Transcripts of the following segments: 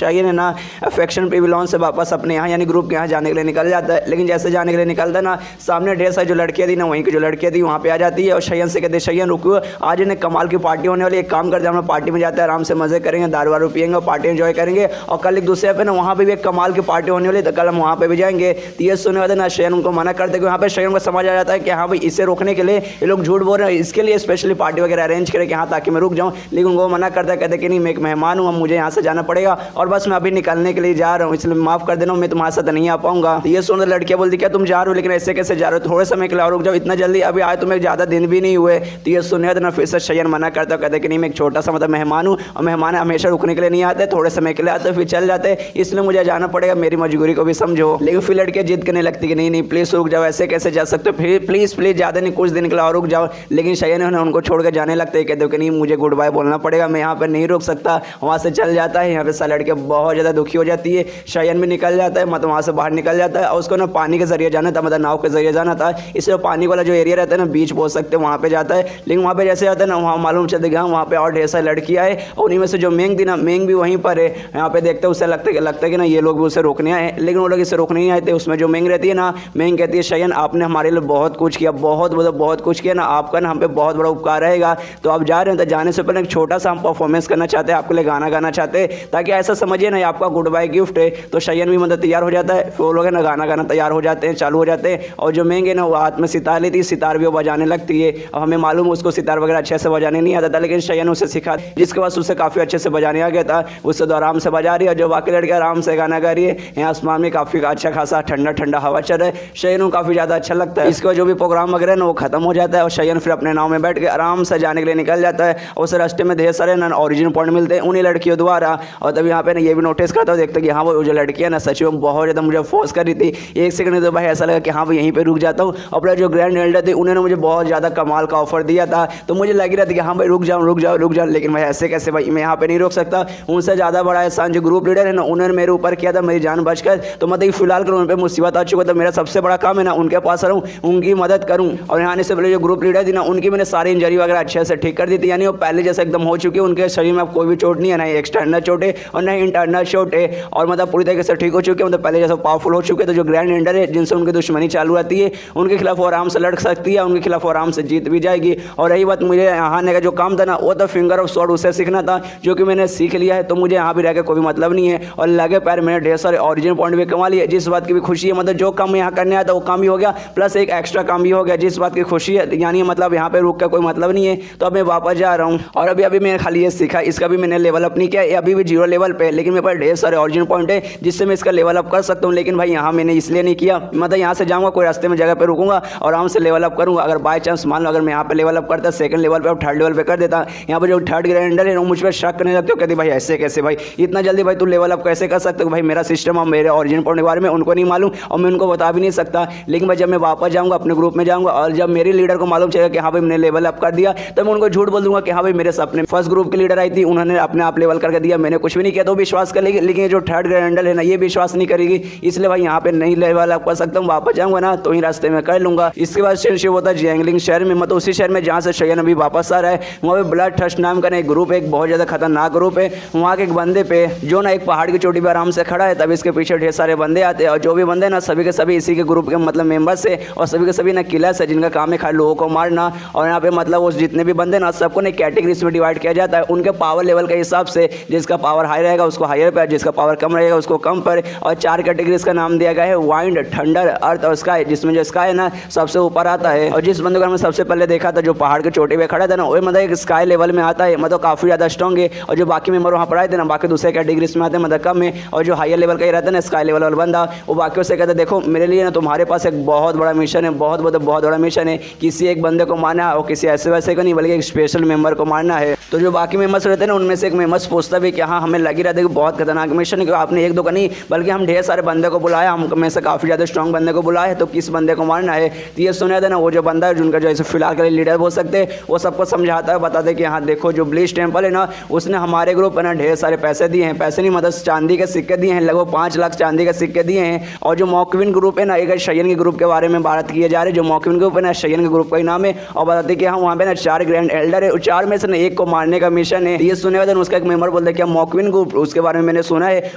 शायन है ना affection Pavilion से वापस अपने यहाँ यानी ग्रुप के यहाँ जाने के लिए निकल जाता है। लेकिन जैसे जाने के लिए निकलता है ना, सामने ढेर सारी जो लड़कियाँ थी ना, वहीं की जो लड़कियाँ थी वहाँ पे आ जाती है और शायन से कहते हैं शायन रुको, आज इन्हें कमाल की पार्टी होने वाली, एक काम करते हैं हम लोग पार्टी में जाते हैं, आराम से मजे करेंगे, दारू वारू पियेंगे और पार्टी एंजॉय करेंगे, और कल एक दूसरे पे ना वहाँ पे भी एक कमाल की पार्टी होने वाली, तो कल हम वहाँ पे भी जाएंगे। तो ये सुनने वाले ना शायन उनको मना करते, वहाँ पे शायन को समझ आ जाता है कि हाँ भाई इसे रोकने के लिए ये लोग झूठ बोल रहे हैं, इसके लिए स्पेशली पार्टी वगैरह अरेंज करें कि हाँ ताकि मैं रुक जाऊँ। लेकिन उनको मना करता है, कहते कि नहीं मैं एक मेहमान हूँ, मुझे यहाँ से जाना पड़ेगा और बस मैं अभी निकलने के लिए जा रहा हूँ, इसलिए माफ कर देना, मैं तुम्हारे साथ नहीं आ पाऊंगा। तो ये सुन लड़कियां बोलती क्या तुम जा रहे हो, लेकिन ऐसे कैसे जा रहे हो, थोड़े समय के लिए और रुक जाओ, इतना जल्दी अभी आए तुम्हें ज़्यादा दिन भी नहीं हुए। तो ये सुनने तो ना फिर से शायन मना करता है, कहते कि नहीं मैं एक छोटा सा मतलब मेहमान हूँ और मेहमान हमेशा रुकने के लिए नहीं आते, थोड़े समय के लिए आते फिर चल जाते, इसलिए मुझे जाना पड़ेगा, मेरी मजबूरी को भी समझो। लेकिन फिर लड़कियां जिद करने लगती कि नहीं नहीं प्लीज़ रुक जाओ, ऐसे कैसे जा सकते हो, फिर प्लीज़ प्लीज़ ज़्यादा नहीं कुछ दिन के लिए और रुक जाओ। लेकिन शायन है उनको छोड़ कर जाने लगते हैं, कहते हो कि नहीं मुझे गुड बाय बोलना पड़ेगा, मैं यहाँ पर नहीं रुक सकता, वहाँ से चल जाता है। यहाँ पे सारी लड़कियाँ बहुत ज़्यादा दुखी हो जाती है, शायन भी निकल जाता है, मतलब वहाँ से बाहर निकल जाता है और उसको ना पानी के जरिए जाना था, मतलब नाव के जरिए जाना था, इसलिए पानी वाला जो एरिया रहता है ना बीच बोल सकते हैं वहाँ पे जाता है। लेकिन वहाँ पे जैसे जाता है ना वहाँ मालूम चलता है वहाँ पे और ढेर सारी लड़कियाँ आए और उन्हीं में से जो मेंग थी ना, मेंग भी वहीं पर है। यहाँ पे देखते उससे लगता है कि ना ये लोग भी उसे रोकने आए, लेकिन वो लोग इसे रोकने नहीं आए थे। उसमें जो मेंग रहती है ना, मेंग कहती है शायन आपने हमारे लिए बहुत कुछ किया, बहुत कुछ किया ना, आपका ना हम पे बहुत बड़ा उपकार रहेगा, तो आप जा रहे हैं तो जाने से पहले एक छोटा सा हम परफॉर्मेंस करना चाहते हैं, आपके लिए गाना गाना चाहते हैं, ताकि ऐसा समझिए ना आपका गुड बाय गिफ्ट है। तो शायन भी मतलब तैयार हो जाता है, फिर वो लोग है ना गाना गाना तैयार हो जाते हैं, चालू हो जाते हैं, और जो मेंग है ना वो हाथ में सितार लेती है, सितार भी वो बजाने लगती है। और हमें मालूम उसको सितार वगैरह अच्छे से बजाने नहीं आता था, लेकिन शायन उसे सिखा, जिसके बाद उसे काफ़ी अच्छे से बजाने आ गया था, उससे तो आराम से बजा रही है, और जो बाकी लड़के आराम से गाना गा रही है। यहाँ आसमान में काफ़ी अच्छा खासा ठंडा ठंडा हवा चल रहा है, शायन को काफ़ी ज़्यादा अच्छा लगता है। इसके बाद जो भी प्रोग्राम वगैरह ना वो खत्म हो जाता है और शायन फिर अपने नाव में बैठ के आराम से जाने के लिए निकल जाता है। और उस रास्ते में ढेर सारे ना ओरिजिन पॉइंट मिलते हैं उन्हीं लड़कियों द्वारा। और तभी यहाँ पे ना ये भी नोटिस करता हूँ, देखते कि हाँ वो जो लड़की है ना सच में बहुत ज़्यादा मुझे फोर्स कर रही थी। एक सेकंड तो भाई ऐसा लगा कि हाँ भाई यहीं पे रुक जाता हूँ। अपना जो ग्रैंड एल्डर थे उन्होंने मुझे बहुत ज़्यादा कमाल का ऑफर दिया था, तो मुझे लग रहा था कि हाँ भाई रुक जाओ, लेकिन भाई ऐसे कैसे, भाई मैं यहाँ पे नहीं रुक सकता। उनसे ज़्यादा बड़ा एहसान जो ग्रुप लीडर है ना उन्होंने मेरे ऊपर किया था, मेरी जान बचकर, तो मतलब फिलहाल कर उन पर मुसीबत आ चुका था, मेरा सबसे बड़ा काम है ना उनके पास रहूँ, उनकी मदद करूँ। और यहाँ आने से पहले जो ग्रुप लीडर थी ना उनकी मैंने सारी इंजरी वगैरह अच्छे से ठीक कर दी थी, यानी वो पहले जैसे एकदम हो चुकी है, उनके शरीर में अब कोई भी चोट नहीं है, ना ही एक्सटर्नल चोट है और ना ही इंटरनल चोट है, और मतलब पूरी तरीके से ठीक हो चुके हैं, मतलब पहले जैसे पावरफुल हो चुके। तो जो ग्रैंड एल्डर है जिनसे उनकी दुश्मनी चालू रहती है उनके खिलाफ आराम से लड़ सकती है, उनके खिलाफ आराम से जीत भी जाएगी। और रही बात मुझे यहाँ आने का जो काम था ना वो तो फिंगर ऑफ स्वॉर्ड उसे सीखना था, जो कि मैंने सीख लिया है, तो मुझे यहाँ भी रह के कोई मतलब नहीं है। और लगे पैर मैंने ढेर सारे ओरिजिन पॉइंट भी कमा लिए, जिस बात की भी खुशी है, मतलब जो काम यहाँ करने आया था वो काम भी हो गया, प्लस एक एक्स्ट्रा काम भी हो गया, जिस बात की खुशी है, यानी मतलब यहाँ पे रुक का कोई मतलब नहीं है। तो अब मैं वापस जा रहा हूँ और अभी मैंने खाली ये सीखा, इसका भी मैंने लेवल अप नहीं किया, अभी भी 0 लेवल पे, लेकिन मेरे पास ढेर सारे ओरिजिन पॉइंट है जिससे मैं इसका लेवल अप कर सकता हूँ। लेकिन भाई यहाँ मैंने इसलिए नहीं किया, मतलब यहाँ से जाऊँगा कोई रास्ते में जगह पे रुकूंगा और आराम से लेवल अप करूँगा। अगर बाय चांस मान लो अगर मैं यहाँ पे लेवल अप करता, सेकंड लेवल पे और थर्ड लेवल पे कर देता, यहाँ पे जो थर्ड ग्रैंडर है वो मुझ पर शक करने लगते हो, कहते भाई ऐसे कैसे, भाई इतना जल्दी भाई तू लेवल अप कैसे कर सकते हो। भाई मेरा सिस्टम और मेरे ओरिजिन पॉइंट के बारे में उनको नहीं मालूम और मैं उनको बता भी नहीं सकता। लेकिन भाई जब मैं वापस जाऊँगा अपने ग्रुप में जाऊँगा और जब मेरे लीडर को मालूम चलेगा कि हाँ भाई मैंने लेवल अप कर दिया, तो मैं उनको झूठ बोल दूंगा कि हाँ भाई मेरे अपने फर्स्ट ग्रुप की लीडर आई थी, उन्होंने अपने आप लेवल करके दिया, मैंने कुछ भी नहीं किया, तो विश्वास कर लेगी। लेकिन जो थर्ड ग्रैंडर है ना ये विश्वास नहीं करेगी, इसलिए भाई यहाँ पे नहीं लेवल अप कर सकता हूँ। वापस जाऊँगा ना तो ही रास्ते में कर लूँगा। इसके बाद शिव होता है जैंगलिंग शहर में, मतलब उसी शहर में जहाँ से शायन अभी वापस आ रहा है। वहाँ पे ब्लड ट्रस्ट नाम का एक ग्रुप है, एक बहुत ज़्यादा खतरनाक ग्रुप है। वहाँ के एक बंदे पे जो ना एक पहाड़ की चोटी पर आराम से खड़ा है, तब इसके पीछे ढेर सारे बंदे आते हैं और जो भी बंदे ना सभी के सभी इसी के ग्रुप के मतलब मेंबर्स है और सभी के सभी ना किलर्स है जिनका काम है खाली लोगों को मारना। और यहाँ पे मतलब वो जितने भी बंदे ना सबको ना कैटेगरीज में डिवाइड किया जाता है उनके पावर लेवल के हिसाब से, जिसका पावर हाई रहेगा उसको हायर पर, जिसका पावर कम रहेगा उसको कम पर। और 4 कैटेगरीज का नाम दिया गया है, वाइंड, थंडर, अर्थ और स्काई, जिसमें जो स्काई है ना सबसे ऊपर आता है। और जिस बंदे को हमने सबसे पहले देखा था जो पहाड़ के चोटी पे खड़ा था ना वो मतलब एक स्काई लेवल में आता है, मतलब काफ़ी ज़्यादा स्ट्रॉन्ग है। और जो बाकी मेंबर वहाँ पर आए थे ना बाकी दूसरे कैटेगरीज में आते हैं मतलब कम है। और जो हायर लेवल का ही रहता है ना स्काई लेवल वाला बंदा, वो बाकियों से कहता है देखो मेरे लिए ना तुम्हारे पास एक बहुत बड़ा मिशन है, बहुत बड़ा मिशन है, किसी एक बंदे को मारना है और किसी ऐसे वैसे को नहीं बल्कि एक स्पेशल मेंबर को मारना है। तो जो बाकी मेंबर्स रहते हैं ना उनमें से एक मेंबर्स पूछता भी कि हाँ हमें लगी रहता है कि बहुत खतरनाक मिशन है, कि आपने एक दो का नहीं बल्कि हम ढेर सारे बंदे को बुलाया, हम में से काफ़ी ज़्यादा स्ट्रॉन्ग बंदे को बुलाया है, तो किस बंदे को मारना है। तो ये सुना था ना वो जो बंदा है जिनका जो फिलहाल के लिए लीडर बोल सकते हैं, वो सबको समझाता है, बताते कि हाँ देखो जो ब्लीच टेम्पल है ना उसने हमारे ग्रुप पर ना ढेर सारे पैसे दिए हैं, पैसे नहीं मतलब चांदी के सिक्के दिए हैं, लगभग 5 लाख चांदी के सिक्के दिए हैं। और जो मॉकविन ग्रुप है ना एक शायन के ग्रुप के बारे में बात किए जा रही है, जो मॉकविन ग्रुप है ना शायन के ग्रुप का ही नाम है। और बताते कि हाँ वहाँ पे ना 4 ग्रैंड एल्डर है, 4 में से ना एक को मारने का मिशन है। ये सुने बाद उसका एक मेंबर बोलते कि मॉकविन ग्रुप उसके बारे में मैंने सुना है।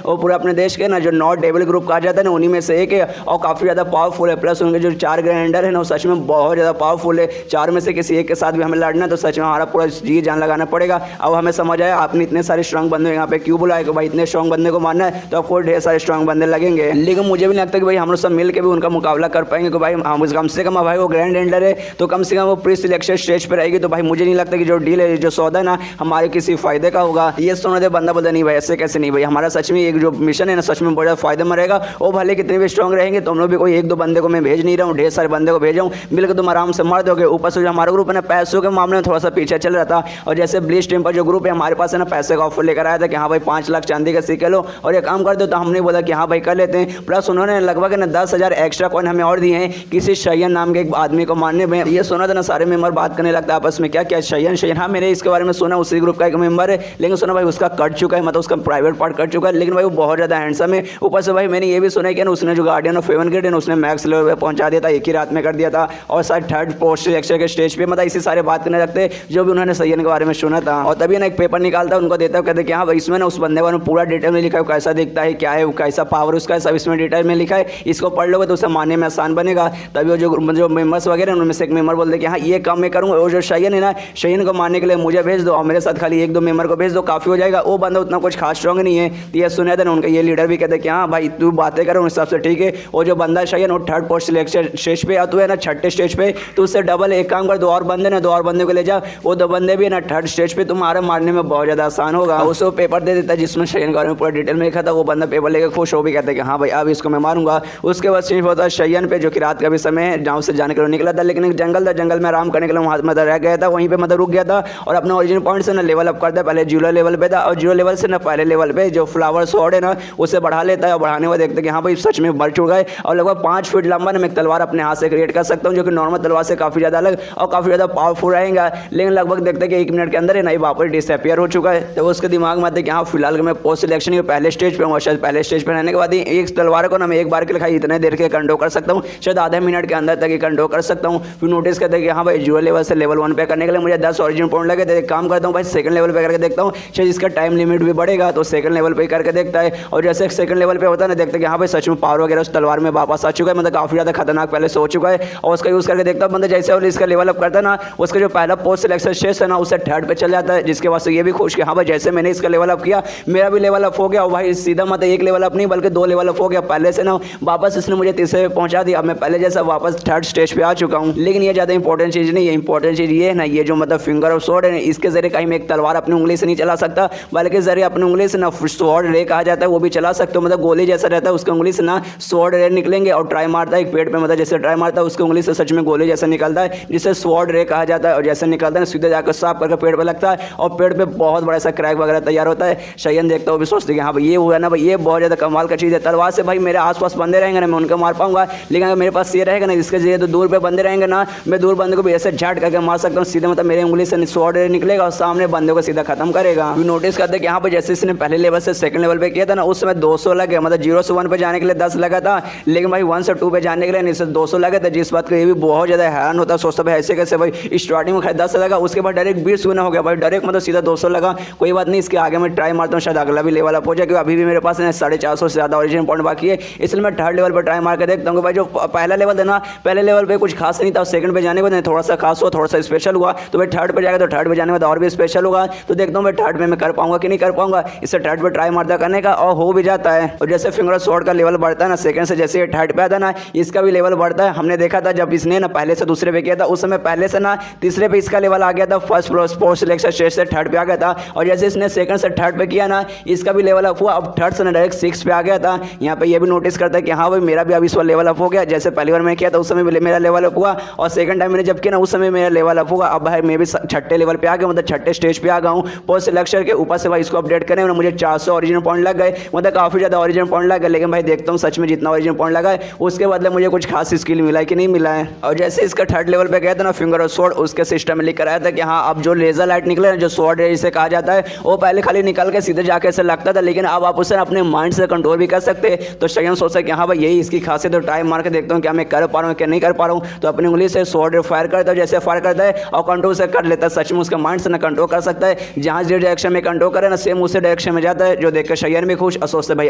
और पूरा अपने देश के ना जो नॉर्थ डेविल ग्रुप कहा जाता है ना, उन्हीं में से एक है और काफ़ी ज़्यादा पावरफुल है। प्लस उनके जो 4 ग्रैंडर है ना, वो सच में बहुत ज़्यादा पावरफुल है। 4 में से किसी एक के साथ भी हमें लड़ना तो सच में हमारा पूरा जी जान लगाना पड़ेगा। अब हमें समझ आया आपने इतने सारे स्ट्रांग बंदे यहाँ पे क्यों बुलाए कि भाई इतने स्ट्रांग बंदे को मारना है, तो आपको ढेर सारे स्ट्रांग बंदे लगेंगे। लेकिन मुझे भी नहीं लगता कि भाई हम लोग सब मिल के भी उनका मुकाबला कर पाएंगे कि भाई हम कम से कम भाई वो ग्रैंड एंडर है तो कम से कम वो प्री सिलेक्शन स्टेज पर रहेगी। तो भाई मुझे नहीं लगता कि जो डील है, जो सौदा ना हमारे किसी फायदे का होगा। ये सुना दे बंदा बोलता नहीं भाई ऐसे कैसे नहीं भाई, हमारा सच में एक जो मिशन है ना सच में बड़ा फायदे में रहेगा। और भले कितने भी स्ट्रांग रहेंगे तो हम लोग भी कोई 1-2 बंदे को मैं भेज नहीं रहा हूँ, ढेर सारे बंदे को भेज रहा हूँ, मिलकर तुम आराम से मार दोगे। ऊपर से जो हमारा ग्रुप है ना पैसों के मामले में थोड़ा सा पीछे चल रहा था। और जैसे ब्लीच टीम पर जो ग्रुप है हमारे पास है ना पैसे का ऑफर लेकर आया था कि हाँ भाई 5 लाख चांदी का सिक्के लो और ये काम कर दो, तो हमने बोला कि हाँ भाई कर लेते हैं। प्लस उन्होंने लगभग ना 10,000 एक्स्ट्रा कॉइन हमें और दिए हैं किसी शयन नाम के एक आदमी को मारने में। ये सुना था ना सारे मेंबर बात करने लगता है आपस में, क्या क्या शयन, हाँ मैंने इसके बारे में सुना, उसी ग्रुप का एक मेंबर है। लेकिन सुना भाई उसका कट चुका है, मतलब उसका प्राइवेट पार्ट कट चुका है। लेकिन भाई वो बहुत ज़्यादा हैंडसम है। ऊपर से भाई मैंने ये भी सुना है कि उसने जो गार्डियन ऑफ हेवन गेट है उसने मैक्स लेवल पे पहुंचा दिया था, एक ही रात में कर दिया था। और शायद 3rd पोस्ट सिलेक्शन के स्टेज पे, मतलब इसी सारे बात करने लगते जो भी उन्होंने सैयन के बारे में सुना था। और तभी ना एक पेपर निकालता उनको देता है, कहते कि हाँ भाई इसमें ना उस बंदे के बारे में पूरा डिटेल में लिखा है, कैसा दिखता है, क्या है, कैसा पावर उसका है, सब इसमें डिटेल में लिखा है। इसको पढ़ लोगे तो उसे मानने में आसान बनेगा। तभी वो जो मेंबर्स वगैरह उनमें से एक मेंबर बोलते कि हाँ ये काम मैं करूँगा। और जो शयन है ना, शयन को मारने के लिए मुझे भेज दो और मेरे साथ खाली 1-2 मेंबर को भेज दो, काफ़ी हो जाएगा। वो बंदा उतना कुछ खास स्ट्रॉन्ग नहीं है। तो ये सुना था ना उनका ये लीडर भी कहते कि हाँ भाई तू बातें करो उस हिसाब से ठीक है। और जो बंदा शयन वो 3rd पोस्ट सिलेक्शन स्टेज पे, तू है ना 6ठे स्टेज पे, तो उससे डबल एक काम कर, 2 और बंदे ना 2 और बंदे को ले जा, वो 2 बंदे भी है ना 3rd स्टेज पे, तुम्हारा मारने में बहुत ज़्यादा आसान होगा। उसको पेपर दे देता जिसमें शयन के बारे में पूरा डिटेल में लिखा था। वो बंदा पेपर लेकर खुश हो भी कहता है कि हाँ भाई अब इसको मैं मारूंगा। उसके बाद सिर्फ होता है शयन पे, जो कि रात का भी समय है, गाँव से जाने के लिए निकला था। लेकिन एक जंगल था, जंगल में आराम करने के लिए वहाँ मतलब रह गया था, वहीं पे मतलब रुक गया था। और अपना ओरिजिनल पॉइंट से ना लेवल अप करता है। पहले 0 लेवल पे था और 0 लेवल से ना पहले लेवल पे जो फ्लावर स्वॉर्ड है ना उसे बढ़ा लेता है। और बढ़ाने में देखते हैं कि हाँ भाई सच में बढ़ चुका है। और लगभग 5 फीट लंबा ना मैं एक तलवार अपने हाथ से क्रिएट कर सकता हूँ, जो कि नॉर्मल तलवार से काफ़ी ज़्यादा अलग और काफ़ी ज़्यादा पावरफुल रहेगा। लेकिन लगभग देखते हैं कि 1 मिनट के अंदर है ना ये वापस डिसअपियर हो चुका है। तो उसके दिमाग में आते हैं कि हाँ फिलहाल मैं पोस्ट सिलेक्शन के पहले स्टेज पे हूँ। शायद पहले स्टेज पर रहने के बाद ही एक तलवार को ना मैं एक बार के लिए इतने देर के कंट्रोल कर सकता हूँ, शायद आधे मिनट के अंदर तक ही कंट्रोल कर सकता हूँ। फिर नोटिस करते हैं कि हाँ भाई 0 लेवल से लेवल 1 पे करने के लिए मुझे 10 ओरिजिन पॉइंट लगे। तो एक काम करता हूँ भाई 2nd लेवल पे करके देखता हूँ, शायद इसका टाइम लिमिट भी बढ़ेगा। तो 2nd लेवल पे करके देखता है और जैसे 2nd लेवल पे होता है ना देखते हैं कि हाँ भाई सच में पावर वगैरह उस तलवार में वापस आ चुका है, मतलब काफ़ी ज़्यादा खतरनाक पहले से हो चुका है। और उसका यूज़ करके देखता हूँ मतलब जैसे और इसका लेवल अप करता है ना, उसका जो पहला पोस्ट सिलेक्शन स्टेज है ना उसे 3rd पे चल जाता है। जिसके बाद से ये भी खुश कि हाँ भाई जैसे मैंने इसका लेवल अप किया मेरा भी लेवल अप हो गया। और भाई सीधा मतलब 1 लेवल अप नहीं बल्कि 2 लेवल अप हो गया। पहले से ना वापस इसने मुझे 3रे पे पहुंचा दिया। अब मैं पहले जैसा वापस 3rd स्टेज पे आ चुका हूँ। लेकिन ये ज़्यादा इंपॉर्टेंट चीज़ नहीं है। इंपॉर्टेंट चीज़ ये है ना, ये जो मतलब फिंगर ऑफ स्वॉर्ड है इसके जरिए कहीं मैं एक तलवार अपनी उंगली से नहीं चला सकता, बल्कि जरिए अपनी उंगली से ना स्वॉर्ड रे कहा जाता है वो भी चला सकते हो। मतलब गोली जैसा रहता है उसकी उंगली से ना स्वॉर्ड रे निकलेंगे। और ट्राई मारता है एक पेड़ पे, मतलब जैसे ट्राई मारता है उसकी उंगली से सच में गोली जैसा निकलता है, जिसे स्वॉर्ड रे कहा जाता है। और जैसे निकलता है सीधे जाकर साफ करके पेड़ पे लगता है और पेड़ पे बहुत बड़ा सा क्रैक वगैरह तैयार होता है। शयन देखता है वो भी सोचते कि हाँ भाई ये हुआ ना भाई, ये बहुत ज़्यादा कमाल का चीज़ है। तलवार से भाई मेरे आसपास बंदे रहेंगे ना मैं उनको मार पाऊंगा, लेकिन अगर मेरे पास ये रहेगा ना इसके जरिए तो दूर पे बंदे रहेंगे ना, मैं दूर बंदे को भी ऐसे झट करके मार सकता हूँ सीधे, मतलब मेरी उंगली से स्वॉर्ड रे निकलेगा और सामने बंदे को सीधा खत्म करेगा। नोटिस करते कि यहाँ पर जैसे इसने पहले लेवल से 2nd लेवल पे किया था ना उस समय 200 लगे, मतलब 0 से 1 पे जाने के लिए 10 लगा था। लेकिन भाई 1 से 2 पे जाने के लिए नहीं 200 लगे थे। जिस बात को ये भी बहुत ज़्यादा हैरान होता है, सोचता भाई ऐसे कैसे भाई स्टार्टिंग में 10 लगा, उसके बाद डायरेक्ट 20 गुना हो गया भाई, डायरेक्ट मतलब सीधा 200 लगा। कोई बात नहीं, इसके आगे मैं ट्राई मारता हूँ, शायद अगला भी लेवल अप हो जाए, क्योंकि अभी भी मेरे पास 450 से ज़्यादा ओरिजिन पॉइंट बाकी है। इसलिए मैं 3rd लेवल पर ट्राई मार के देखता हूँ कि भाई जो पहला लेवल था ना, पहले लेवल पे कुछ खास नहीं था, 2nd पे जाने के बाद थोड़ा सा खास हुआ, थोड़ा सा स्पेशल हुआ। तो भाई 3rd पे जाएगा तो 3rd पे जाने के बाद और भी स्पेशल होगा। तो देखता हूँ भाई 3rd में मैं कर पाऊंगा कि नहीं कर पाऊंगा। इससे 3rd पे ट्राई मारता करने का और हो भी जाता है। और जैसे फिंगर स्वॉर्ड का लेवल बढ़ता है ना 2nd से, जैसे 3rd पे आता ना इसका भी लेवल बढ़ता है। हमने देखा था जब इसने ना पहले से 2रे पे किया था उस समय पहले से ना 3रे पे इसका लेवल आ गया था, 1st पोस्ट सिलेक्शन स्टेज से 3rd पे आ गया था। और जैसे इसने 2nd से 3rd पे किया ना इसका भी लेवल अप हुआ, अब 3rd से ना डायरेक्ट 6 पे आ गया था। यहाँ पे ये भी नोटिस करता है कि हाँ भाई मेरा भी अब इस बार लेवल अप हो गया। जैसे पहली बार मैं किया था उस समय मेरा लेवल अप हुआ और 2nd टाइम मैंने जब किया ना उस समय मेरा लेवल अप हुआ। अब भाई मैं भी 6ठे लेवल पे आ गया, मतलब 6ठे स्टेज पे आ गया हूँ पोस्ट सिलेक्शन के। ऊपर से भाई इसको अपडेट करें मुझे 400 ओरिजिनल पॉइंट लग गए, मतलब काफ़ी ज़्यादा ओरिजिनल पॉइंट लग गए। लेकिन भाई देखता हूँ सच में जितना ओरिजिनल पॉइंट लगा है उसके बदले मुझे कुछ खास स्किल मिला है कि नहीं मिला है। और जैसे इसका 3rd लेवल पे गया था ना फिंगर और स्वॉर्ड, उसके सिस्टम में लिखकर आया था कि हाँ अब जो लेजर लाइट निकले ना जो स्वॉर्ड रे जिसे कहा जाता है वो पहले खाली निकल के सीधे जाके ऐसे लगता था, लेकिन अब आप उसे अपने माइंड से कंट्रोल भी कर सकते हैं। तो शयन सोचा कि हाँ भाई यही इसकी खासियत, तो टाइम मार के देखता हूँ क्या मैं कर पा रहा हूँ क्या नहीं कर पा रहा हूँ। तो अपनी उंगली से स्वॉर्ड रे फायर करता है, जैसे फायर करता है और कंट्रोल से कर लेता है। सच में उसका माइंड से ना कंट्रोल कर सकता है, जहाँ जिस डायरेक्शन में कंट्रोल करे ना सेम उसी डायरेक्शन में जाता है, जो देख कर शयन भी खुश और सोचते भाई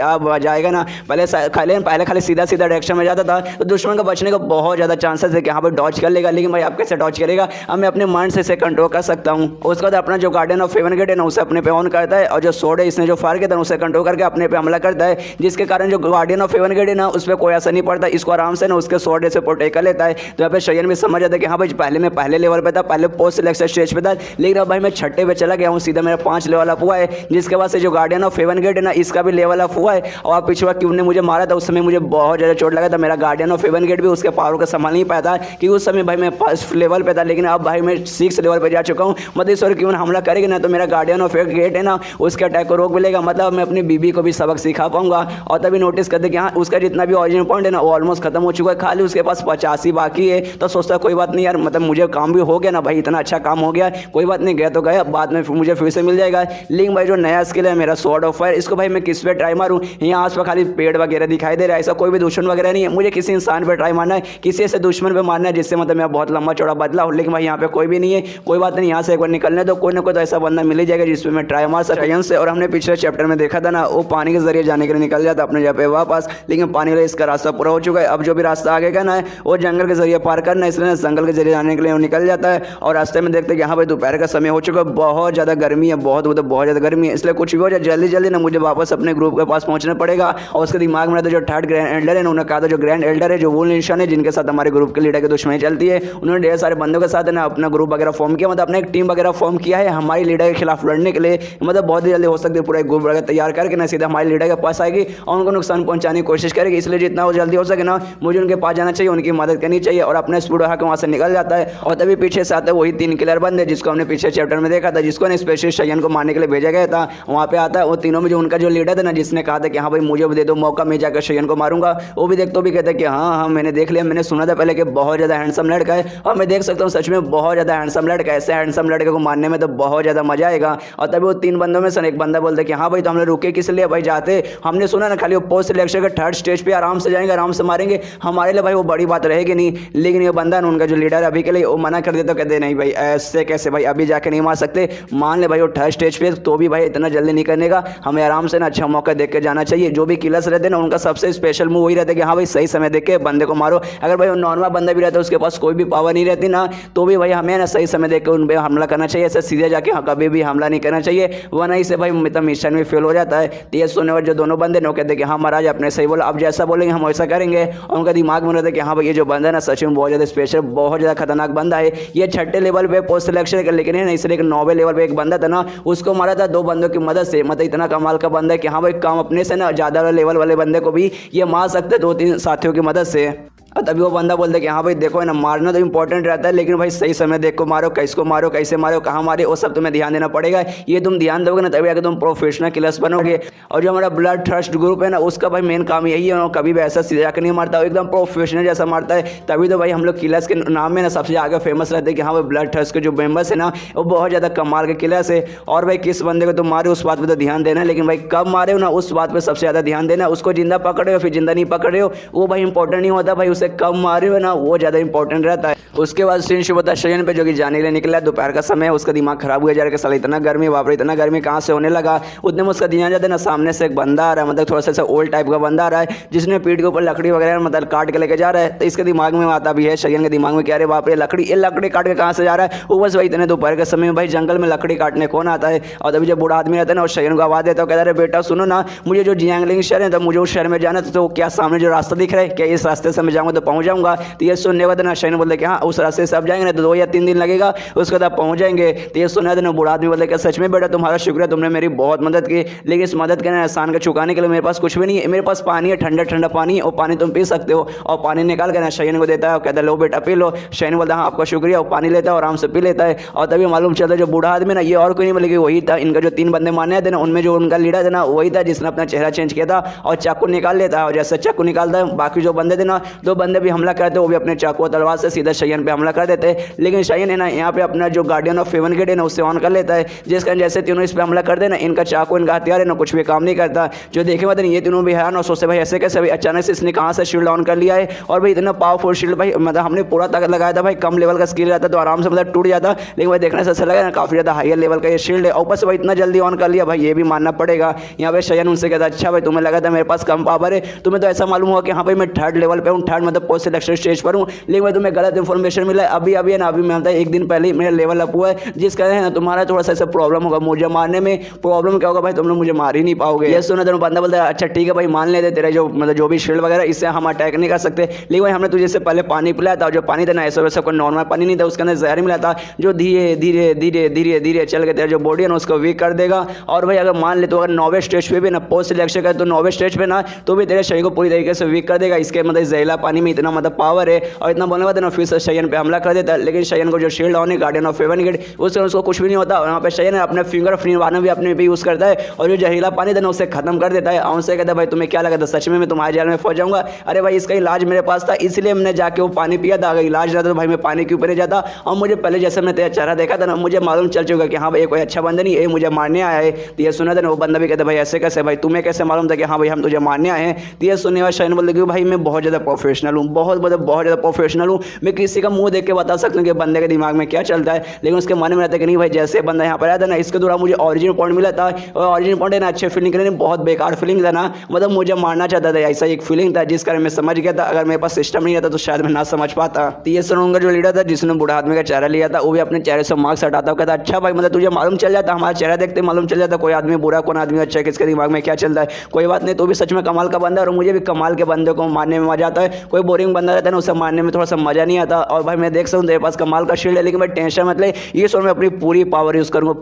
अब जाएगा ना। पहले खाली सीधा डायरेक्शन में जाता था तो दुश्मन का बचने का बहुत ज़्यादा चांसेस है कि हाँ भाई डॉच कर लेगा, लेकिन भाई आप कैसे डॉच करेगा, अब मैं अपने माइंड से इसे कंट्रोल कर सकता हूँ। उसके बाद अपना जो गार्डियन ऑफ हेवन गेट है ना उसे अपने पे ऑन करता है, और जो सोड है इसने जो फायर किया था उसे कंट्रोल करके अपने पे हमला करता है, जिसके कारण जो गार्डियन ऑफ हेवन गेट है ना उस पर कोई असर नहीं पड़ता, इसको आराम से ना उसके सोड से प्रोटेक्ट कर लेता है। तो यहाँ पे शयन भी समझ जाता है कि हाँ भाई पहले मैं पहले लेवल पे था, पहले पोस्ट सिलेक्शन स्टेज पे था, लेकिन अब भाई मैं छठे पे चला गया हूँ, सीधा मेरा 5 लेवल अप हुआ है, जिसके बाद से जो गार्डियन ऑफ हेवन गेट है ना इसका भी लेवल अप हुआ है। और पिछवा क्यों ने मुझे मारा था उस समय मुझे बहुत ज़्यादा चोट लगा था, मेरा गार्डियन ऑफ हेवन गेट भी उसके पावर को संभाल नहीं पाया था, क्योंकि उस समय भाई मैं 1st लेवल पे था, लेकिन अब भाई मैं 6 लेवल पे जा चुका हूँ। मतलब इस बार क्यों हमला करेगी ना तो मेरा गार्डियन ऑफ हेवन गेट है ना उसके अटैक को रोक मिलेगा, मतलब मैं अपनी बीबी को भी सबक सिखा पाऊंगा। और तभी नोटिस करते कि हाँ उसका जितना भी ओरिजिन पॉइंट है ना वो ऑलमोस्ट खत्म हो चुका है, खाली उसके पास 85 बाकी है। तो सोचता कोई बात नहीं यार, मतलब मुझे काम भी हो गया ना भाई, इतना अच्छा काम हो गया, कोई बात नहीं, गया तो गया, बाद में मुझे फिर से मिल जाएगा। लेकिन भाई जो नया स्किल है मेरा स्वॉर्ड ऑफ फायर, इसको भाई मैं किस पे ट्राई मारूं, यहाँ आस पास खाली पेड़ वगैरह दिखाई दे रहा है, ऐसा कोई भी दुश्मन वगैरह नहीं है, मुझे किसी इंसान पे ट्राई मारना है, किसी ऐसे दुश्मन पे मारना है जिससे मतलब मैं बहुत लंबा चौड़ा बदला हूँ। लेकिन भाई यहाँ पे कोई भी नहीं है, कोई बात नहीं, यहाँ से एक बार निकलने दो, कोई ना कोई तो ऐसा बंदा मिल ही जाएगा जिसपे मैं ट्राई मार सकूं से। और हमने पिछले चैप्टर में देखा था ना वो पानी के जरिए जाने के लिए निकल जाता अपने जगह पे वापस, लेकिन पानी के लिए इसका रास्ता पूरा हो चुका है, अब जो भी रास्ता आगे का ना है वो जंगल के जरिए पार करना है, इसलिए जंगल के जरिए जाने के लिए वो निकल जाता है। और रास्ते में देखते हैं कि हाँ भाई दोपहर का समय हो चुका है, बहुत ज़्यादा गर्मी है, बहुत ज़्यादा गर्मी है, इसलिए कुछ भी हो जाए जल्दी ना मुझे वापस अपने ग्रुप के पास पहुंचना पड़ेगा। और उसके दिमाग में रहता जो 3rd ग्रैंड एल्डर है उन्होंने कहा था जो ग्रैंड एल्डर है जो वो निशान है जिनके साथ हमारे ग्रुप के लीडर की दुश्मनी चलती है, उन्होंने ढेर सारे बंदों के साथ ना अपना ग्रुप वगैरह फॉर्म किया, मतलब अपना एक टीम वगैरह फॉर्म किया है हमारी लीडर के खिलाफ लड़ने के लिए। मतलब बहुत ही जल्दी हो सकती है पूरा एक ग्रुप वगैरह तैयार करके ना सीधा हमारे लीडर के पास आएगी और उनको नुकसान पहुंचाने की कोशिश करेगी, इसलिए जितना वो जल्दी हो सके ना मुझे उनके पास जाना चाहिए, उनकी मदद करनी चाहिए। और अपने स्पीड उठा के वहाँ से निकल जाता है। और तभी पीछे से आता है वही 3 किलर बंदे जिसको हमने पिछले चैप्टर में देखा था, जिसको ने स्पेशली शयन को मारने के लिए भेजा गया था। वहाँ पे आता है वो तीनों में जो उनका जो लीडर था ना जिसने कहा था कि हाँ भाई मुझे भी दे दो मौका, मैं जाकर शयन को मारूंगा, वो भी देखते भी कहते हैं कि हाँ मैंने देख लिया, मैंने सुना था पहले कि बहुत ज़्यादा हैंडसम लड़का है, और मैं देख सकता हूँ सच में बहुत ज़्यादा हैंडसम लड़का है, ऐसे हैंडसम लड़के को मारने में तो बहुत ज़्यादा मजा आएगा। और तभी वो 3 बंदों में से एक बंदा बोलते कि हाँ भाई तो हम लोग रुके किस लिए भाई, जाते हमने सुना ना खाली वो पोस्ट सिलेक्शन के 3rd स्टेज पे आराम से जाएंगे, आराम से मारेंगे, हमारे लिए भाई वो बड़ी बात रहेगी नहीं। लेकिन ये बंदा ना उनका जो लीडर अभी के लिए वो मना कर देता, कहते नहीं भाई ऐसे कैसे भाई अभी जाके नहीं मार सकते, मान ले भाई वो 3rd स्टेज पे तो भी भाई इतना जल्दी नहीं करने का, हमें आराम से ना अच्छा मौका देख के जाना चाहिए। जो भी किलर्स रहते ना उनका सबसे स्पेशल मूव वही रहता है कि हाँ भाई सही समय देख के बंदे को मारो। अगर भाई वो नॉर्मल बंदा भी रहता है उसके पास कोई भी पावर नहीं रहती ना तो भी भाई हमें ना सही समय देख के उन पर हमला करना चाहिए, ऐसे सीधे जाके कभी भी हमला नहीं करना चाहिए, वरना इससे भाई मतलब मिशन में फेल हो जाता है। तो ये सुनने वाले जो दोनों बंदे ना कहते कि हाँ महाराज आपने सही बोला, अब जैसा बोलेंगे हम वैसा करेंगे। और उनका दिमाग में रहता है कि हाँ भाई ये जो बंदा है ना सच में बहुत ज़्यादा स्पेशल, बहुत ज़्यादा खतरनाक बंदा है, ये 6ठे लेवल पे पोस्ट सिलेक्शन कर, लेकिन है ना इसलिए 9वें लेवल पे एक बंदा था ना उसको मारा था 2 बंदों की मदद से। मतलब इतना कमाल का बंदा है कि हाँ भाई काम अपने से ना ज़्यादा लेवल वाले बंदे को भी ये मार सकते 2-3 साथियों की मदद से। और तभी वो बंदा बोलता है कि हाँ भाई देखो है ना मारना तो इंपॉर्टेंट रहता है, लेकिन भाई सही समय देख को मारो, किसको मारो, कैसे मारो, कहाँ मारे, वो सब तुम्हें ध्यान देना पड़ेगा। ये तुम ध्यान दोगे ना तभी आगे तुम प्रोफेशनल किलर्स बनोगे। और जो हमारा ब्लड थर्स्ट ग्रुप है ना उसका भाई मेन काम यही है, कभी भी ऐसा सीधा जाकर नहीं मारता, एकदम प्रोफेशनल जैसा मारता है। तभी तो भाई हम लोग किलर्स के नाम में ना सबसे आगे फेमस रहते हैं कि हाँ भाई ब्लड थर्स्ट के जो मेंबर्स है ना वो बहुत ज़्यादा कमाल के किलर्स है। और भाई किस बंदे को तुम मारे उस बात पर तो ध्यान देना, लेकिन भाई कब मारे हो ना उस बात पर सबसे ज़्यादा ध्यान देना। उसको जिंदा पकड़ रहे हो फिर जिंदा नहीं पकड़ रहे हो वो भाई इंपॉर्टेंट नहीं होता, भाई उसे कब मारे हो ना वो ज़्यादा इंपॉर्टेंट रहता है। उसके बाद सीन शुरू होता है शयन पे जो कि जाने के लिए निकला है, दोपहर का समय है, उसका दिमाग खराब हुआ जा रहा है कि साला इतना गर्मी बाप रे इतना गर्मी कहाँ से होने लगा। उतने में उसका ध्यान जाता है ना सामने से एक बंदा आ रहा है, मतलब थोड़ा सा ओल्ड टाइप का बंदा आ रहा है जिसने पीठ के ऊपर लकड़ी वगैरह मतलब काट के लेके जा रहा है। तो इसके दिमाग में आता भी है शयन के दिमाग में क्या रे बाप रे लकड़ी, ये लकड़ी काट के कहाँ से जा रहा है। वो बस भाई इतने दोपहर के समय में भाई जंगल में लकड़ी काटने कौन आता है। और तभी जब बूढ़ा आदमी रहता है ना और शयन को आवाज़ देता है, कहता है बेटा सुनो ना मुझे जो जियांगलिंग शहर है तो मुझे उस शहर में जाना तो क्या सामने जो रास्ता दिख रहा है क्या इस रास्ते से मैं जाऊँगा तो पहुँच जाऊँगा। तो ये सुनने बाद ना शयन बोलते कि हाँ उस रास्ते से आप जाएंगे ना तो 2 या 3 दिन लगेगा, उसके बाद आप पहुँच जाएंगे। तो ये सुना था ना बूढ़ा आदमी बोलते कि सच में बेटा तुम्हारा शुक्र है तुमने मेरी बहुत मदद की, लेकिन इस मदद के ना एहसान को चुकाने के लिए मेरे पास कुछ भी नहीं है। मेरे पास पानी है, ठंडा ठंडा पानी है, और पानी तुम पी सकते हो। और पानी निकाल के ना शयन को देता है और कहता है लो बेटा पी लो। शयन बोलता है हाँ आपका शुक्रिया, और पानी लेता है और आराम से पी लेता है। और तभी मालूम चलता है जो बूढ़ा आदमी ना ये और कोई नहीं बल्कि वही था, इनका जो 3 बंदे मारने थे ना उनमें जो उनका लीडर था ना वही था जिसने अपना चेहरा चेंज किया था और चाकू निकाल लेता है। और जैसे चाकू निकालता है बाकी जो बंदे थे ना 2 बंदे भी हमला करते वो भी अपने चाकू तलवार से सीधा शयन पे हमला कर देते हैं। लेकिन शयन है ना यहाँ पे अपना जो गार्डियन ऑफ हेवन गेट है ना उससे ऑन कर लेता है, जिस कारण जैसे तीनों इस पे हमला कर देना, इनका चाकू इनका हथियार है ना कुछ भी काम नहीं करता। जो देखे मतलब ये तीनों भी हैरान और सोचते भाई ऐसे कैसे, भाई अचानक से इसने कहाँ से शील्ड ऑन कर लिया है। और भाई इतना पावरफुल शील्ड, भाई मतलब हमने पूरा ताकत लगाया था, भाई कम लेवल का स्किल रहता तो आराम से मतलब टूट जाता, लेकिन भाई देखने से ऐसा लगा ना काफी ज्यादा हायर लेवल का ये शील्ड है। ऊपर से भाई इतना जल्दी ऑन कर लिया, भाई ये भी मानना पड़ेगा। यहाँ पे शयन उनसे कहता अच्छा भाई तुम्हें लगा था मेरे पास कम पावर है, तुम्हें तो ऐसा मालूम हुआ कि हाँ भाई मैं थर्ड लेवल पे हूँ, थर्ड मतलब पोस्ट सिलेक्शन स्टेज पर हूँ, लेकिन भाई तुम्हें गलत इन्फॉर्मेशन मिला है। अभी अभी है ना अभी मैं मतलब एक दिन पहले मेरा लेवल अप हुआ है, जिस कारण है ना तुम्हारा थोड़ा सा ऐसा प्रॉब्लम होगा मुझे मारने में। प्रॉब्लम क्या होगा भाई, तुम लोग मुझे मार ही नहीं पाओगे। ये सुना तो बंदा बोलता है अच्छा ठीक है भाई मान लेते तेरे जो मतलब जो भी शील्ड वगैरह इससे हम अटैक नहीं कर सकते, लेकिन भाई हमने तुझे से पहले पानी पिलाया था, जो पानी था ना ऐसा वैसा कोई नॉर्मल पानी नहीं था, उसके अंदर जहर मिला था जो धीरे धीरे धीरे धीरे धीरे चल के तेरा जो बॉडी है ना उसको वीक कर देगा। और भाई अगर मान ले तो अगर 9वें स्टेज पे भी ना पोस्ट सिलेक्शन कर तो 9वें स्टेज पे ना तो भी तेरे शरीर को पूरी तरीके से वीक कर देगा। इसके मतलब जहरीला पानी में इतना मतलब पावर है और इतना बोलने बाद ना फिर से शयन पे हमला कर देता है। लेकिन शयन को जो शील्ड ऑन है गार्डियन ऑफ हेवन गेट उसको कुछ भी नहीं होता। यहाँ पे शयन अपने फिंगर फिरवाना भी अपने भी यूज करता है और जो जहरीला पानी था ना उसे खत्म कर देता है। और उनसे कहता है भाई तुम्हें क्या लगा था सच में मैं तुम्हारे जेल में फंस जाऊंगा? अरे भाई इसका इलाज मेरे पास था इसलिए मैंने जाके वो पानी पिया था, अगर इलाज रहता तो भाई मैं पानी के ऊपर ही जाता। और मुझे पहले जैसे मैंने तेरा चेहरा देखा था ना मुझे मालूम चल चुका कि हाँ भाई कोई अच्छा बंदा नहीं, ये मुझे मारने आया है। तो ये सुना था ना वो बंदा भी कहता भाई ऐसे कैसे, भाई तुम्हें कैसे मालूम था कि हाँ भाई हम तुझे मारने आए हैं? तो ये सुनने वाले शयन बोलते कि भाई मैं बहुत ज़्यादा प्रोफेशनल हूँ, बहुत ज़्यादा प्रोफेशनल हूँ, मैं किसी का मुंह देख के बता सकता हूँ कि बंदे के दिमाग में क्या चलता है। लेकिन उसके मन में रहता है कि नहीं भाई जैसे बंदा यहाँ पर आया था ना इसके द्वारा मुझे ऑरिजिन पॉइंट मिला था और ऑरिजिन पॉइंट है ना अच्छे फीलिंग करने बहुत बेकार फीलिंग था ना, मतलब मुझे मारना चाहता था, ऐसा एक फीलिंग था जिस कारण मैं समझ गया था। अगर मेरे पास सिस्टम नहीं रहता तो शायद मैं ना समझ पाता। तो ये सुनूंगा जो लीडर था जिसने बूढ़ा आदमी का चेहरा लिया था वो भी अपने चेहरे से मार्क्स हटाता कहता अच्छा भाई मतलब तुझे मालूम चल जाता, हमारा चेहरा देखते मालूम चल जाता कोई आदमी बुरा कौन आदमी अच्छा है, किसके दिमाग में क्या चलता है। कोई बात नहीं, तो भी सच में कमाल का बंदा है और मुझे भी कमाल के बंदे को मारने में मजा आता है। कोई बोरिंग बंदा रहता है ना उसे मारने में थोड़ा सा मजा नहीं आता। और भाई मैं देख सकूँ तेरे पास कमाल का शील्ड है, लेकिन मैं टेंशन मतलब ये सोच मैं अपनी पूरी पावर यूज करूंगा,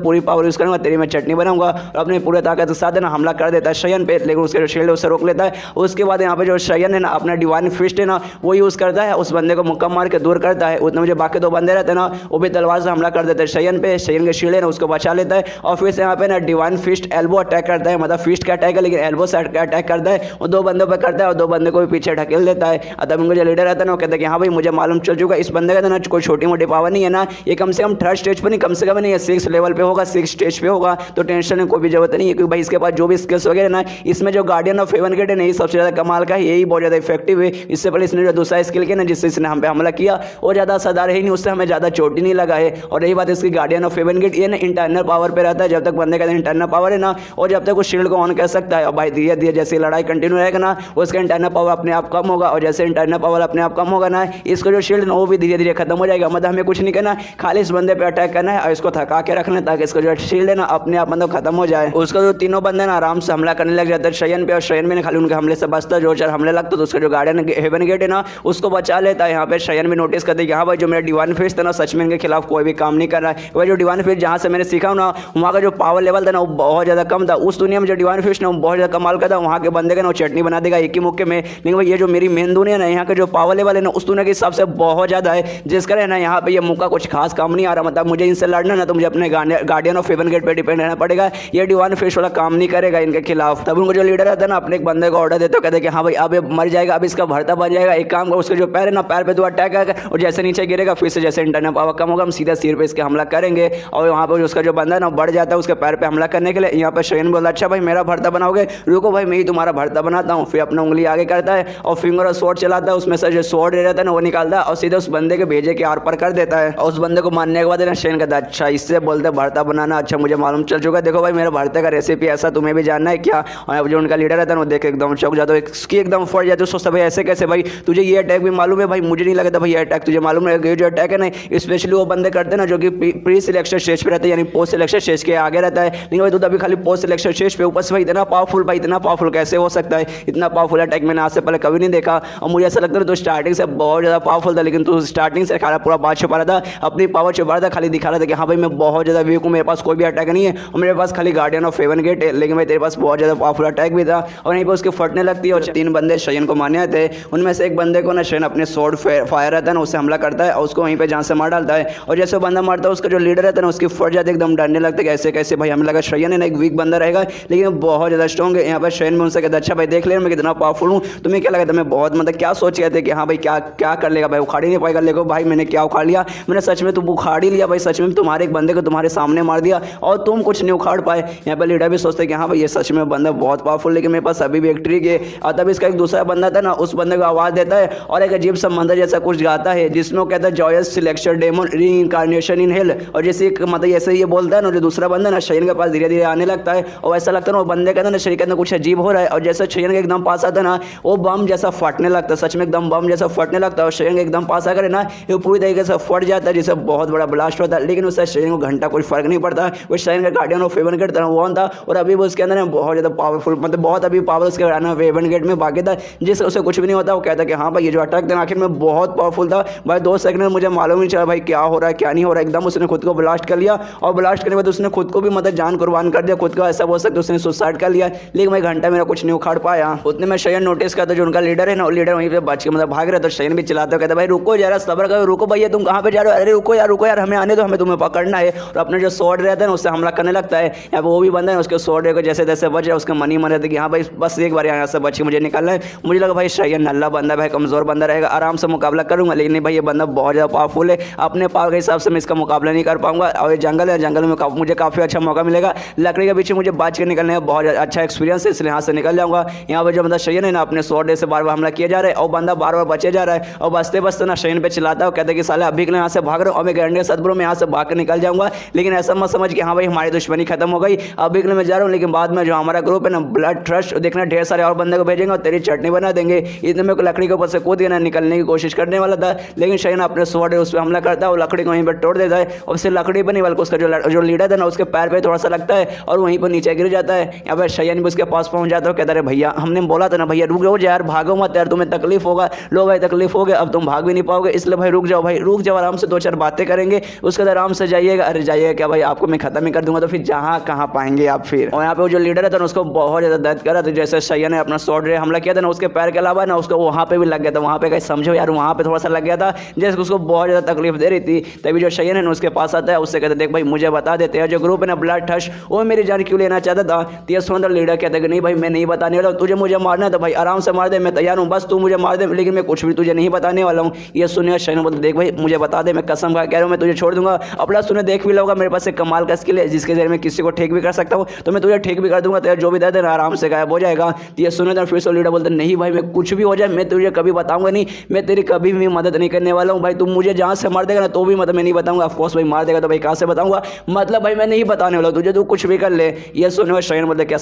पूरी पावर यूज करूंगा, तेरी मैं चटनी बनाऊंगा और अपनी पूरे ताकत के साथ है ना हमला कर देता है शयन पे। लेकिन उसके जो शील्ड है उसे रोक लेता है। उसके बाद यहाँ पे जो शयन है ना अपना डिवाइन फिस्ट है ना वो यूज करता है, उस बंदे को मुक्का मार के दूर करता है। उतने मुझे बाकी दो बंदे रहते हैं ना वो भी तलवार से हमला कर देते हैं शयन पे। शयन के शील्ड है ना उसको बचा लेता है और फिर से यहाँ पे ना डिवाइन फिस्ट एल्बो अटैक करता है, मतलब फिस्ट का अटैक है लेकिन एल्बो से अटैक करता है और दो बंदों पर करता है और दो बंदे को भी पीछे ढकेल देता है। तब उनको जो लीडर रहता है ना वो कहता है कि हाँ भाई मुझे मालूम चल चुका इस बंदे का ना कोई छोटी मोटी पावर नहीं है ना, ये कम से कम थर्ड स्टेज पर नहीं, कम से कम नहीं 6 लेवल पे होगा, 6 स्टेज पे होगा, तो टेंशन की कोई भी जरूरत नहीं है क्योंकि भाई इसके पास जो भी स्किल्स वगैरह ना इसमें जो गार्डियन ऑफ हेवन गेट है नहीं सबसे ज़्यादा कमाल का है, यही बहुत ज़्यादा इफेक्टिव है। इससे पहले इसने जो दूसरा स्किल किया ना जिससे इसने हम पे हमला किया वो ज़्यादा असरदार है नहीं, उससे हमें ज़्यादा चोट ही नहीं लगा है। और रही बात इसकी गार्डियन ऑफ हेवन गेट ये ना इंटरनल पावर पे रहता है, जब तक बंदे का इंटरनल पावर है ना और जब तक वो शील्ड को ऑन कर सकता है। और भाई धीरे धीरे जैसे लड़ाई कंटिन्यू रहेगा ना उसका इंटरनल पावर अपने आप कम होगा और जैसे इंटरनल पावर अपने आप कम होगा ना इसको जो शील्ड ना वो भी धीरे धीरे खत्म हो जाएगा। मतलब हमें कुछ नहीं करना, खाली इस बंदे पे अटैक करना है और इसको थका के रखना है ताकि इसको जो शील्ड है ना अपने आप मतलब खत्म हो जाए। उसका जो तीनों बंदे ना आराम से हमला करने लग जाते हैं शयन पे और शयन में खाली उनके हमले से बचता है, जो चार हमले लगता तो उसका जो गार्डियन हेवन गेट है ना उसको बचा लेता है। यहाँ पे शयन भी नोटिस करते हैं कि हाँ भाई जो मेरा डिवाइन फिस्ट था ना सच में इनके खिलाफ कोई भी काम नहीं कर रहा है। वह जो डिवाइन फिस्ट जहाँ से मैंने सीखा ना वहाँ का जो पावर लेवल था ना वो बहुत ज़्यादा कम था, उस दुनिया में जो डिवाइन फिस्ट ना वो बहुत ज़्यादा कमाल का था, वहाँ के बंदे का ना चटनी बना देगा एक ही मुक्के में। लेकिन भाई ये जो मेरी मेन दुनिया ना यहाँ का जो पावर लेवल है ना उस दुनिया के हिसाब से बहुत ज़्यादा है, जिस कारण ना यहाँ पे ये मुक्का कुछ खास काम नहीं आ रहा। मतलब मुझे इनसे लड़ना ना तो मुझे अपने गार्डियन ऑफ हेवन गेट पे डिपेंड रहना पड़ेगा, ये डिवाइन फिस्ट वाला काम नहीं करेगा इनके खिलाफ। तब उनको जो लीडर रहता है ना अपने एक बंदे को ऑर्डर देते हो, कहते कि हाँ भाई अब ये मर जाएगा, अब इसका भरता बन जाएगा, एक काम करो उसके जो पैर है ना पैर पे तो अटैक आएगा और जैसे नीचे गिरेगा फिर से जैसे इंटरनल पावर कम होगा हम सीधा सिर पे इसके हमला करेंगे और वहाँ पर उसका जो बंदा है ना बढ़ जाता है उसके पैर पे हमला करने के लिए। यहाँ पर शयन बोला अच्छा भाई मेरा भरता बनाओगे, रुको भाई मैं ही तुम्हारा भरता बनाता हूँ। फिर अपना उंगली आगे करता है और फिंगर और स्वॉर्ड चलाता है, उसमें से जो स्वॉर्ड रहता है ना वो निकालता है और सीधे उस बंदे के भेजे के आर पर कर देता है। और उस बंदे को मारने के बाद ना शयन कहता है अच्छा इससे बोलते भरता बनाना, अच्छा मुझे मालूम चल चुका, देखो भाई मेरा भरते का रेसिपी ऐसा तुम्हें भी जानना है क्या? और जो उनका लीडर रहता है ना वो देख एकदम चौक जाता है, इसकी एकदम फट जाते सोचता भाई ऐसे कैसे भाई तुझे ये अटैक भी मालूम है? भाई मुझे नहीं लगा था भाई ये अटैक तुझे मालूम है। ये जो अटैक है ना स्पेशली वो बंदे करते हैं ना जो कि प्री सिलेक्शन स्टेज पे रहते हैं यानी पोस्ट सिलेक्शन स्टेज के आगे रहता है। लेकिन भाई तू अभी खाली पोस्ट सिलेक्शन स्टेज पे ऊपर से भाई इतना पावरफुल, भाई इतना पावरफुल कैसे हो सकता है? इतना पावरफुल अटैक मैंने आज से पहले कभी नहीं देखा और मुझे ऐसा लगता है तो स्टार्टिंग से बहुत ज़्यादा पावरफुल था, लेकिन तू स्टार्टिंग से खाली पूरा बात छुपा रहा था, अपनी पावर छुपा रहा था, खाली दिखा रहा था कि हाँ भाई मैं बहुत ज़्यादा वीक हूँ, मेरे पास कोई भी अटैक नहीं है और मेरे पास खाली गार्डियन ऑफ हेवन गेट है। लेकिन भाई तेरे पास बहुत ज़्यादा पावरफुल अटैक भी था और यहीं पर उसके फटने लगती है और 3 बंदे शयन को मारने आते हैं। उनमें से एक बंदे को ना शयन अपने स्वॉर्ड फायर रहता है ना उससे हमला करता है और उसको वहीं पे जान से मार डालता है। और जैसे वो बंदा मारता है उसका जो लीडर रहता है ना उसकी फट जाती है, एकदम डरने लगता है कि ऐसे कैसे भाई हमें लगा शयन है ना एक वीक बंदा रहेगा लेकिन बहुत ज़्यादा स्ट्रॉन्ग है। यहाँ पर शयन में उनसे कहता है अच्छा भाई देख ले मैं कितना पावरफुल हूँ, तुम्हें क्या लगा था मैं बहुत बहुत मतलब क्या सोच गए थे कि हाँ भाई क्या क्या कर लेगा भाई, उखाड़ ही नहीं पाएगा। लेकिन भाई मैंने क्या उखाड़ लिया, मैंने सच में तुम उखाड़ ही लिया भाई, सच में तुम्हारे एक बंदे को तुम्हारे सामने मार दिया और तुम कुछ नहीं उखाड़ पाए। यहाँ पर लीडर भी सोचते कि हाँ भाई ये सच में बंदा बहुत पावरफुल, लेकिन मेरे पास अभी भी एक ट्रिक है। और तब इसका एक दूसरा बंदा था ना, उस बंदे को आवाज़ देता है और एक अजीब सा मंदिर जैसा कुछ गाता है जिसमें वो कहता है जॉयस सिलेक्शन डेमन री इनकारनेशन इन हेल। और जैसे मतलब ऐसे ये बोलता है ना, जो दूसरा बंदा ना शयन के पास धीरे धीरे आने लगता है और ऐसा लगता है ना वो बंदे कहता है ना शरीर के अंदर कुछ अजीब हो रहा है। और जैसे शयन के एकदम पास आता है ना, वो बम जैसा फटने लगता है, सच में एकदम बम जैसा फटने लगता है। और शयन के एकदम पास आकर ना ये पूरी तरीके से फट जाता है, जिससे बहुत बड़ा ब्लास्ट होता है। लेकिन उससे शयन को घंटा कोई फर्क नहीं पड़ता, वो शयन का guardian of haven get one था और अभी वो उसके अंदर बहुत ज़्यादा पावरफुल, मतलब बहुत अभी पावर उसके हेवन गेट में बाकी था, जिससे उसे कुछ भी नहीं होता। वो कहता है कि हाँ भाई ये जो अटैक था आखिर में बहुत पावरफुल था भाई, 2 सेकंड में मुझे मालूम नहीं चला भाई क्या हो रहा है क्या नहीं हो रहा है। एकदम उसने खुद को ब्लास्ट कर लिया और ब्लास्ट करने के बाद उसने खुद को भी मतलब जान कुर्बान कर दिया, खुद को ऐसा बोल सकते उसने सुसाइड कर लिया। लेकिन भाई घंटा मेरा कुछ नहीं उखाड़ पाया। उतने में शयन नोटिस करता जो उनका लीडर है ना, लीडर वहीं पे बच के मतलब भाग रहा, तो शयन भी चिल्लाता कहता भाई रुको जरा सब्र करो, रुको भैया तुम कहाँ पे जा रहे हो, अरे रुको यार हमें आने दो, हमें तुम्हें पकड़ना है। और अपने जो स्वॉर्ड रहता है ना उससे हमला करने लगता है। यहाँ वो भी बंदा है उसके स्वॉर्ड को जैसे तैसे बच रहा है, उसका मन ही मन रहता है कि हाँ भाई बस एक बार यहाँ से बच के मुझे निकलना है। मुझे लगा भाई शयन नल्ला बंदा भाई, कमजोर बंदा रहेगा, आराम से मुकाबला करूंगा। लेकिन नहीं भाई ये बंदा बहुत ज़्यादा पावरफुल है, अपने पावर के हिसाब से मैं इसका मुकाबला नहीं कर पाऊंगा। और ये जंगल है, जंगल में मुझे काफ़ी अच्छा मौका मिलेगा, लकड़ी के पीछे मुझे बाज के निकलने का बहुत अच्छा एक्सपीरियंस है, इसलिए यहाँ से निकल जाऊंगा। यहाँ पर जो बंदा शयन है ना अपने स्वॉर्ड से बार बार हमला किया जा रहा है और बंदा बार बार बचे जा रहा है। और बचते बचते ना शयन पे चिल्लाता है, कहते कि साले अभी के लिए यहाँ से भाग रहा हूँ और मैं गारंटी सदब्रो में यहाँ से भाग के निकल जाऊंगा। लेकिन ऐसा मत समझ कि हाँ भाई हमारी दुश्मनी खत्म हो गई, अभी के लिए मैं जा रहा हूँ। लेकिन बाद में जो हमारा ग्रुप है ना ब्लड ट्रस्ट देखना, ढेर सारे और बंदे को भेजेंगे और तेरी चटनी बना देंगे। इतने में लकड़ी के ऊपर से कूद गया, निकलने की कोशिश करने वाला था, लेकिन शयन अपने स्वॉर्ड उस पर हमला करता है और लकड़ी को वहीं पर तोड़ देता है। और उससे लकड़ी पर नहीं बल्कि उसका जो लीडर था ना उसके पैर पे थोड़ा सा लगता है और वहीं पर नीचे गिर जाता है। यहाँ पर शयन भी उसके पास पहुंच जाता है, कहता है भैया हमने बोला था ना भैया रुक जाओ यार, भागो मत यार, तुम्हें तकलीफ होगा। लो भाई तकलीफ हो गया, अब तुम भाग भी नहीं पाओगे, इसलिए भाई रुक जाओ, भाई रुक जाओ, आराम से 2-4 बातें करेंगे, उसके बाद आराम से जाइएगा। अरे जाइएगा क्या भाई, आपको मैं खत्म ही कर दूंगा, तो फिर जहाँ कहाँ पाएंगे आप फिर। और यहाँ पे जो लीडर है था उसको बहुत ज़्यादा दर्द करा, तो जैसे शयन ने अपना स्वॉर्ड रे हमला किया था ना उसके पैर के अलावा ना उसको वहाँ पे भी लग गया था, वहाँ पे कहीं समझो यार वहाँ पे थोड़ा सा लग गया था, जैसे उसको बहुत ज़्यादा तकलीफ दे रही थी। तभी जो शयन है ना उसके पास आता है, उससे कहते देख भाई मुझे बता देते हैं जो ग्रुप है ना ब्लड ठश वो मेरी जान क्यों लेना चाहता था। तो ये सुनकर लीडर कहता है कि नहीं भाई मैं नहीं बताने वाला हूँ, तुझे मुझे मारना है तो भाई आराम से मार दे, मैं तैयार हूँ, बस तू मुझे मार दे, लेकिन मैं कुछ भी तुझे नहीं बताने वाला हूँ। ये सुनिए शयन बोलते देख भाई मुझे बता दे, मैं कसम खा कह रहा हूँ मैं तुझे छोड़ दूंगा। अपना सुने देख भी लोगा, मेरे पास एक कमाल का स्किल है जिसके जरिए मैं किसी को ठीक भी कर सकता हूँ, तो मैं तुझे ठीक भी कर दूंगा, तेरा जो भी दर्द है ना आराम से गायब हो जाएगा। तो ये सुने तो फिर से लीडर बोलते नहीं भाई मैं कुछ भी हो जाए मैं तुझे कभी बताऊंगा नहीं, मैं तेरी कभी भी मदद नहीं करने वाला हूँ भाई, तुम मुझे जहाँ से मार देगा ना तो भी मतलब मैं नहीं बताऊंगा। ऑफकोर्स भाई मार देगा तो भाई कहाँ से बताऊंगा, मतलब भाई मैं नहीं बताने वाला तुझे, तू कुछ भी कर ले। ये सुने शयन बोलते क्या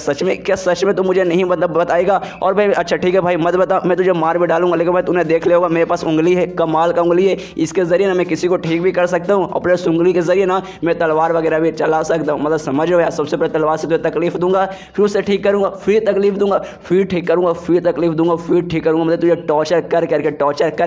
सच में तू मुझे नहीं मतलब बताएगा। और भाई अच्छा ठीक है भाई मत बता, मैं तुझे मार भी डालूंगा, लेकिन भाई तूने देख लिया होगा मेरे पास उंगली है, कमाल का उंगली है, इसके जरिए ना मैं किसी को ठीक भी कर सकता हूँ और प्लस उंगली के जरिए ना मैं तलवार वगैरह भी चला सकता हूँ। मतलब समझ रहे हो यार, सबसे पहले तलवार से तुझे तकलीफ दूंगा, फिर उससे ठीक करूंगा, फिर तकलीफ दूंगा, फिर ठीक करूंगा, फिर तकलीफ दूंगा, फिर ठीक करूंगा, मतलब तुझे टॉर्चर कर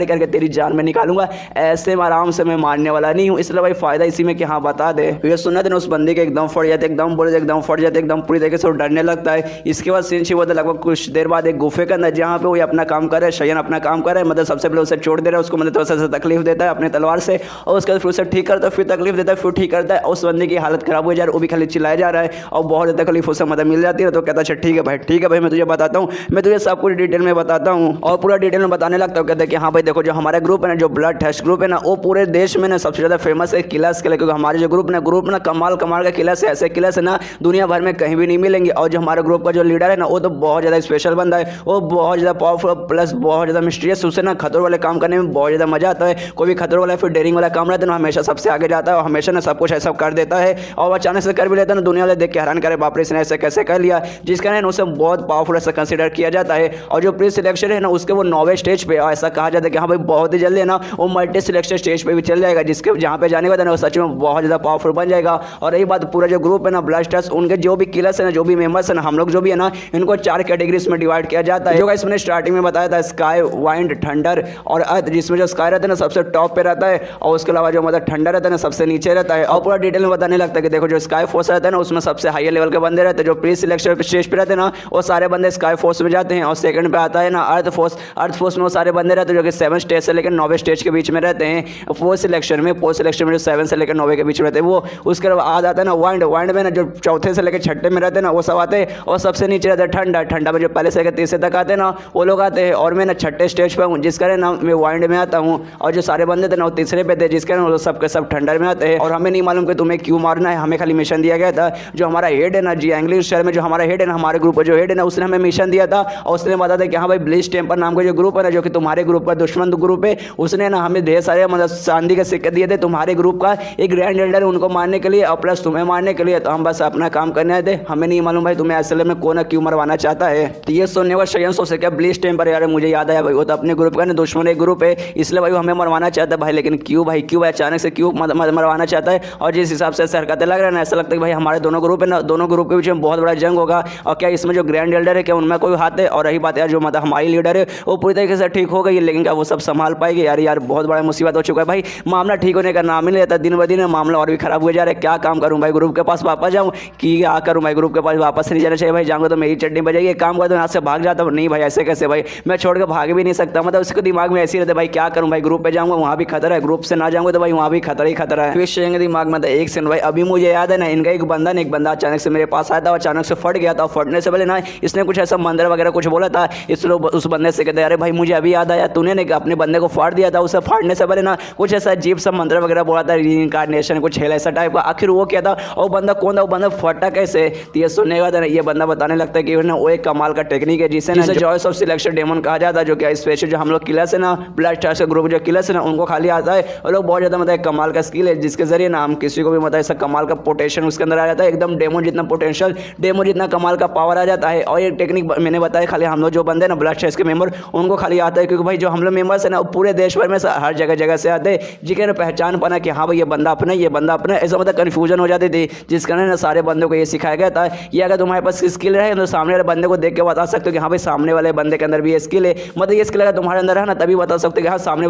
करके तेरी जान में निकालूंगा। ऐसे में आराम से मैं मारने वाला नहीं हूँ, इसलिए भाई फायदा इसी में कि हाँ बता दे। फिर सुना था उस बंदे के एकदम फट जाते, एकदम बोले एकदम फट जाते, एकदम पूरी तरीके से डरने लगता है। इसके बाद सीन शुरू होता है लगभग कुछ देर बाद एक गुफे के अंदर, जहाँ पे वो अपना काम कर रहा है, शयन अपना काम कर रहा है, मतलब सबसे पहले उसे छोड़ दे रहा है, उसको मतलब थोड़ा सा तकलीफ देता है अपने तलवार से, और उसके बाद फिर उसे ठीक करता है, फिर तकलीफ देता है, फिर ठीक करता है। उस बंदे की हालत खराब हो जा रही है, वो भी खाली चिल्लाया जा रहा है और बहुत ज़्यादा तकलीफ उसे मतलब मिल जाती है। तो कहता है ठीक है भाई मैं तुझे बताता हूँ, मैं तुझे सब कुछ डिटेल में बताता हूँ, और पूरा डिटेल में बताने लगता हूँ। कहते हैं कि हाँ भाई देखो जो हमारा ग्रुप है ना, जो ब्लड टेस्ट ग्रुप है ना, वो पूरे देश में ना सबसे ज़्यादा फेमस है किलर्स के लिए, क्योंकि हमारे जो ग्रुप ना कमाल का किलर्स है, ऐसे किलर्स है ना दुनिया भर में कहीं भी नहीं मिलेंगे। और जो हमारे ग्रुप का जो लीडर है ना वो तो बहुत ज़्यादा स्पेशल बंदा है, वो बहुत ज़्यादा पावरफुल प्लस बहुत ज़्यादा मिस्टीरियस, उसे ना खतरों वाले काम करने में बहुत ज़्यादा मजा आता है। कोई भी खतरों वाला फिर डेयरिंग वाला काम रहता है ना हमेशा सबसे आगे जाता है और हमेशा ना सब कुछ ऐसा कर देता है, और अचानक से कर भी लेता है ना, दुनिया वाले देख के हैरान करे बाप रे इसने ऐसे कैसे कर लिया, जिसका ना उसे बहुत पावरफुल ऐसा कंसिडर किया जाता है। और जो प्री सिलेक्शन है ना उसके वो 9वें स्टेज पे, ऐसा कहा जाता है कि हाँ भाई बहुत ही जल्दी है ना वो मल्टी सिलेक्शन स्टेज पे भी चल जाएगा, जिसके जहाँ पे जाने के बाद ना वो सच में बहुत ज़्यादा पावरफुल बन जाएगा। और यही बात पूरा जो ग्रुप है ना ब्लास्टर्स, उनके जो भी किलर्स है ना, जो भी मेंबर्स है ना, हम लोग जो भी है ना, इनको 4 कैटेगरीज में डिवाइड किया जाता है, जो गाइस मैंने स्टार्टिंग में बताया था, स्काई, वाइंड, थंडर और अर्थ, जिसमें जो स्काई रहता है ना सबसे टॉप पे रहता है, और उसके अलावा जो मतलब थंडर रहता है ना सबसे नीचे रहता है। और पूरा डिटेल में बताने लगता है कि देखो जो स्काई फोर्स रहता है ना उसमें सबसे हाईयर लेवल के बंदे रहते हैं, जो प्री सिलेक्शन स्टेज पे रहते हैं ना वो सारे बंदे स्काई फोर्स में जाते हैं। और सेकंड पे आता है ना अर्थ फोर्स में वो सारे बंदे रहते हैं जो कि 7 स्टेज से लेकर 9वें स्टेज के बीच में रहते हैं। पोस्ट सिलेक्शन में जो 7 से लेकर 9वें के बीच में रहते हैं वो, उसके बाद आता है ना वाइंड में ना जो चौथे से लेकर छठे में रहते हैं ना वो सब आते हैं। और सबसे नीचे रहता है ठंडा में जो पहले से लेकर तीसरे तक आते हैं ना वो लोग आते हैं और मैं ना छठे स्टेज पर हूँ, जिसका ना मैं वाइंड में आता हूँ और जो सारे बंदे थे ना वो तीसरे पे थे, जिसके ना वो सब के सब ठंडर में आते हैं। और हमें नहीं मालूम कि तुम्हें क्यों मारना है, हमें खाली मिशन दिया गया था। जो हमारा हेड है ना जी इंग्लिश शहर में जो हमारा हेड है ना, हमारे ग्रुप का जो हेड है ना, उसने हमें मिशन दिया था और उसने बताया था कि हाँ भाई ब्लिच टेम्पर नाम का जो ग्रुप है ना, जो कि तुम्हारे ग्रुप का दुश्मन ग्रुप है, उसने ना हमें ढेर सारे मतलब चांदी के सिक्के दिए थे तुम्हारे ग्रुप का एक ग्रैंड एल्डर उनको मारने के लिए और प्लस तुम्हें मारने के लिए। तो हम बस अपना काम करने आए थे, हमें नहीं मालूम भाई तुम्हें असले में कौन क्यों मरवाना चाहता है। तो ये सुनने का शयन सोच सके ब्लिच टेम्पर, यार मुझे याद आया भाई वो तो अपने ग्रुप का ना दुश्मन एक ग्रुप है, इसलिए भाई वो हमें मरवाना चाहता है भाई। लेकिन क्यों भाई, क्यों भाई अचानक से क्यों मरवाना चाहता है? और जिस हिसाब से हरकतें लग रहा है ना, ऐसा लगता है कि भाई हमारे दोनों ग्रुप है ना, दोनों ग्रुप के बीच में बहुत बड़ा जंग होगा। और क्या इसमें जो ग्रैंड एल्डर है क्या उनमें कोई हाथ है? और रही बात यार जो मतलब हमारी लीडर है वो पूरी तरीके से ठीक हो गई है, लेकिन क्या वो सब संभाल पाएगी? यार बहुत बड़ा मुसीबत हो चुका है भाई, मामला ठीक होने का नाम ही नहीं लेता, दिन ब दिन मामला और भी खराब हो जा रहा है। क्या काम करूं भाई, ग्रुप के पास वापस जाऊं कि क्या करूं भाई? ग्रुप के पास वापस नहीं जाना चाहिए भाई, जाऊंगा तो मेरी चटनी बजाएगी। एक काम करता हूं यहाँ से भाग जाता हूं। नहीं भाई ऐसे कैसे भाई, मैं छोड़ के भाग भी नहीं सकता, मतलब उसके दिमाग में ऐसे ही रहता है भाई क्या करूं भाई, ग्रुप पे जाऊंगा वहाँ भी खतरा है, ग्रुप से ना जाऊंगा तो भाई वहाँ भी खतरा ही खतरा है। फिर दिमाग में था एक सेकंड भाई, अभी मुझे याद है ना इनका एक बंदा अचानक से मेरे पास आया था और अचानक से फट गया था। फटने से पहले ना इसने कुछ ऐसा मंदिर वगैरह कुछ बोला था, इस लोग उस बंदे से कहते अरे भाई मुझे अभी याद आया, तूने ने अपने बंदे को फाड़ दिया था। उसे फाड़ने से पहले ना कुछ ऐसा अजीब सा मंदिर वगैरह बोला था, रीइंकार्नेशन कुछ है ऐसा टाइप का। आखिर वो क्या था और बंदा कौन था, वो बंदा फटा कैसे? तो ये सुनने के बाद ये बंदा बताने लगता है कि वो एक कमाल का टेक्निक है जिसे ना जॉयस ऑफ सिलेक्शन डेमन कहा जाता है, जो कि स्पेशल जो हम लोग किलर्स है ना, ब्लड स्टार्स का ग्रुप जो किलर्स है ना उनको खाली आता है। और लोग बहुत ज़्यादा मतलब कमाल का स्किल है जिसके जरिए ना हम किसी को भी मतलब ऐसा कमाल का पोटेंशियल उसके अंदर आ जाता है, एकदम डेमो जितना पोटेंशियल, डेमो जितना कमाल का पावर आ जाता है। और ये टेक्निक मैंने बताया खाली हम लोग जो बंदे ना ब्लड स्टार्स के मेंबर उनको खाली आता है, क्योंकि भाई जो हम लोग मेंबर्स है ना पूरे देश भर में हर जगह से आते हैं, जिसके ना पहचान पाना कि हाँ भाई ये बंदा अपना, ये बंदा अपना, ऐसा मतलब कन्फ्यूजन हो जाती थी। जिस कारण ना सारे बंदों को ये सिखाया गया था, ये अगर तुम्हारे पास स्किल है तो सामने वाले बंदे को देख के बता सकते हो कि हाँ भाई सामने वाले बंदे के अंदर भी ये स्किल है, मतलब ये स्किल अगर तुम्हारे अंदर है ना तभी बता सकते हो कि हाँ सामने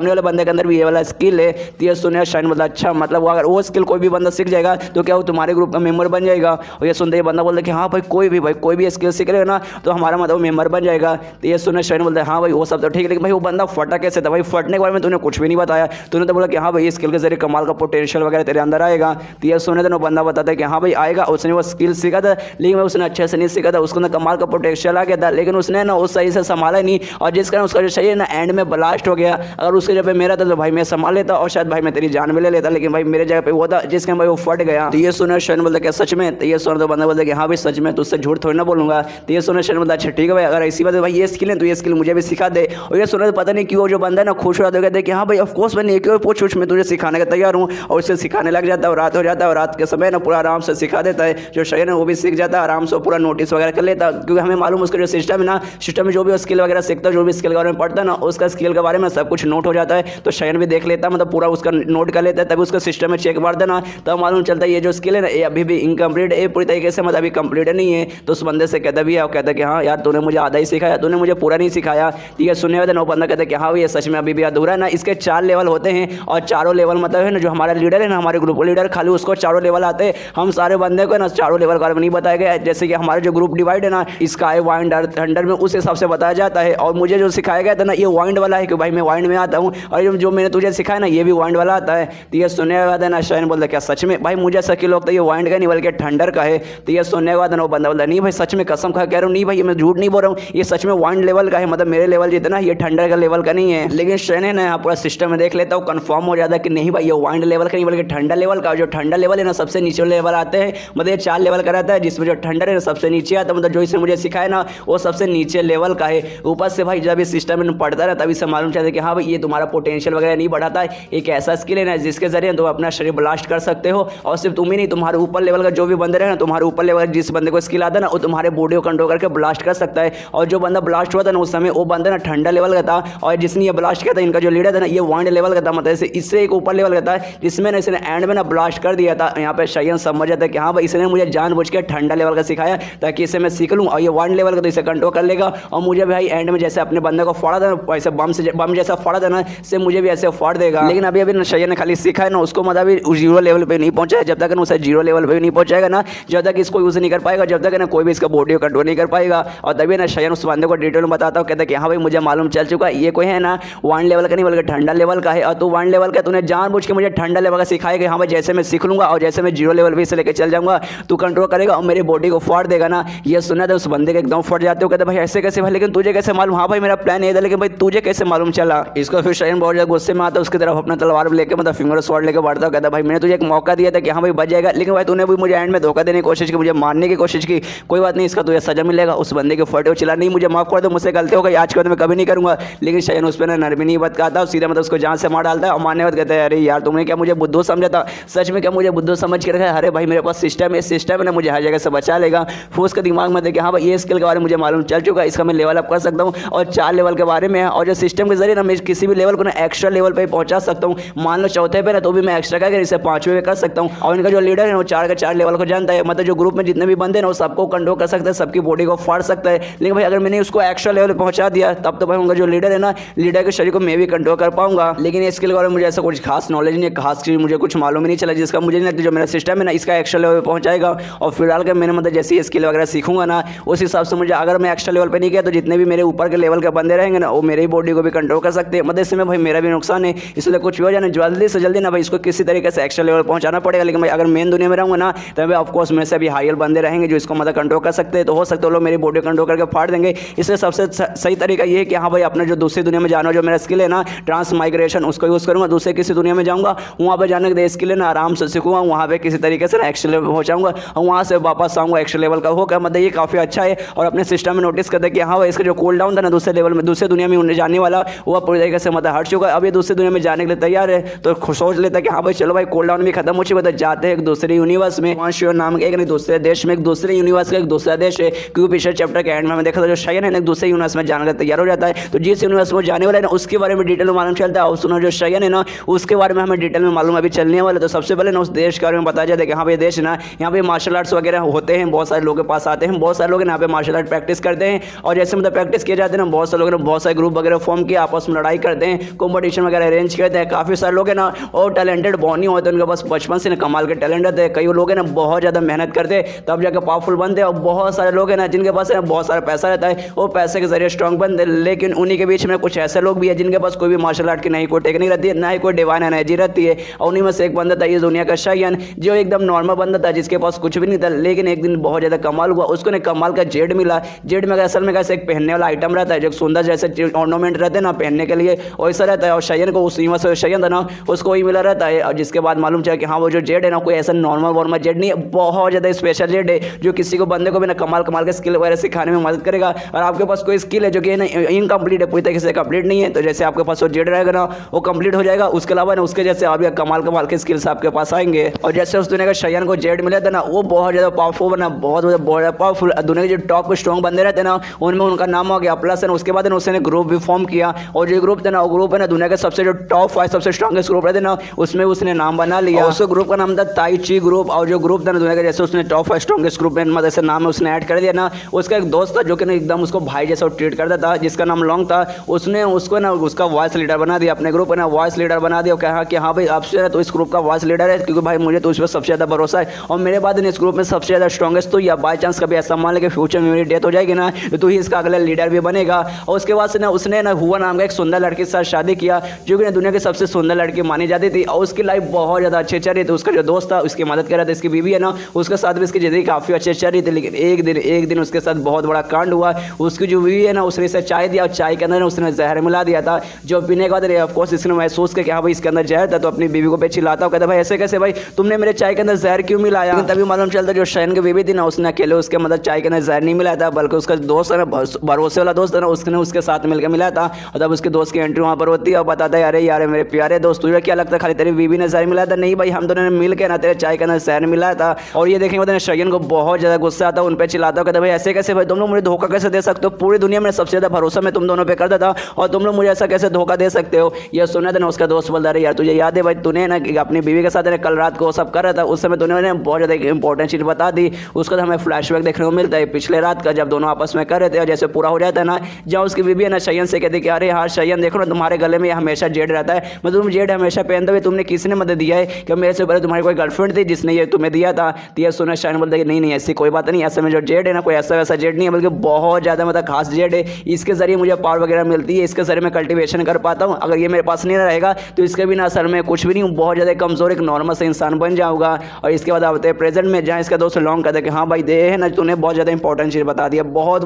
वाले बंदे के अंदर भी ये वाला स्किल है। तो ये सुने शायद मतलब अच्छा, मतलब अगर वो स्किल कोई भी बंदा सीख जाएगा तो क्या वो तुम्हारे ग्रुप का मेंबर बन जाएगा। और ये सुनते ही बंदा बोलता है कि हाँ भाई कोई भी स्किल सीख लेगा ना तो हमारा मतलब मेंबर बन जाएगा। तो ये सुने शायद बोलते हैं हाँ भाई वो सब तो ठीक है, लेकिन भाई वो बंदा फटा कैसे था भाई? फटने के बारे में तूने कुछ भी नहीं बताया, तूने तो बोला कि हाँ भाई स्किल के जरिए कमाल का पोटेंशियल वगैरह तेरे अंदर आएगा। तो ये सुने तो बंदा बताता है कि हाँ भाई आएगा, उसने वो स्किल सीखा था लेकिन उसने अच्छे से नहीं सीखा था, उसको ना कमाल का पोटेंशियल आ गया था, लेकिन उसने ना उस सही से संभाला नहीं और जिस कारण उसका जो सही है ना एंड में ब्लास्ट हो गया। अगर उसके जगह पे मेरा था तो भाई मैं संभाल लेता और शायद भाई मैं तेरी जान भी ले लेता, लेकिन भाई मेरे जगह पे वो था जिसके भाई वो फट गया। तो ये सुने शैन बोलता क्या सच में? तो ये सुने तो बंदा बोलता कि हाँ भाई सच में, तुझसे झूठ थोड़ी ना बोलूंगा। तो ये सुने शैन बोलता अच्छा ठीक है भाई, अगर ऐसी बात है भाई ये स्किल है तो ये स्किल मुझे भी सिखा दे। और ये सुने तो पता नहीं क्यों जो बंदा है ना खुश हो जाता है, कहते कि हाँ भाई ऑफकोर्स मैंने एक पूछ मैं तुझे सिखाने का तैयार हूँ, और उसे सिखाने लग जाता है और रात हो जाता है और रात के समय ना पूरा आराम से सिखा देता है। जो शयन है वो भी सीख जाता है आराम से, पूरा नोटिस वगैरह कर लेता है, क्योंकि हमें मालूम उसका जो सिस्टम है ना, सिस्टम में जो भी स्किल वगैरह सीखता है, जो भी स्किल के बारे में पढ़ता है ना, उसका स्किल के बारे में सब कुछ नोट हो जाता है। तो शयन भी देख लेता है, मतलब पूरा उसका नोट कर लेता है, तभी उसका सिस्टम में चेक मार देना तब मालूम चलता है ये जो स्किल है ना ये अभी भी इनकम्प्लीट है, पूरी तरीके से मतलब अभी कंप्लीट नहीं है। तो उस बंदे से कहता भी है और कहता कि हाँ यार तूने मुझे आधा ही सिखाया, तूने मुझे पूरा नहीं सिखाया। ठीक है, सुनने वाले बंदा कहता है कि हाँ ये सच में अभी भी अधूरा है ना। इसके 4 लेवल होते हैं और चारों लेवल मतलब है ना जो हमारा लीडर है ना, हमारे ग्रुप लीडर, खाली उसको 4 लेवल आते हैं। हम सारे बंदे को ना 4 लेवल के बारे में नहीं बताया गया, जैसे कि हमारे जो ग्रुप डिवाइड है ना स्काई, वाइंड, अर्थ, थंडर में उस हिसाब से बताया जाता है। और मुझे जो सिखाया गया था ना ये वाइंड वाला है, कि भाई मैं वाइंड में आता हूँ, और जो मैंने तुझे सिखाया ना ये भी वाइंड वाला आता है। तो ये सुनने के बाद है ना शायन बोलता क्या सच में? भाई मुझे सकी लोग तो ये वाइंड का नहीं बल्कि ठंडर का है। तो ये सुनने के बाद ना वो बंदा बोलता नहीं भाई सच में, कसम खा कह रहा हूँ, नहीं भाई ये मैं झूठ नहीं बोल रहा हूँ, ये सच में वाइंड लेवल का है, मतलब मेरे लेवल जितना ये ठंडर का लेवल का नहीं है। लेकिन शयन है ना यहाँ पूरा सिस्टम में देख लेता हूँ, कंफर्म हो जाता है कि नहीं भाई ये वाइंड लेवल का नहीं बल्कि ठंडा लेवल का। जो ठंडा लेवल है ना सबसे नीचे लेवल आते हैं, मतलब ये 4 लेवल का रहता है, जिसमें जो ठंडर है ना सबसे नीचे आता है, मतलब जो इसने मुझे सिखाया ना वो सबसे नीचे लेवल का है। ऊपर से भाई जब ये सिस्टम में पढ़ता है तभी से मालूम चलता है कि हाँ भाई ये तुम्हारा पोटेंशियल वगैरह नहीं बढ़ाता है, एक ऐसा स्किल है ना जिसके जरिए तुम अपना शरीर ब्लास्ट कर सकते हो। और सिर्फ तुम ही नहीं, तुम्हारे ऊपर लेवल का जो भी बंदे रहे ना, तुम्हारे ऊपर लेवल जिस बंदे को स्किल आता है ना वो तुम्हारे बॉडी को कंट्रोल करके ब्लास्ट कर सकता है। और जो बंदा ब्लास्ट हुआ था ना उस समय वो बंदा ना ठंडा लेवल का था, और जिसने ये ब्लास्ट किया था इनका जो लीडर था ना ये वाइंड लेवल का था, मतलब इससे एक ऊपर लेवल का था, जिसमें ना इसने एंड में ना ब्लास्ट कर दिया था। यहाँ पे शयन समझ जाता है कि हाँ भाई इसने मुझे जानबूझ के ठंडा लेवल का सिखाया ताकि इसे मैं सीख लूँ, और ये वाइंड लेवल का तो इसे कंट्रोल कर लेगा। और मुझे भाई एंड में जैसे अपने बंदे को फोड़ा था ना वैसे बम जैसा फोड़ा था ना, से मुझे भी ऐसे फोड़ देगा। लेकिन अभी शयन ने खाली सीखा है ना, उसको मतलब अभी 0 लेवल पे नहीं पहुंचा है। जब तक उसे 0 लेवल पे नहीं पहुंचाएगा ना, जब तक इसको यूज नहीं कर पाएगा, जब तक ना कोई भी इसका बॉडी को कंट्रोल नहीं कर पाएगा। और तभी ना शयन उस बंदे को डिटेल में बताता हूँ, कहता है कि हाँ भाई मुझे मालूम चल चुका है ये कोई है ना वाइंड लेवल का नहीं बल्कि ठंडा लेवल का है, और तू वाइंड लेवल का तूने जानबूझ के मुझे ठंडा लेवल का सिखाएगा कि हाँ भाई जैसे मैं सीख लूंगा और जैसे मैं 0 लेवल पे इसे लेकर चल जाऊंगा तू कंट्रोल करेगा और मेरी बॉडी को फोड़ देगा ना। ये सुना था उस बंदे के एकदम फट जाते हो, कहते भाई ऐसे कैसे भाई, लेकिन लेकिन तुझे कैसे मालूम? हाँ भाई मेरा प्लान ये था, लेकिन भाई तुझे कैसे मालूम चला? इसको फिर शयन बहुत ज़्यादा गुस्से में आता है, उसकी तरफ अपना तलवार लेके मतलब फिंगर स्वॉर्ड लेके बढ़ता, कहता भाई मैंने तुझे एक मौका दिया था कि हाँ भाई बच जाएगा, लेकिन भाई तूने भी मुझे एंड में धोखा देने की कोशिश की, मुझे मारने की कोशिश की। कोई बात नहीं, इसका तुझे सजा मिलेगा। उस बंदे के फोटो चिल्ला, नहीं मुझे माफ कर दो, मुझसे गलती हो गई, आज के बाद मैं कभी नहीं करूंगा। लेकिन शयन उस पर नरमी नहीं बताता, सीधा मतलब उसको जान से मार डालता है और मारने बाद कहता है अरे यार तुमने क्या मुझे बुद्धू समझा था? सच में क्या मुझे बुद्धू समझ के रखा है? अरे भाई मेरे पास सिस्टम है, सिस्टम है ना, मुझे हर जगह से बचा लेगा। फिर उसके दिमाग में देखिए हाँ भाई ये स्किल के बारे में मुझे मालूम चल चुका है, इसका मैं लेवल अप कर सकता हूँ और 4 लेवल के बारे में है, और जो सिस्टम के जरिए ना मैं किसी भी लेवल को ना एक्स्ट्रा लेवल पे पहुंचा सकता हूँ। मान लो चौथे पे ना तो भी मैं एक्स्ट्रा करके इसे 5वें पे कर सकता हूँ। और इनका जो लीडर है वो 4 के 4 लेवल को जानता है, मतलब जो ग्रुप में जितने भी बंदे ना वो सबको कंट्रोल कर सकता है, सबकी बॉडी को फाड़ सकता है। लेकिन भाई अगर मैंने उसको एक्स्ट्रा लेवल पे पहुंचा दिया तब तो भाई उनका जो लीडर है ना, लीडर के शरीर को मैं भी कंट्रोल कर पाऊंगा। लेकिन ये स्किल के बारे में मुझे ऐसा कुछ खास नॉलेज नहीं, खास चीज मुझे कुछ मालूम ही नहीं चला, जिसका मुझे नहीं लगता जो मेरा सिस्टम है ना इसका एक्स्ट्रा लेवल पे पहुंचाएगा। और फिलहाल के मैंने मतलब जैसे स्किल वगैरह सीखूंगा ना उस हिसाब से मुझे, अगर मैं एक्स्ट्रा लेवल पे नहीं गया तो जितने भी मेरे ऊपर के लेवल के बंदे रहेंगे ना वो मेरी बॉडी को भी कंट्रोल कर सकते हैं। मतलब इसमें भाई मेरा भी नुकसान है, इसलिए कुछ भी हो जाए जल्दी से जल्दी ना भाई इसको किसी तरीके से एक्स्ट्रा लेवल पहुंचाना पड़ेगा। लेकिन भाई अगर मेन दुनिया में रहूंगा ना तो भाई ऑफकोर्स मेरे से भी हायर बंदे रहेंगे जो इसको मतलब कंट्रोल कर सकते हैं, तो हो सकते हैं लोग मेरी बॉडी कंट्रोल करके फाड़ देंगे। इसलिए सबसे सही तरीका ये है कि हाँ भाई अपने जो दूसरी दुनिया में जाना, जो मेरा स्किल है ना ट्रांसमाइग्रेशन, उसको यूज़ करूँगा, दूसरे किसी दुनिया में जाऊँगा, वहाँ पर जाने के स्किल है ना आराम से सीखूंगा, वहाँ पर किसी तरीके से ना एक्स्ट्रा लेवल पहुँचाऊँगा और वहाँ से वापस आऊँगा एक्स्ट्रा लेवल का होगा। मतलब ये काफ़ी अच्छा है। और अपने सिस्टम में नोटिस करते हैं कि हाँ भाई इसका जो कूल डाउन था ना दूसरे लेवल में, दूसरे दुनिया में जाने वाला, वो पूरी तरीके से मतलब हट चुका है। अब ये दूसरी दुनिया में जाने के लिए तैयार है, तो सोच लेता है कि हाँ भाई चलो भाई कूल डाउन भी खत्म हो चुका है, तो जाते हैं एक दूसरे यूनिवर्स में, वांशियो नाम के एक नहीं दूसरे देश में, एक दूसरे यूनिवर्स का एक दूसरा देश है। क्योंकि पिछले चैप्टर के एंड में देखा था जो शयन है एक दूसरे यूनिवर्स में जाने का तैयार हो जाता है, तो जिस यूनिवर्स में जाने वाला है ना उसके बारे में डिटेल में मालूम चलता है। और सुनो जो शयन है ना उसके बारे में हमें डिटेल में मालूम अभी चलने वाला। तो सबसे पहले ना उस देश के बारे में बताया जाता है कि हाँ भाई देश ना यहाँ पे मार्शल आर्ट्स वगैरह होते हैं, बहुत सारे लोगों के पास आते हैं, बहुत सारे लोग यहाँ पे मार्शल आर्ट प्रैक्टिस करते हैं। और जैसे मतलब प्रैक्टिस किए जाते हैं ना बहुत सारे लोग बहुत सारे ग्रुप वगैरह फॉर्म किए, आपस में लड़ाई करते हैं, कॉम्पिटिशन वगैरह अरेंज करते हैं। काफ़ी सारे लोग हैं ना और टैलेंटेड बहुत नहीं होते, उनके पास बचपन से ना कमाल के टैलेंट रहते हैं। कई लोग हैं ना बहुत ज़्यादा मेहनत करते हैं तब जाकर पावरफुल बनते हैं, और बहुत सारे लोग हैं ना जिनके पास बहुत सारा पैसा रहता है वो पैसे के जरिए स्ट्रॉन्ग बनते हैं। लेकिन उन्हीं के बीच में कुछ ऐसे लोग भी हैं जिनके पास कोई भी मार्शल आर्ट की नहीं कोई टेक्निक रहती है, ना ही कोई डिवाइन एनर्जी रहती है। और उन्हीं में से एक बंदा था ये दुनिया का शयन, जो एकदम नॉर्मल बंदा था जिसके पास कुछ भी नहीं था। लेकिन एक दिन बहुत ज़्यादा कमाल हुआ, उसको ने कमाल का जेड मिला। जेड में असल में कैसे एक पहनने वाला आइटम रहता है जो सुंदर जैसे ऑर्नामेंट रहते हैं ना पहनने के लिए, वैसा रहता है। और शयन को उस यूनिवर्स से शयन था ना उसको वही मिला रहता है। और जिसके बाद मालूम चला कि हाँ वो जो जेड है ना कोई ऐसा नॉर्मल वॉर्मल जेड नहीं है, बहुत ज़्यादा स्पेशल जेड है जो किसी को बंदे को भी ना कमाल कमाल के स्किल वगैरह सिखाने में मदद करेगा। और आपके पास कोई स्किल है जो कि ना इनकम्प्लीट है, पूरी तरीके से कंप्लीट नहीं है, तो जैसे आपके पास वो जेड रहेगा ना वो कंप्लीट हो जाएगा। उसके अलावा ना उसके जैसे आप कमाल कमाल के स्किल्स आपके पास आएंगे। और जैसे उस दुनिया का शयन को जेड मिला था ना वो बहुत ज़्यादा पावरफुल बना, बहुत ज़्यादा पावरफुल। दुनिया के जो टॉप स्ट्रॉन्ग बंदे रहते हैं ना उनमें उनका नाम हो गया प्लस है। उसके बाद उसने ग्रुप भी फॉर्म किया, और जो ग्रुप था ना वो ग्रुप है ना दुनिया के सबसे जो टॉप 5 सबसे स्ट्रॉन्गेस्ट ग्रुप रहते ना उसमें उसने नाम बना लिया। उस ग्रुप का नाम था ताई ची ग्रुप। और जो ग्रुप था ना दुनिया का जैसे उसने टॉप 5 स्ट्रॉन्गेस्ट ग्रुप में मतलब ऐसे नाम है उसने ऐड कर दिया ना। उसका एक दोस्त था जो कि ना एकदम उसको भाई जैसा ट्रीट करता था, जिसका नाम लॉन्ग था। उसने उसको ना उसका वॉइस लीडर बना दिया, अपने ग्रुप है ना वॉइस लीडर बना दिया। कहा कि हाँ भाई आपसे तो इस ग्रुप का वॉइस लीडर है, क्योंकि भाई मुझे तो उस पर सबसे ज़्यादा भरोसा है, और मेरे बाद इस ग्रुप में सबसे ज़्यादा स्ट्रॉन्गेस्ट तो, या बाई चांस कभी ऐसा मान ले कि फ्यूचर में मेरी डेथ हो जाएगी ना तो ही इसका अगला लीडर भी बनेगा। और उसके बाद से ना उसने ना हुआ नाम का एक सुंदर लड़की के साथ शादी किया जो कि ना दुनिया की सबसे सुंदर लड़की मानी जाती थी, और उसकी लाइफ बहुत ज़्यादा अच्छी चल रही थी। उसका जो दोस्त था उसकी मदद कर रहा था, इसकी बीवी है ना उसके साथ भी इसकी ज़िंदगी काफ़ी अच्छी चल रही थी। लेकिन एक दिन उसके साथ बहुत बड़ा कांड हुआ। उसकी जो बीवी है ना उसने इसे चाय दिया, और चाय के अंदर उसने जहर मिला दिया था, जो पीने के बाद ऑफकोर्स इसने महसूस किया कि हाँ भाई इसके अंदर जहर था, तो अपनी बीवी को पे चिल्लाता, कहता भाई ऐसे कैसे भाई तुमने मेरे चाय के अंदर जहर क्यों मिलाया। लेकिन तभी मालूम चलता जो शयन की बीवी थी ना उसने अकेले उसके मतलब चाय के अंदर जहर नहीं मिलाया था, बल्कि उसका दोस्त है ना भरोसे वाला दोस्त है ना उसने उसके साथ मिलकर मिलाया था। और तब उसके दोस्त की एंट्री वहाँ पर होती है और बताता है अरे यार मेरे प्यारे दोस्त तुझे क्या लगता है खाली तेरी बीवी ने जहर मिलाया था? नहीं भाई हम दोनों ने मिल के ना तेरे चाय के अंदर जहर मिलाया था। और ये देखेंगे मतलब शयन को बहुत ज़्यादा गुस्सा आता है, उन पर चिल्लाता कहता भाई ऐसे कैसे भाई तुम लोग मुझे धोखा कैसे दे सकते हो? पूरी दुनिया में सबसे ज़्यादा भरोसा मैं तुम दोनों पे करता था और तुम लोग मुझे ऐसा कैसे धोखा दे सकते हो? ये सुना था ना उसका दोस्त बोलता रहे यार तुझे याद है भाई तूने ना अपनी बीवी के साथ कल रात को सब कर रहा था, उस समय दोनों ने बहुत ज़्यादा इंपॉर्टेंट चीज़ बता दी। उसका हमें फ्लैशबैक देखने को मिलता है पिछले रात का, जब दोनों आपस में कर रहे थे और जैसे पूरा हो जाता है ना, जहाँ उसकी बीवी है ना शयन से कहती कि अरे यार शयन देखो ना तुम्हारे गले में हमेशा जेड रहता है, मतलब तुम जेड हमेशा पहनते हुए तुमने किसने मदद दिया है? कि मेरे से पहले तुम्हारी कोई गर्लफ्रेंड थी जिसने ये तुम्हें दिया था? तो ये सुना शयन बोलता है कि नहीं ऐसी कोई बात नहीं, ऐसे में जो जेड है ना कोई ऐसा वैसा जेड नहीं है, बल्कि बहुत ज़्यादा मतलब खास जेड है। इसके जरिए मुझे पावर वगैरह मिलती है, इसके जरिए मैं कल्टिवेशन कर पाता हूँ। अगर ये मेरे पास नहीं रहेगा तो इसके बिना असल में कुछ भी नहीं हूँ, बहुत ज़्यादा कमज़ोर एक नॉर्मल से इंसान बन जाऊँगा। और इसके बाद आते हैं प्रेजेंट में, जहाँ इसका दोस्त लॉन्ग कहता है कि हाँ भाई दे है ना तूने बहुत ज़्यादा इंपॉर्टेंट चीज़ बता दिया, बहुत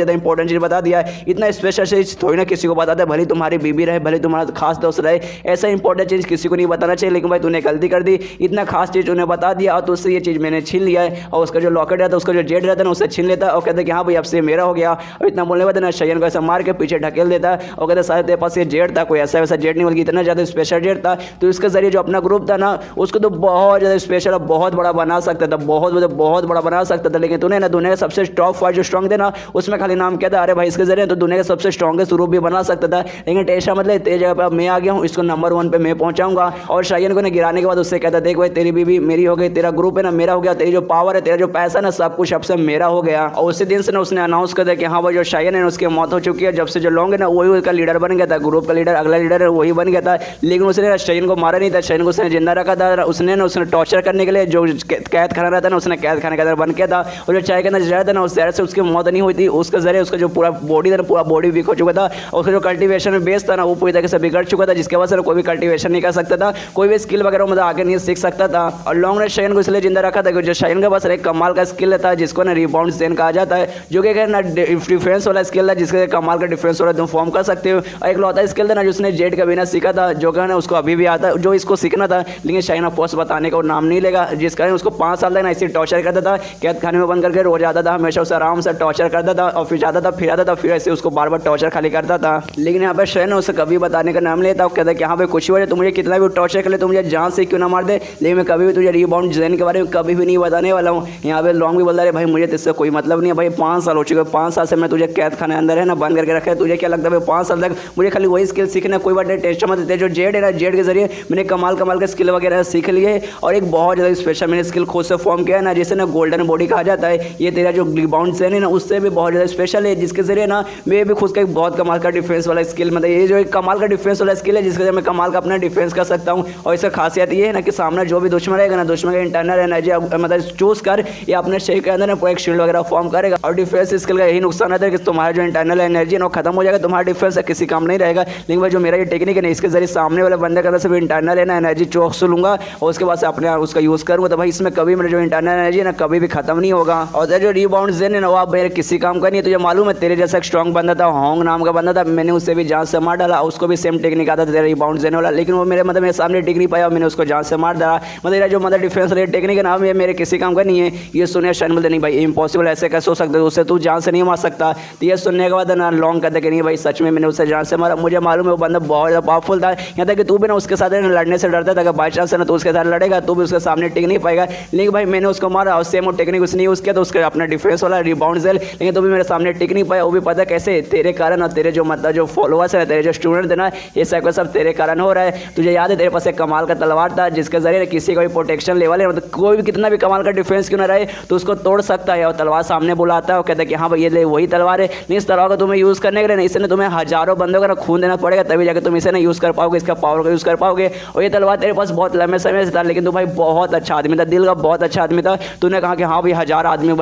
ज़्यादा इंपॉर्टेंट चीज़ बता दिया है। इतना स्पेशल चीज़ थोड़ी ना किसी को बताता है, भले तुम्हारी बीबी रहे, भले तुम्हारा खास दोस्त रहे, ऐसा इंपॉर्टेंट चीज़ किसी को नहीं बताना चाहिए। लेकिन भाई तूने गलती कर दी, इतना खास चीज़ उन्हें बता दिया और तुझसे ये चीज़ मैंने छीन लिया है। और उसका जो लॉकेट रहता है, उसका जो जेड रहता है ना, उससे छीन लेता है और कहता है कि हाँ भाई अब से मेरा हो गया। और इतना बोलने के बाद ना शयन को ऐसा मार के पीछे ढकेल देता है और कहता है शायद तेरे पास ये जेड था, कोई ऐसा वैसा जेड नहीं बल्कि इतना ज़्यादा स्पेशल जेड था। तो इसके जरिए जो अपना ग्रुप था ना, उसको तो बहुत ज़्यादा स्पेशल और बहुत बड़ा बना सकता था, बहुत बड़ा बना सकता था। लेकिन तूने ना दुनिया के सबसे टॉप 5 जो स्ट्रॉन्ग थे ना, उसमें खाली नाम क्या था, अरे भाई इसके जरिए तो दुनिया के सबसे स्ट्रॉन्गेस्ट ग्रुप भी बना सकता था। लेकिन टेस्टा मतलब तेरी जगह पर मैं आ गया हूँ, इसको नंबर 1 पे मैं पहुंचाऊंगा। और शयन को गिराने के बाद उससे कहता देख भाई तेरी बीबी मेरी हो गई, तेरा ग्रुप है ना मेरा हो गया, तेरी जो पावर है, तेरा जो पैसा ना, सब कुछ अब से मेरा हो गया। और उसी दिन से ना उसने अनाउंस कर दिया कि हाँ भाई जो शयन है उसकी मौत हो चुकी है। जब से जो लोग है ना वही उसका लीडर बन गया था, ग्रुप का लीडर, अगला लीडर है वही बन गया था। लेकिन उसने शयन को मारा नहीं था, शयन को उसने जिंदा रखा था। उसने टॉर्चर करने के लिए जो कैद खाना रहता ना, उसने कैद खाने के अंदर बन गया था। और जो चाय के अंदर जहर था ना, उस जहर से उसकी मौत नहीं हुई थी, उसके जरिए उसका जो पूरा बॉडी था ना, पूरा बॉडी वीक हो चुका था। और उसका जो कल्टीवेशन में बेस था ना, वो पूरी तरह से बिगड़ चुका था, जिसके वजह से कोई भी कल्टीवेशन नहीं कर सकता था, कोई भी स्किल वगैरह मतलब आगे नहीं सीख सकता था। और लॉन्ग ने शयन को इसलिए जिंदा रखा था क्योंकि शयन के पास एक कमाल का स्किल था जिसको ना रिबाउंड ज़ेन कहा जाता है, जो कि ना डिफेंस वाला स्किल था, जिसके कमाल का डिफेंस वाला तुम फॉर्म कर सकते हो। और एक लौता स्किल था ना जिसने जेड का बिना सीखा था, जो कि ना उसको अभी भी आता है, जो इसको सीखना था। लेकिन शयन ऑफ कोर्स बताने का नाम नहीं लेगा, जिस कारण उसको 5 साल तक ना इसी टॉर्चर करता था, कैद खाने में बंद करके रोज आता था, हमेशा उसे आराम से टॉर्चर करता था और फिर जाता था, फिर आता था, फिर ऐसे उसको बार बार टॉर्चर खाली करता था। लेकिन यहाँ पर शयन उसे कभी बताने का नाम लेता, कहता कि हाँ भाई कुछ वजह तुम मुझे कितना भी टॉर्चर कर ले, तुम मुझे जान से क्यों ना मार दे, लेकिन मैं कभी भी तुझे रिबाउंड ज़ेन के बारे में कभी भी नहीं बताने वाला हूँ। यहाँ पे लॉन्ग भी बोलता है भाई मुझे तुझसे कोई मतलब नहीं है भाई, 5 साल हो चुके हैं, 5 साल से मैं तुझे कैद खाने अंदर है ना बंद करके रखा है, तुझे क्या लगता है 5 साल तक मुझे खाली वही स्किल सीखना, कोई बात नहीं, टेस्ट मत देते। जो जेड है ना, जेड के जरिए मैंने कमाल के स्किल वगैरह सीख लिए और एक बहुत ज़्यादा स्पेशल मैंने स्किल खुद से फॉर्म किया है ना, जिसे ना गोल्डन बॉडी कहा जाता है। ये तेरा जो रिबाउंड ज़ेन है ना, उससे भी बहुत ज़्यादा स्पेशल है, जिसके जरिए ना मैं भी खुद का एक बहुत कमाल का डिफेंस वाला स्किल, मतलब ये जो एक कमाल का डिफेंस वाला स्किल है जिसके जरिए मैं कमाल का अपना डिफेंस कर सकता हूँ। और इसका खासियत ये है ना कि सामने जो भी दुश्मन रहेगा ना, दुश्मन का इंटरनल एनर्जी मतलब चूज कर या अपने शरीर के अंदर ना पूरा एक शील्ड वगैरह फॉर्म करेगा। और डिफेंस स्किल का यही नुकसान रहता है कि तुम्हारा जो इंटरनल एनर्जी है ना खत्म हो जाएगा, तुम्हारा डिफेंस किसी काम नहीं रहेगा। लेकिन भाई जो मेरा ये टेक्निक है ना, इसके जरिए सामने वाले बंदे के अंदर से इंटरनल है ना एनर्जी चौक लूंगा और उसके बाद से अपने उसका यूज़ करूँगा, तो भाई इसमें कभी मेरा जो इंटरनल एनर्जी है ना कभी भी खत्म नहीं होगा। और जो रिबाउंड ज़ेन है ना, वो आप मेरे किसी काम का नहीं है। तुझे मालूम है तेरे जैसा एक स्ट्रॉन्ग बंदा था, होंग नाम का बंदा था, मैंने उससे भी जान से मार डाला, उसको भी सेम टेक्निक आता था तेरा रिबाउंड ज़ेन वाला, लेकिन वो मेरे सामने टिक नहीं पाया, मैंने उसको जान से मार डाला। मतलब जो मतलब डिफेंस वाली टेक्निक है ना, ये मेरे किसी काम का नहीं है। ये सुने शयन बोलते नहीं भाई इम्पॉसिबल, ऐसे कैसे हो सकता है, उससे तू जान से नहीं मार सकता। तो ये सुनने के बाद ना लॉन्ग कहते कि नहीं भाई सच में मैंने उससे जान से मारा, मुझे मालूम है वो बंदा बहुत ज़्यादा पावरफुल था, यहाँ तक कि तू भी ना उसके साथ लड़ने से डरता था, अगर बाई चांस है ना तो उसके साथ लड़ेगा तो भी उसके सामने टिक नहीं पाएगा। लेकिन भाई मैंने उसको मारा और सेम वो टेक्निक उसने यूज़ किया, तो उसके अपना डिफेंस वाला रिबाउंड ज़ेन, लेकिन तो भी मेरे सामने टिक नहीं पाया। वो भी पता कैसे, तेरे कारण और तेरे जो मतलब जो फॉलोअर्स है, तेरे जो स्टूडेंट थे ना, ये सब तेरे कारण हो रहा है। तुझे याद है तेरे पास एक कमाल का तलवार था जिसके जरिए किसी का भी प्रोटेक्शन लेवल है, मतलब कोई भी कितना भी कमाल का डिफेंस क्यों ना रहे तो उसको तोड़ सकता है। और तलवार सामने बुलाता है और कहता है कि हाँ भाई ये ले वही तलवार है। नहीं, इस तलवार को तुम्हें यूज़ करने के लिए नहीं, इसने तुम्हें हजारों बंदों का खून देना पड़ेगा तभी जाकर तुम इसे ना यूज़ कर पाओगे, इसका पावर को यूज़ कर पाओगे। और ये तलवार तेरे पास बहुत लंबे समय से था, लेकिन तू भाई बहुत अच्छा आदमी था, दिल का बहुत अच्छा आदमी था। तूने कहा कि हाँ भाई 1000 आदमी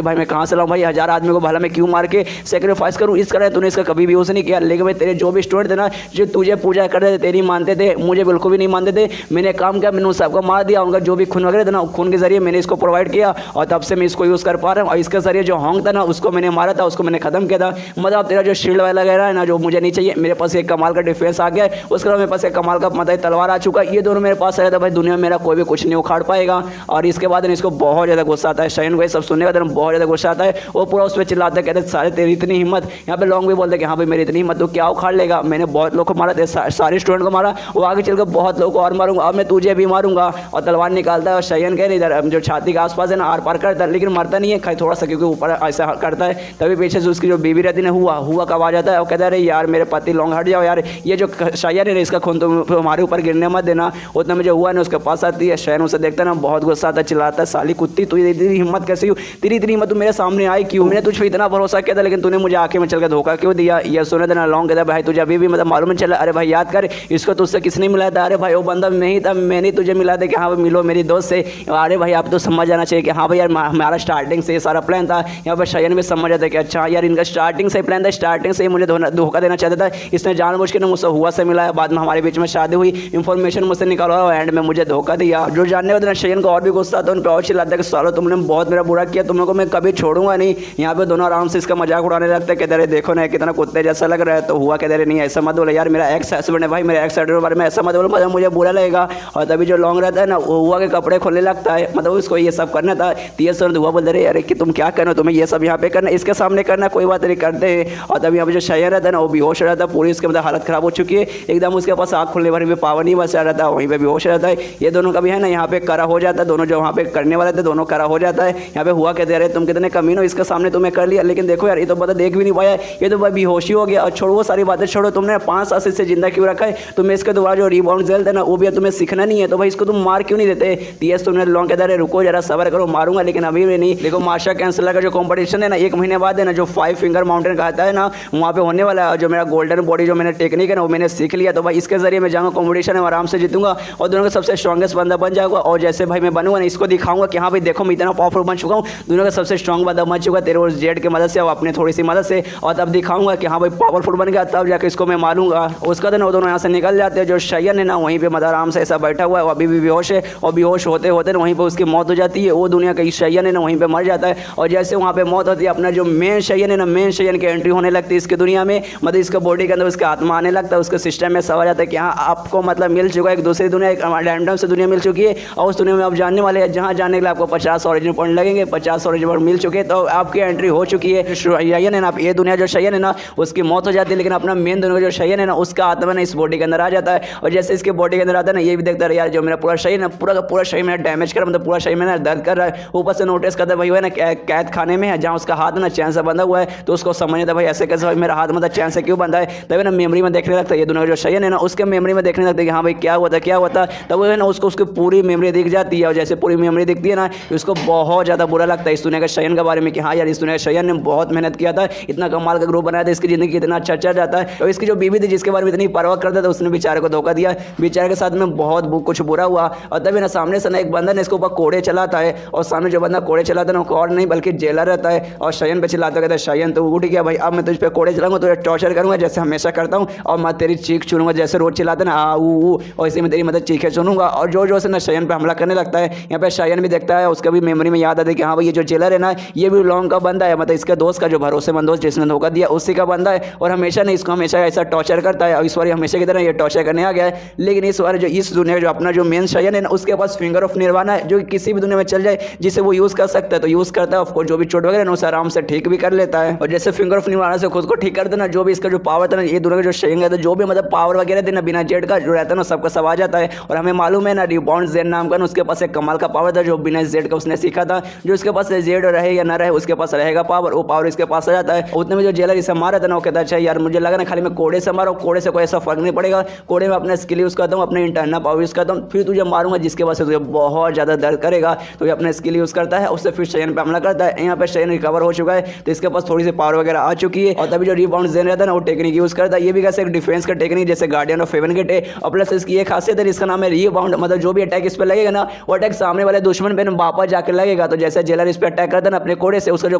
भाई मैं कहाँ से लाऊँ भाई, 1000 आदमी को भला मैं क्यों मार के सेक्रीफाइस करूँ, इस कारण तूने इसका कभी भी यूज़ नहीं किया। लेकिन भाई तेरे जो भी स्टूडेंट थे ना, जो तुझे पूजा करते थे, तेरी मानते थे, मुझे बिल्कुल भी नहीं मानते थे, मैंने काम किया, मैंने उन सबको मार दिया, उनका जो भी खून वगैरह था ना, खून के जरिए मैंने इसको प्रोवाइड किया और तब से मैं इसको यूज़ कर पा रहा हूँ। और इसके जरिए जो होंग था ना, उसको मैंने मारा था, उसको मैंने खत्म किया था। मतलब तेरा जो शील्ड वगैरह है ना, जो मुझे नहीं चाहिए, मेरे पास एक कमाल का डिफेंस आ गया, उसके बाद मेरे पास एक कमाल का मतलब तलवार आ चुका है, ये दोनों मेरे पास आया था भाई, दुनिया में मेरा कोई भी कुछ नहीं उखाड़ पाएगा। और इसके बाद इसको बहुत ज़्यादा गुस्सा आता है, शयन को ये सब सुनने का बहुत ज़्यादा गुस्सा आता है, वो पूरा उस पर चिल्लाता है, कहते सारे तेरी इतनी हिम्मत। यहाँ पे लॉन्ग भी बोलते कि हाँ भाई मेरी इतनी हिम्मत, तो क्या उखाड़ लेगा, मैंने बहुत लोग को मारा, सारे स्टूडेंट को मारा, वो आगे चलकर बहुत लोगों को और मारूंगा, अब मैं तुझे भी मारूंगा। और तलवार निकालता है और शयन कह इधर जो छाती के आसपास है ना आर पार करता है, लेकिन मरता नहीं है, खाली थोड़ा सा क्योंकि ऊपर ऐसा करता है। तभी पीछे से उसकी जो बीवी रहती है हुआ का आवाज आता है, और कहता है अरे यार मेरे पति लॉन्ग हट जाओ यार, ये जो शयन है इसका खून तो हमारे ऊपर गिरने मत देना। उतना मुझे हुआ ना, उसके पास आती है, शयन उसे देखता है ना, बहुत गुस्सा आता है, चिल्लाता है साली कुत्ती तू इतनी हिम्मत कैसी हुई, तेरी इतनी हिम्मत, तू मेरे सामने आई क्यों, मैंने तुझ पर इतना भरोसा किया था लेकिन तूने मुझे आंखें में चलकर धोखा क्यों दिया। ये सुने देना लॉन्ग कहता है भाई तुझे अभी भी मतलब मालूम नहीं चला, अरे भाई याद कर इसको तुझसे किसने मिला था, अरे भाई वो बंदा मैं ही था, मैंने तुझे मिला था कि हाँ मिलो मेरी दोस्त से। अरे भाई आप तो समझ जाना चाहिए कि हाँ भाई यार हमारा स्टार्टिंग से ये सारा प्लान था। यहाँ पर शयन भी समझ जाता है कि अच्छा यार इनका स्टार्टिंग से प्लान था, स्टार्टिंग से ही मुझे धोखा देना चाहता था, इसने जानबूझ के मुझसे हुआ से मिलाया, बाद में हमारे बीच में शादी हुई, इन्फॉर्मेशन मुझसे निकाला और एंड में मुझे धोखा दिया। जो जानने वाले शयन को और भी गुस्सा आता है, उन पर और चिल्लाता है कि सालो तुमने बहुत मेरा बुरा किया, तुम लोगों को मैं कभी छोड़ूंगा नहीं। यहाँ पे दोनों आराम से इसका मजाक उड़ाने लगता है कि अरे देखो ना कितना कुत्ते जैसा लग रहा है। तो हुआ कहते नहीं ऐसा मत बोलो यार, मेरा एक्स हस्बैंड है भाई, मेरा एक्स हस्बैंड के बारे में ऐसा मत बोलो, मतलब मुझे बुरा लगेगा। और तभी जो लॉन्ग रहता है ना वो हुआ के कपड़े खोलने लगता है, मतलब उसको ये सब करना था। तीस हुआ बोल रहे अरे कि तुम क्या करना, तुम्हें ये सब यहाँ पे करना, इसके सामने करना, कोई बात नहीं करते हैं। और तभी यहाँ पे जो शयन रहता है ना वो बेहोश रहता है, पूरी उसके मतलब हालत खराब हो चुकी है एकदम, उसके पास आँख खुलने वाली में पावर नहीं बचा रहता है, वहीं पे बेहोश रहता है। ये दोनों का भी है ना यहाँ पे करा हो जाता है, दोनों जो वहाँ पे करने वाले थे दोनों करा हो जाता है। यहाँ पे हुआ कहते अरे तुम कितने कमीन हो, इसके सामने तुम्हें कर लिया, लेकिन देखो यार ये तो पता देख भी नहीं पाया, ये तो भाई बेहोशी हो गया। और छोड़ो वो सारी बातें छोड़ो, तुमने 5 साल से जिंदा क्यों रखा है, तुम्हें इसके दोबारा जो रिबाउंड जेल है ना वो भी तुम्हें सीखना नहीं है, तो भाई इसको तुम मार क्यों नहीं देते। टीएस तुमने लॉन्ग कहता है रुको जरा सबर करो, मारूंगा लेकिन अभी भी नहीं। देखो मार्शल कैंसलर का जो कॉम्पिटिशन है ना 1 महीने बाद है ना, जो 5 फिंगर माउंटेन कहता है ना वहाँ पे होने वाला है। जो मेरा गोल्डन बॉडी जो मैंने टेक्निक है ना वो मैंने सीख लिया, तो भाई इसके जरिए मैं जाऊँगा कॉम्पिटिशन में आराम से जीतूंगा और दोनों का सबसे स्ट्रॉगेस्ट बंदा बन जाऊंगा। और जैसे भाई मैं बनूंगा ना इसको दिखाऊंगा कि हाँ भाई देखो मैं इतना पावरफुल बन चुका हूँ, दोनों का सबसे स्ट्रॉन्ग बंदा बन चुका तेरे उस जेड की मदद से और अपनी थोड़ी सी मदद से, और तब दिखाऊंगा कि हाँ भाई पावरफुल बन गया, तब जाकर इसको मैं मारूंगा। उसका तो ना दोनों यहाँ से निकल जाते हैं। जो शयन है ना वहीं पे मतलब आराम से ऐसा बैठा हुआ है, वो अभी भी बेहोश है और बेहोश होते होते ना वहीं पे उसकी मौत हो जाती है। वो दुनिया का शयन है ना वहीं पे मर जाता है और जैसे वहाँ पे मौत होती है अपना जो मेन शयन है ना, मेन शयन की एंट्री होने लगती है इसकी दुनिया में, मतलब इसका बॉडी के अंदर उसका आत्मा आने लगता है, उसके सिस्टम में सब आ जाता है कि हाँ आपको मतलब मिल चुका है एक दूसरी दुनिया, एक रैंडम से दुनिया मिल चुकी है और उस दुनिया में आप जानने वाले हैं जहाँ जाने के लिए आपको 50 ऑरिजिन पॉइंट लगेंगे, 50 ऑरिजिन पॉइंट मिल चुके हैं तो आपकी एंट्री हो चुकी है। शयन है ना ये दुनिया जो शयन है ना उसकी मौत हो जाती है, लेकिन अपना मेन दुनिया जो शयन है ना उसका आत्मा ना इस बॉडी के अंदर आ जाता है और जैसे इसके बॉडी के अंदर आता है ना ये भी देखता है यार जो मेरा पूरा शरीर ना पूरा का पूरा शरीर मेरा डैमेज कर मतलब पूरा शरीर में ना दर्द कर रहा है। ऊपर से नोटिस करता है भाई वो है ना कैद खाने में है जहाँ उसका हाथ ना चैन से बंधा हुआ है, तो उसको समझ आता है भाई ऐसे कैसे भाई मेरा हाथ मतलब चैन से क्यों बंधा है। तभी ना मेमोरी में देखने लगता है ये दोनों जो शयन है ना उसके मेमोरी में देखने लगता है कि हाँ भाई क्या होता तब वो है ना उसको उसकी पूरी मेमोरी दिख जाती है और जैसे पूरी मेमोरी दिखती है ना उसको बहुत ज़्यादा बुरा लगता है इस दुनिया के शयन के बारे में कि हाँ यार इस दुनिया के शयन ने बहुत मेहनत किया था, इतना कमाल का ग्रुप बनाया था, इसकी ज़िंदगी इतना अच्छा चल जाता है। और इसकी जो बीवी थी जिसके बारे में इतनी परवाह करता था उसने बेचारे को धोखा दिया, बेचारे के साथ में बहुत कुछ बुरा हुआ। और तभी ना सामने से ना एक बंदा ने इसके ऊपर कोड़े चलाता है और सामने जो बंदा कोड़े चलाता है ना और नहीं बल्कि जेलर रहता है और शयन पे चिल्लाता कहता है शयन तो उठ गया भाई अब मैं तुझ पे कोड़े चलाऊंगा, तुझे टॉर्चर करूंगा जैसे हमेशा करता हूँ और मैं तेरी चीख चुनूंगा जैसे रोज चिल्लाते ना और इसी में तेरी मतलब चीखें सुनूंगा। और जो से ना शयन पे हमला करने लगता है। यहाँ पे शयन भी देखता है उसका भी मेमोरी में याद आता है कि हाँ भाई ये जो जेलर है ना ये भी लॉन्ग का बंदा है, मतलब इसके दोस्त का जो भरोसेमंद दोस्त जिसने धोखा दिया उसी का बंदा है और हमेशा नहीं इसको हमेशा ऐसा टॉर्चर करता है और इस बार हमेशा की तरह ये टॉर्चर करने आ गया है। लेकिन इस बार जो इस दुनिया जो अपना जो मेन शयन है ना उसके पास फिंगर ऑफ निर्वाणा है जो किसी भी दुनिया में चल जाए जिसे वो यूज़ कर सकता है तो यूज़ करता है। ऑफकोर्स जो भी चोट वगैरह ना उसे आराम से ठीक भी कर लेता है और जैसे फिंगर ऑफ निर्वाणा से खुद को ठीक कर देना जो भी इसका जो पावर था ना ये दुनिया का जो शयन है जो भी मतलब पावर वगैरह देना बिना जेड का जो रहता है ना सबका सब आ जाता है। और हमें मालूम है ना रिबाउंड जेड नाम का उसके पास एक कमाल का पावर था जो बिना जेड का उसने सीखा था, जो उसके पास जेड रहे या ना रहे उसके पास रहेगा पावर, वो पावर इसके पास आ जाता है। उतने में जो जेलर इसे मारा था ना वो कहता है अच्छा यार मुझे लगा ना खाली मैं कोड़े से मारा, कोड़े से कोई ऐसा फर्क नहीं पड़ेगा, कोड़े में अपना स्किल यूज़ करता हूँ अपने इंटरनल पावर यूज़ करता हूँ फिर तुझे मारूंगा जिसके वजह से तुझे बहुत ज़्यादा दर्द करेगा। तो ये अपना स्किल यूज़ करता है उससे फिर शयन पे हमला करता है। यहाँ पे शयन रिकवर हो चुका है तो इसके पास थोड़ी सी पावर वगैरह आ चुकी है और तभी जो रिबाउंड जेन रहता है ना वो टेक्निक यूज़ करता है। ये भी कैसे एक डिफेंस का टेक्निक जैसे गार्डियन ऑफ हेवन गेट है और प्लस इसकी एक खासियत है इसका नाम है रिबाउंड, मतलब जो भी अटैक इस पर लगेगा ना वो अटैक सामने वाले दुश्मन पे वापस जाकर लगेगा। तो जैसे जेलर इस पर अटैक करता है ना अपने कोड़े से उसका जो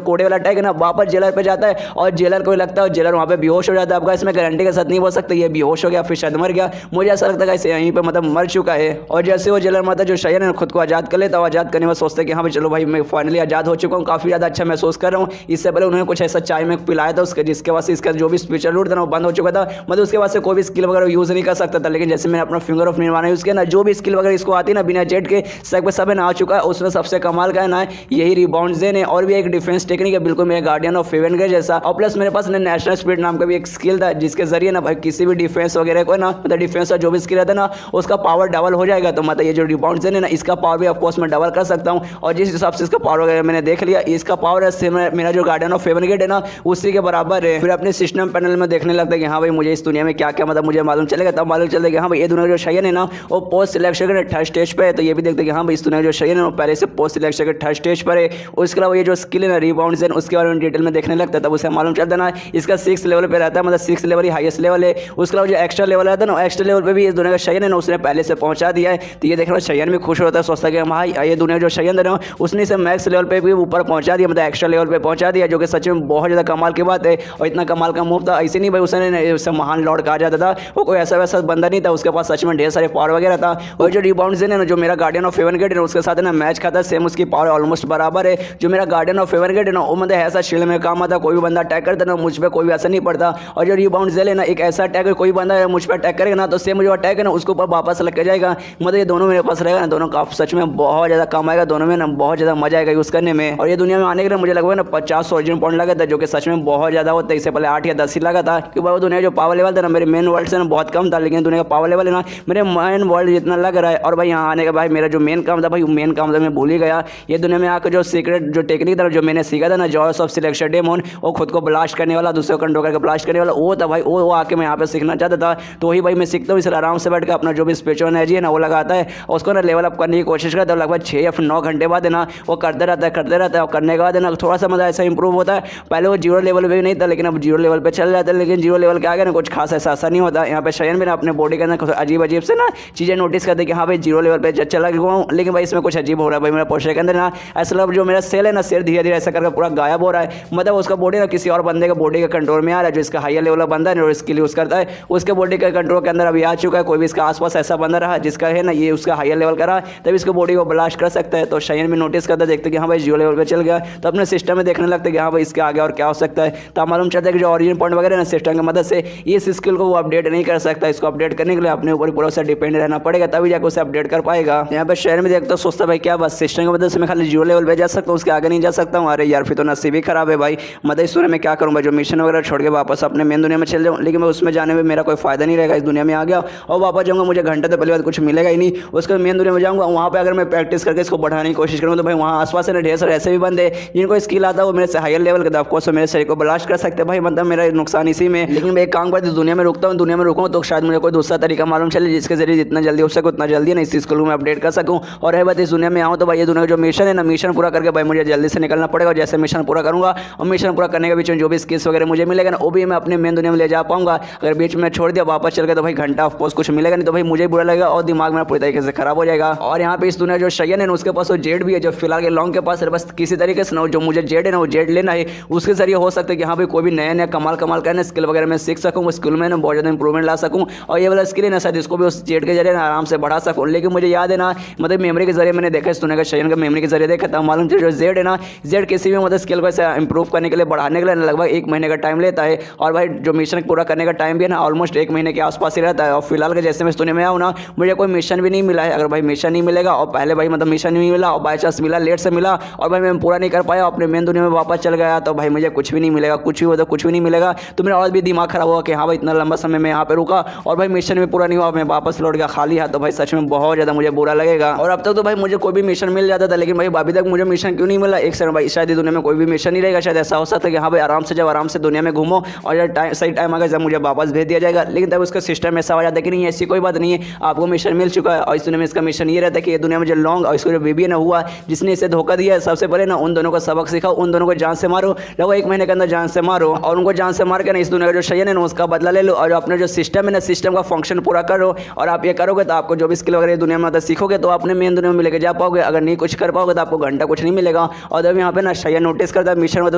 कोड़े वाला अटैक है ना वापस जेलर पे जाता है और जेलर को लगता है जेलर वहाँ पे बेहोश हो जाता है। आपका इसमें गारंटी के साथ नहीं बोल सकते ये बेहोश हो गया फिर शायद मर गया, मुझे ऐसा लगता है इसे यहीं पे मतलब मर चुका है। और जैसे वो जेलर माता जो शयन है खुद को आज़ाद कर लेता है, आज़ाद करने में सोचते कि हाँ भाई चलो भाई मैं फाइनली आज़ाद हो चुका हूँ, काफ़ी ज़्यादा अच्छा महसूस कर रहा हूँ। इससे पहले उन्होंने कुछ ऐसा चाय में पिलाया था उसके जिसके वजह से इसका जो भी स्पिरिचुअल रूट था ना वो बंद हो चुका था, मतलब उसके बाद से कोई भी स्किल वगैरह यूज़ नहीं कर सकता था। लेकिन जैसे मैंने अपना फिंगर ऑफ निर्वाणा यूज़ किया ना जो भी स्किल वगैरह इसको आती है ना बिना जेड के सब ना आ चुका है। उसमें सबसे कमाल का है ना यही रिबाउंड जेन है और भी एक डिफेंस टेक्निक है बिल्कुल मेरे गार्डियन ऑफ हेवन के जैसा। और प्लस मेरे पास नेशनल स्पिरिट नाम का भी एक स्किल था जिसके जरिए ना भाई किसी भी डिफेंस वगैरह को ना मतलब डिफेंस का जो भी स्किल रहता है ना उसका पावर डबल हो जाएगा। तो मतलब ये जो रिबाउंड जेन है ना इसका पावर भी ऑफकोर्स मैं डबल कर सकता हूँ और जिस हिसाब से इसका पावर वगैरह मैंने देख लिया इसका पावर है मेरा जो गार्डियन ऑफ हेवन गेट है ना उसी के बराबर है। फिर अपने सिस्टम पैनल में देखने लगता है कि हाँ भाई मुझे इस दुनिया में क्या क्या मतलब मुझे मालूम चलेगा, तब मालूम चलेगा कि हाँ भाई ये दुनिया जो शयन है ना वो पोस्ट सिलेक्शन के थर्ड स्टेज पे है। तो ये भी देखते हैं कि हाँ भाई इस दुनिया जो शयन है वो पहले से पोस्ट सिलेक्शन के थर्ड स्टेज पर है। उसके अलावा ये जो स्किल है ना रिबाउंड जेन उसके बारे में डिटेल में देखने लगता है तब उसे मालूम चलता है इसका 6 लेवल पे रहता है, मतलब 6 लेवल ही हाईएस्ट लेवल है। उसके अलावा जो एक्स्ट्रा लेवल रहता है ना एक्स्ट्रा लेवल पे भी इस दुनिया का शयन है ना उसने पहले से पहुंचा दिया है। तो ये देखना शयन भी खुश होता है, सोचता है कि भाई ये दुनिया जो शयन है ना उसने इसे मैक्स लेवल पे भी ऊपर पहुंचा दिया, मतलब एक्स्ट्रा लेवल पे पहुंचा दिया, जो कि सच में बहुत ज़्यादा कमाल की बात है। और इतना कमाल का मूव था, ऐसे नहीं भाई उसने महान लॉर्ड कहा जाता था, वो कोई ऐसा वैसा बंदा नहीं था, उसके पास सच में ढेर सारे पावर वगैरह था। और जो रिबाउंड जेन है ना जो मेरा गार्डियन ऑफ हेवन गेट है उसके साथ ना मैच खाता सेम उसकी पावर ऑलमोस्ट बराबर है। जो मेरा गार्डियन ऑफ हेवन गेट है ना वो मतलब ऐसा शील्ड में काम आता, कोई भी बंदा अटैक करता ना मुझ पर कोई भी असर नहीं पड़ता। और जो रिबाउंड जेल है ना, एक ऐसा अटैक है, कोई बंदा मुझ पर अटैक करेगा ना तो सेम जो अटैक है ना उसके ऊपर वापस लग के जाएगा। मतलब ये दोनों मेरे पास रहेगा ना, दोनों का सच में बहुत ज़्यादा काम आएगा, दोनों में ना बहुत ज़्यादा मजा आएगा यूज़ करने में। और ये दुनिया में आने के लिए मुझे लगभग ना 50 ओरिजिन पॉइंट लगा था, जो कि सच में बहुत ज़्यादा होता है। इससे पहले 8 या 10 ही लगा था, क्योंकि वो दुनिया जो पावर लेवल था ना मेरे मेन वर्ल्ड से ना बहुत कम था, लेकिन दुनिया का पावर लेवल है ना मेरे मेन वर्ल्ड जितना लग रहा है। और भाई यहाँ आने का भाई मेरा जो मेन काम था, भाई मेन काम था मैं भूल ही गया। ये दुनिया में आकर जो सीक्रेट जो टेक्निक था जो मैंने सीखा था ना, जॉयस ऑफ सिलेक्शन डेमोन, वो खुद को ब्लास्ट करने वाला, दूसरे को कंट्रोल करके ब्लास्ट करने वाला, वो था भाई। वो आके मैं यहाँ पे सीखना चाहता था, तो वही भाई मैं सीखता हूँ। इसलिए आराम से बैठ के अपना जो भी स्पिरिचुअल एनर्जी है ना वो लगाता है, उसको ना लेवल अप करने की कोशिश करता है। लगभग 6 या 9 घंटे बाद है ना वो करते रहता है। और करने के बाद है ना थोड़ा सा मतलब ऐसा इंप्रूव होता है। पहले वो 0 लेवल पे भी नहीं था, लेकिन अब 0 लेवल पे चल जाता है। लेकिन 0 लेवल के आगे ना कुछ खास ऐसा असर नहीं होता। यहाँ पे शयन भी ना अपने बॉडी के अंदर अजीब अजीब से ना चीज़ें नोटिस करते हैं कि हाँ भाई 0 लेवल पे चला गया हूँ, लेकिन भाई इसमें कुछ अजीब हो रहा है। भाई मेरा पोस्टर के अंदर ना ऐसा लग जो मेरा सेल है ना, सेल धीरे धीरे ऐसा करके पूरा गायब हो रहा है। मतलब उसका बॉडी ना किसी और बंदे के बॉडी के कंट्रोल में आ रहा है, जो इसका हायर लेवल का बंदा है जो स्किल यूज़ करता है, उसके बॉडी के कंट्रोल के अंदर अभी आ चुका है। कोई भी इसका आसपास ऐसा बंदा रहा जिसका है ना ये उसका हायर लेवल का रहा, तब इसको बॉडी को ब्लास्ट कर सकता है। तो शयन भी नोटिस करता है, देखते कि हाँ भाई 0 लेवल पे चल गया, तो अपने सिस्टम में देखने लगता है कि हाँ भाई इसके आगे और क्या हो सकता है। तो मालूम चलता है कि जो ऑरिजिन पॉइंट वगैरह ना सिस्टम की मदद से इस स्किल को वो अपडेट नहीं कर सकता। इसको अपडेट करने के लिए अपने ऊपर पूरा सा डिपेंड रहना पड़ेगा, तभी जाकर उसे अपडेट कर पाएगा। यहाँ पे शहर में देखता सोचता भाई क्या बस सिस्टम की मदद से मैं खाली 0 लेवल पे जा सकता हूँ, उसके आगे नहीं जा सकता हूँ। अरे यार फिर तो नसीब ही खराब है भाई। मतलब इस दुनिया में क्या करूँ भाई, जो मिशन वगैरह छोड़ के वापस अपने मेन दुनिया में चल जाऊँ, लेकिन मैं उसमें जाने में मेरा कोई फायदा नहीं रहेगा। इस दुनिया में आ गया और वापस जाऊँगा, मुझे घंटे तो पहले बात कुछ मिलेगा ही नहीं। उसके मेन दुनिया में जाऊँगा, वहाँ पर अगर मैं प्रैक्टिस करके इसको बढ़ाने की कोशिश करूँगा, तो भाई वहाँ आसपास से ढेर सारे ऐसे भी बंदे जिनको स्किल आता है, वो मेरे से हायर लेवल का ऑफकोर्स मेरे शरीर को ब्लास्ट कर सकते हैं भाई। मतलब मेरा नुकसान इसी में। लेकिन मैं एक काम करती दुनिया में रुकता हूँ, दुनिया में रुकूँ तो शायद मुझे कोई दूसरा तरीका मालूम चले जिसके जरिए जितना जल्दी हो सके उतना जल्दी ना इस स्किल को मैं अपडेट कर सकूँ। और है बात इस दुनिया में आऊँ तो भाई ये दुनिया जो मिशन है ना, मिशन पूरा करके भाई मुझे जल्दी से निकलना पड़ेगा। जैसे मिशन पूरा करूँगा और मिशन पूरा करने के बीच में जो भी स्किल्स वगैरह मुझे मिलेगा ना, वो भी मैं अपने मेन दुनिया में ले जा पाऊंगा। अगर बीच में छोड़ दिया वापस चल गया तो भाई घंटा ऑफकोर्स कुछ मिलेगा नहीं, तो भाई मुझे बुरा लगेगा और दिमाग मेरा पूरी तरीके से खराब हो जाएगा। और यहाँ पे इस दुनिया जो शयन है ना उसके पास वो जेड भी है, जो फिलहाल के लॉन्ग के पास है। बस किसी तरीके से ना जो मुझे जेड है ना वो जेड लेना है, उसके जरिए हो सकता है कि हाँ भाई कोई भी नया नया कमाल करना स्किल वगैरह मैं सीख सकूँ, उस स्किल में ना बहुत ज़्यादा इंप्रूवमेंट ला सकूँ। और ये वाला स्किल है ना शायद इसको भी उस जेड के जरिए आराम से बढ़ा सकूँ। लेकिन मुझे याद है ना, मतलब मेमोरी के जरिए मैंने देखा इस दुनिया का शयन का मेमोरी के जरिए देखा था, मालूम जो जेड है ना, जेड किसी भी मतलब स्किल को ऐसे इंप्रूव करने के लिए बढ़ाने के लिए लगभग 1 महीने का टाइम लेता है। और भाई जो मिशन पूरा करने का टाइम भी है ना ऑलमोस्ट 1 महीने के आसपास ही रहता है। और फिलहाल के जैसे मैं इस दुनिया में आऊँ ना, मुझे कोई मिशन भी नहीं मिला है। अगर भाई मिशन नहीं मिलेगा और पहले भाई मतलब मिशन नहीं मिला और बाई चांस मिला, लेट से मिला और भाई मैं पूरा नहीं कर पाया, अपने मेन दुनिया में वापस चल गया, तो भाई मुझे कुछ भी नहीं मिलेगा। कुछ भी हो तो कुछ भी नहीं मिलेगा। तो मेरा और भी दिमाग खराब हुआ कि हाँ भाई इतना लंबा समय मैं यहाँ पे रुका और भाई मिशन भी पूरा नहीं हुआ, मैं वापस लौट गया खाली हाथ, तो भाई सच में बहुत ज़्यादा मुझे बुरा लगेगा। और अब तक तो भाई मुझे कोई भी मिशन मिल जाता था, लेकिन भाई अभी तक मुझे मिशन क्यों नहीं मिला? एक सेकंड भाई, शायद दुनिया में कोई भी मिशन नहीं रहेगा। शायद ऐसा हो सकता है कि हाँ भाई आराम से जब आराम से दुनिया में घूमो और जब सही टाइम आएगा जब मुझे वापस भेज दिया जाएगा। लेकिन तब उसका सिस्टम ऐसा हो जाता है कि नहीं ऐसी कोई बात नहीं है, आपको मिशन मिल चुका है। और इस दुनिया में इसका मिशन ये रहता है कि ये दुनिया में जो लॉन्ग और इसको जो बेबी ना हुआ जिसने इसे धोखा दिया है, सबसे पहले ना उन दोनों को सबक सिखाओ, उन दोनों को जान से मारो, लगभग 1 महीने के अंदर जान से मारो और उनको जान से मार के ना इस दुनिया का जो शयन है ना उसका बदला ले लो। और अपने जो सिस्टम है ना, सिस्टम का फंक्शन पूरा करो। और आप ये करोगे तो आपको जो भी स्किल वगैरह दुनिया में सीखोगे तो अपने मेन दुनिया में लेके जा पाओगे। अगर नहीं कुछ कर पाओगे तो आपको घंटा कुछ नहीं मिलेगा। और जब यहाँ पे ना शयन नोटिस करता है मिशन में तो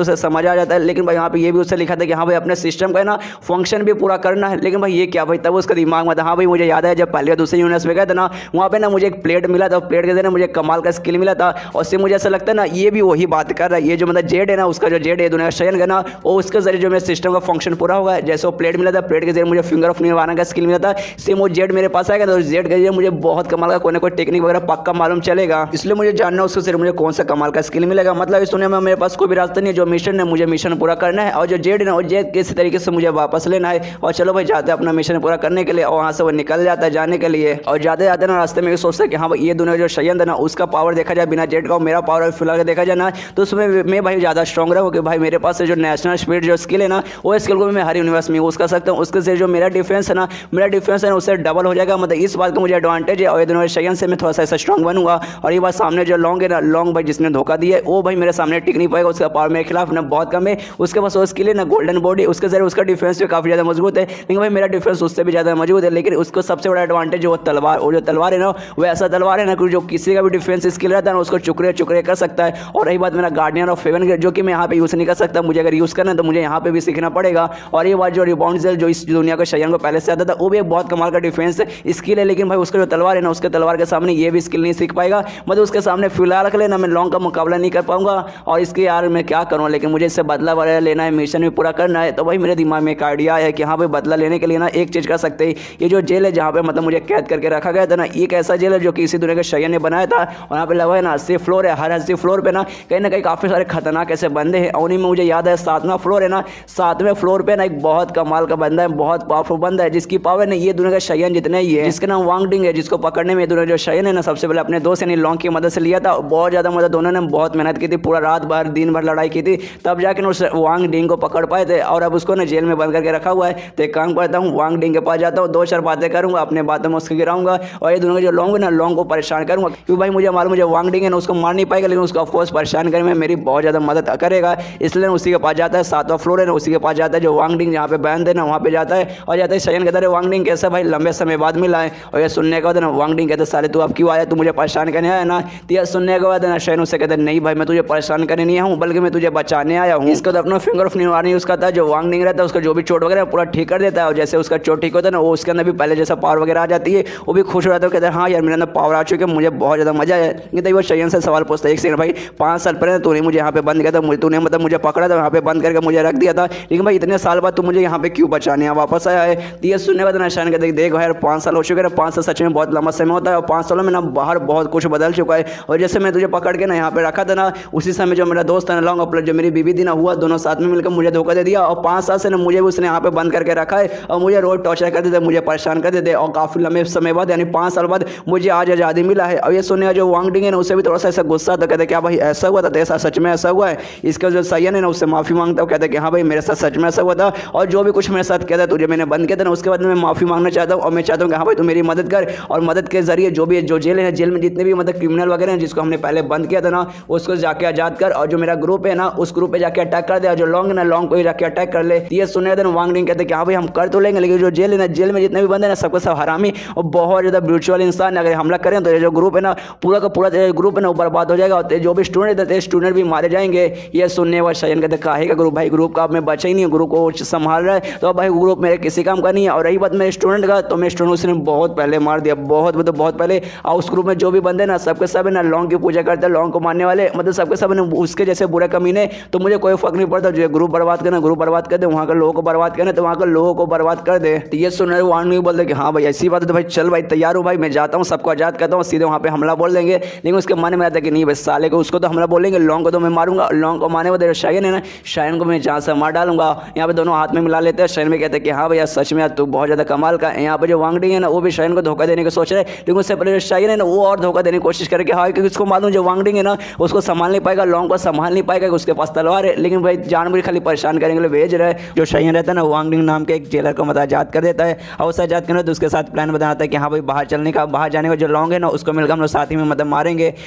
उसे समझ आ जाता है। लेकिन भाई यहाँ पे ये भी उससे लिखा था कि हाँ भाई अपने सिस्टम का ना फंक्शन भी पूरा करना है। लेकिन भाई ये क्या भाई, तब उसका दिमाग में था हाँ भाई मुझे याद है जब पहले दूसरे यूनिवर्स में गया था ना, वहाँ पे ना मुझे एक प्लेट मिला था, प्लेट के जरिए मुझे कमाल का स्किल मिला था। और उससे मुझे ऐसा लगता है ना ये भी वही बात कर रहा है, ये जो मतलब जेड है ना उसका जो जेड है दुनिया का शयन का ना, वो उसके जरिए जो मेरे सिस्टम का फंक्शन पूरा होगा। जैसे वो प्लेट मिला था, प्लेट के जरिए मुझे फिंगर ऑफ निर्वाणा का स्किल मिला था, सेम वो जेड मेरे पास आएगा तो जेड के जरिए मुझे बहुत कमाल का कोई ना कोई टेक्निक वगैरह पक्का मालूम चलेगा। इसलिए मुझे जानना उसके जरिए मुझे कौन सा कमाल का स्किल मिलेगा। मतलब इस दुनिया में मेरे पास कोई भी रास्ता नहीं है, जो मिशन है मुझे मिशन पूरा करना है और जो जेड है ना वो जेड किसी तरीके से मुझे वापस लेना है। और चलो भाई जाते हैं अपना मिशन पूरा करने के लिए और वहाँ से वो निकल जाता है जाने के लिए। और जाते जाते ना रास्ते में सोचता है कि हाँ भाई ये दुनिया जो शयन है ना उसका पावर देखा जाए बिना जेड का, मेरा पावर फिलहाल देखा जाए ना तो उसमें मैं भाई ज़्यादा स्ट्रॉन्ग रहूँ कि भाई मेरे पास जो नेशनल स्पीड जो स्किल है ना वो स्किल को भी मैं हर यूनिवर्स में यूज़ कर सकता हूँ। उसके से जो मेरा डिफेंस है ना उससे डबल हो जाएगा। मतलब इस बात का मुझे एडवांटेज है और ये दोनों शयन से मैं थोड़ा सा ऐसा स्ट्रॉन्ग बनूंगा। और ये बात सामने जो लॉन्ग है ना, लॉन्ग भाई जिसने धोखा दिया है वो भाई मेरे सामने टिक नहीं पाएगा, उसका पावर मेरे खिलाफ ना बहुत कम है। उसके पास वो स्किल है ना गोल्डन बॉडी, उसके जरिए उसका डिफेंस भी काफ़ी ज़्यादा मजबूत है, लेकिन भाई मेरा डिफेंस उससे भी ज़्यादा मजबूत है। लेकिन उसको सबसे बड़ा एडवांटेज वो तलवार, वो जो तलवार है ना वो ऐसा तलवार है ना जो किसी का भी डिफेंस स्किल रहता है ना उसको चुकरे चुकरे कर सकता है। और रही बात मेरा गार्डियन ऑफ हेवन जो कि मैं यहाँ पे यूज़ नहीं कर सकता, मुझे अगर यूज़ करना है तो मुझे यहाँ पे भी सीखना पड़ेगा। और ये बात जो रिबाउंड जेल जो इस दुनिया का शयन को पहले से आता था वो भी एक बहुत कमाल का डिफेंस स्किल है, लेकिन भाई उसका जो तलवार है ना उसके तलवार के सामने ये भी स्किल नहीं सीख पाएगा। मतलब उसके सामने फिलहाल के लिए ना मैं लॉन्ग का मुकाबला नहीं कर पाऊंगा। और इसके यार मैं क्या करूँ, लेकिन मुझे इससे बदला वगैरह लेना है, मिशन भी पूरा करना है। तो भाई मेरे दिमाग में एक आइडिया है कि हाँ भाई बदला लेने के लिए ना एक चीज़ कर सकते हैं। ये जो जेल है जहाँ पे मतलब मुझे कैद करके रखा गया था ना, एक ऐसा जेल है जो कि इसी दुनिया के शयन ने बनाया था। और यहाँ पे लगा है ना 80 फ्लोर है, हर 80 फ्लोर पे ना कहीं काफ़ी सारे खतरनाक ऐसे बंदे हैं। और उन्हीं में मुझे याद है 7वां फ्लोर है ना, 7वें फ्लोर पे ना एक बहुत कमाल का बंदा है, बहुत पावरफुल बंदा है, जिसकी पावर ने ये दुनिया का शयन जितने ही है, जिसका नाम वांग डिंग है, जिसको पकड़ने में दुनिया जो शयन है ना सबसे पहले अपने दोस्त यानी लॉन्ग की मदद से लिया था। बहुत ज़्यादा मदद, दोनों ने बहुत मेहनत की थी, पूरा रात भर दिन भर लड़ाई की थी, तब जाकर उस वांग डिंग को पकड़ पाए थे। और अब उसको ना जेल में बंद करके रखा हुआ है। तो एक काम करता हूँ, वांग डिंग के पास जाता हूँ, 2-4 बातें करूँगा, अपने बातों में उसको गिराऊंगा और ये दोनों के जो लॉन्ग है ना, लॉन्ग को परेशान करूँगा। क्योंकि भाई मुझे मालूम है वांग डिंग है ना उसको मार नहीं पाएगा, लेकिन उसको ऑफकोर्स परेशान करने में मेरी बहुत ज़्यादा मदद करेगा। इसलिए उसी के पास जाता है, 7वां फ्लोर है ना उसी के पास जाता है, जो वांग डिंग जहाँ पे बैंड है ना वहाँ पे जाता है। और जाता है शयन कहता है वांग डिंग कैसा भाई, लंबे समय बाद मिला है। और ये सुनने के बाद ना वांग डिंग कहते साले तू अब क्यों आया, तू मुझे परेशान करने आया ना। तो यह सुनने के बाद ना शयन उससे कहते नहीं भाई मैं तुझे परेशान करने नहीं आया हूँ, बल्कि मैं तुझे बचाने आया हूँ। इसको तो अपना फिंगर ऑफ नहीं यूज़ करता है, जो वांग डिंग रहता है उसका जो भी चोट वगैरह पूरा ठीक कर देता है। और जैसे उसका चोट ठीक होता है ना, वो उसके अंदर भी पहले जैसा पावर वगैरह आ जाती है, वो भी खुश हो जाता है, कहते हैं हाँ यार मेरे अंदर पावर आ चुकी है, मुझे बहुत ज़्यादा मजा है। ये वो शयन से सवाल पूछता है, एक सेकंड भाई 5 साल पहले तूने मुझे यहाँ पे बंद किया था, तूने मतलब मुझे पकड़ा था यहाँ पे बंद करके मुझे रख दिया था, लेकिन भाई इतने साल बाद तू मुझे यहाँ पे क्यों बचाने वापस आया है। तो ये सुनने के बाद शयन कहते देख यार 5 साल हो चुके हैं, 5 साल सच में बहुत लंबा समय होता है, और 5 सालों में ना बाहर बहुत कुछ बदल चुका है। और जैसे मैं तुझे पकड़ के ना यहाँ पे रखा था ना, उसी समय जो मेरा दोस्त है ना लॉन्ग अपना जो मेरी बीवी थी ना हुआ, दोनों साथ में मिलकर मुझे धोखा दे दिया। और 5 साल से ना मुझे भी उसने यहाँ पे बंद करके रखा है, और मुझे रोज टॉर्चर करते थे, मुझे परेशान करते थे। और काफ़ी लंबे समय बाद यानी 5 साल बाद मुझे आज आज़ादी मिला है। और ये सुनने का जो वांग डिंग है ना उसे भी थोड़ा सा ऐसा गुस्सा था, कहते क्या भाई ऐसा हुआ था, ऐसा सच में ऐसा हुआ है। इसका जो शयन है ना उससे माफ़ी मांगता हूँ, कहते कि हाँ भाई मेरे साथ सच में ऐसा हुआ था, और जो भी कुछ मेरे साथ किया था तुझे मैंने बंद किया था ना, उसके बाद मैं माफ़ी मांगना चाहता हूँ। और मैं चाहता हूँ कि हाँ भाई तू मेरी मदद कर, और मदद के जरिए जो भी जो जेल है, जेल में जितने भी मतलब क्रिमिनल वगैरह हैं जिसको हमने पहले बंद किया था ना, उसको जाके आज़ाद कर। और जो मेरा ग्रुप है ना उस ग्रुप पे जाके अटैक कर दे, और जो लॉन्ग है ना लॉन्ग को ही जाके अटैक कर ले। ये सुनने का वांग डिंग कहते कि हाँ भाई हम कर तो लेंगे, लेकिन जो जेल है ना, जेल में जितने भी बंदे हैं ना सबको सब हरामी और बहुत ज़्यादा ब्रूचुअल इंसान है। अगर हमला करें तो ये जो ग्रुप है ना पूरा का पूरा ग्रुप है ना बर्बाद हो जाएगा, और जो भी स्टूडेंट है स्टूडेंट भी मारे जाएंगे। ये सुनने वाला शयन कहते काहे का ग्रुप, भाई ग्रुप का मैं बचा ही नहीं, ग्रुप को संभाल रहा है, तो भाई ग्रुप मेरे किसी काम का नहीं है। और रही बात मेरे स्टूडेंट का, तो मेरे स्टूडेंट उसने बहुत पहले मार दिया, बहुत मतलब बहुत पहले। और उस ग्रुप में जो भी बंदे ना सबके सब है ना लॉन्ग की पूजा करते हैं, लॉन्ग को मारने वाले, मतलब सबके सब ने उसके जैसे बुरे कमीने। तो मुझे कोई फर्क नहीं पड़ता, जो ग्रुप बर्बाद करना ग्रुप बर्बाद कर दे, वहाँ के लोगों को बर्बाद करना तो वहाँ के लोगों को बर्बाद कर दे। तो ये सुन रहे वांग नहीं बोलते कि हाँ भाई ऐसी बात है, तो भाई चल भाई तैयार हूँ भाई, मैं जाता हूँ सबको आज़ाद करता हूँ, सीधे वहाँ पे हमला बोल देंगे। लेकिन उसके मन में आता है कि नहीं भाई साले को उसको तो हमला बोलेंगे, लॉन्ग को तो मैं मारूंगा, लॉन्ग को मारने वाले शयन है ना, शयन को मैं जान से मार डालूंगा। यहाँ पे दोनों हाथ में मिला लेते हैं, शयन में कहते हैं कि हाँ भैया सच में तू बहुत ज़्यादा कमाल का। यहाँ पे जो वांग डिंग है ना वो भी शयन को धोखा देने की सोच रहे हैं, लेकिन उससे पहले जो शयन है ना वो और धोखा देने की कोशिश करे कि हाँ, क्योंकि उसको मालूम जो वांग डिंग है ना उसको संभाल नहीं पाएगा, लॉन्ग को संभाल नहीं पाएगा, उसके पास तलवार है। लेकिन भाई जानबूझ खाली परेशान करने के लिए भेज रहा है। जो शयन रहता है ना वांग डिंग नाम के एक जेलर को मतलब आज़ाद कर देता है, और उसे आज़ाद करने तो उसके साथ प्लान बनाता है कि हाँ भाई बाहर चलने का, बाहर जाने का। जो लॉन्ग है ना उसको मिलकर हम लोग साथ ही में मतलब मारेंगे।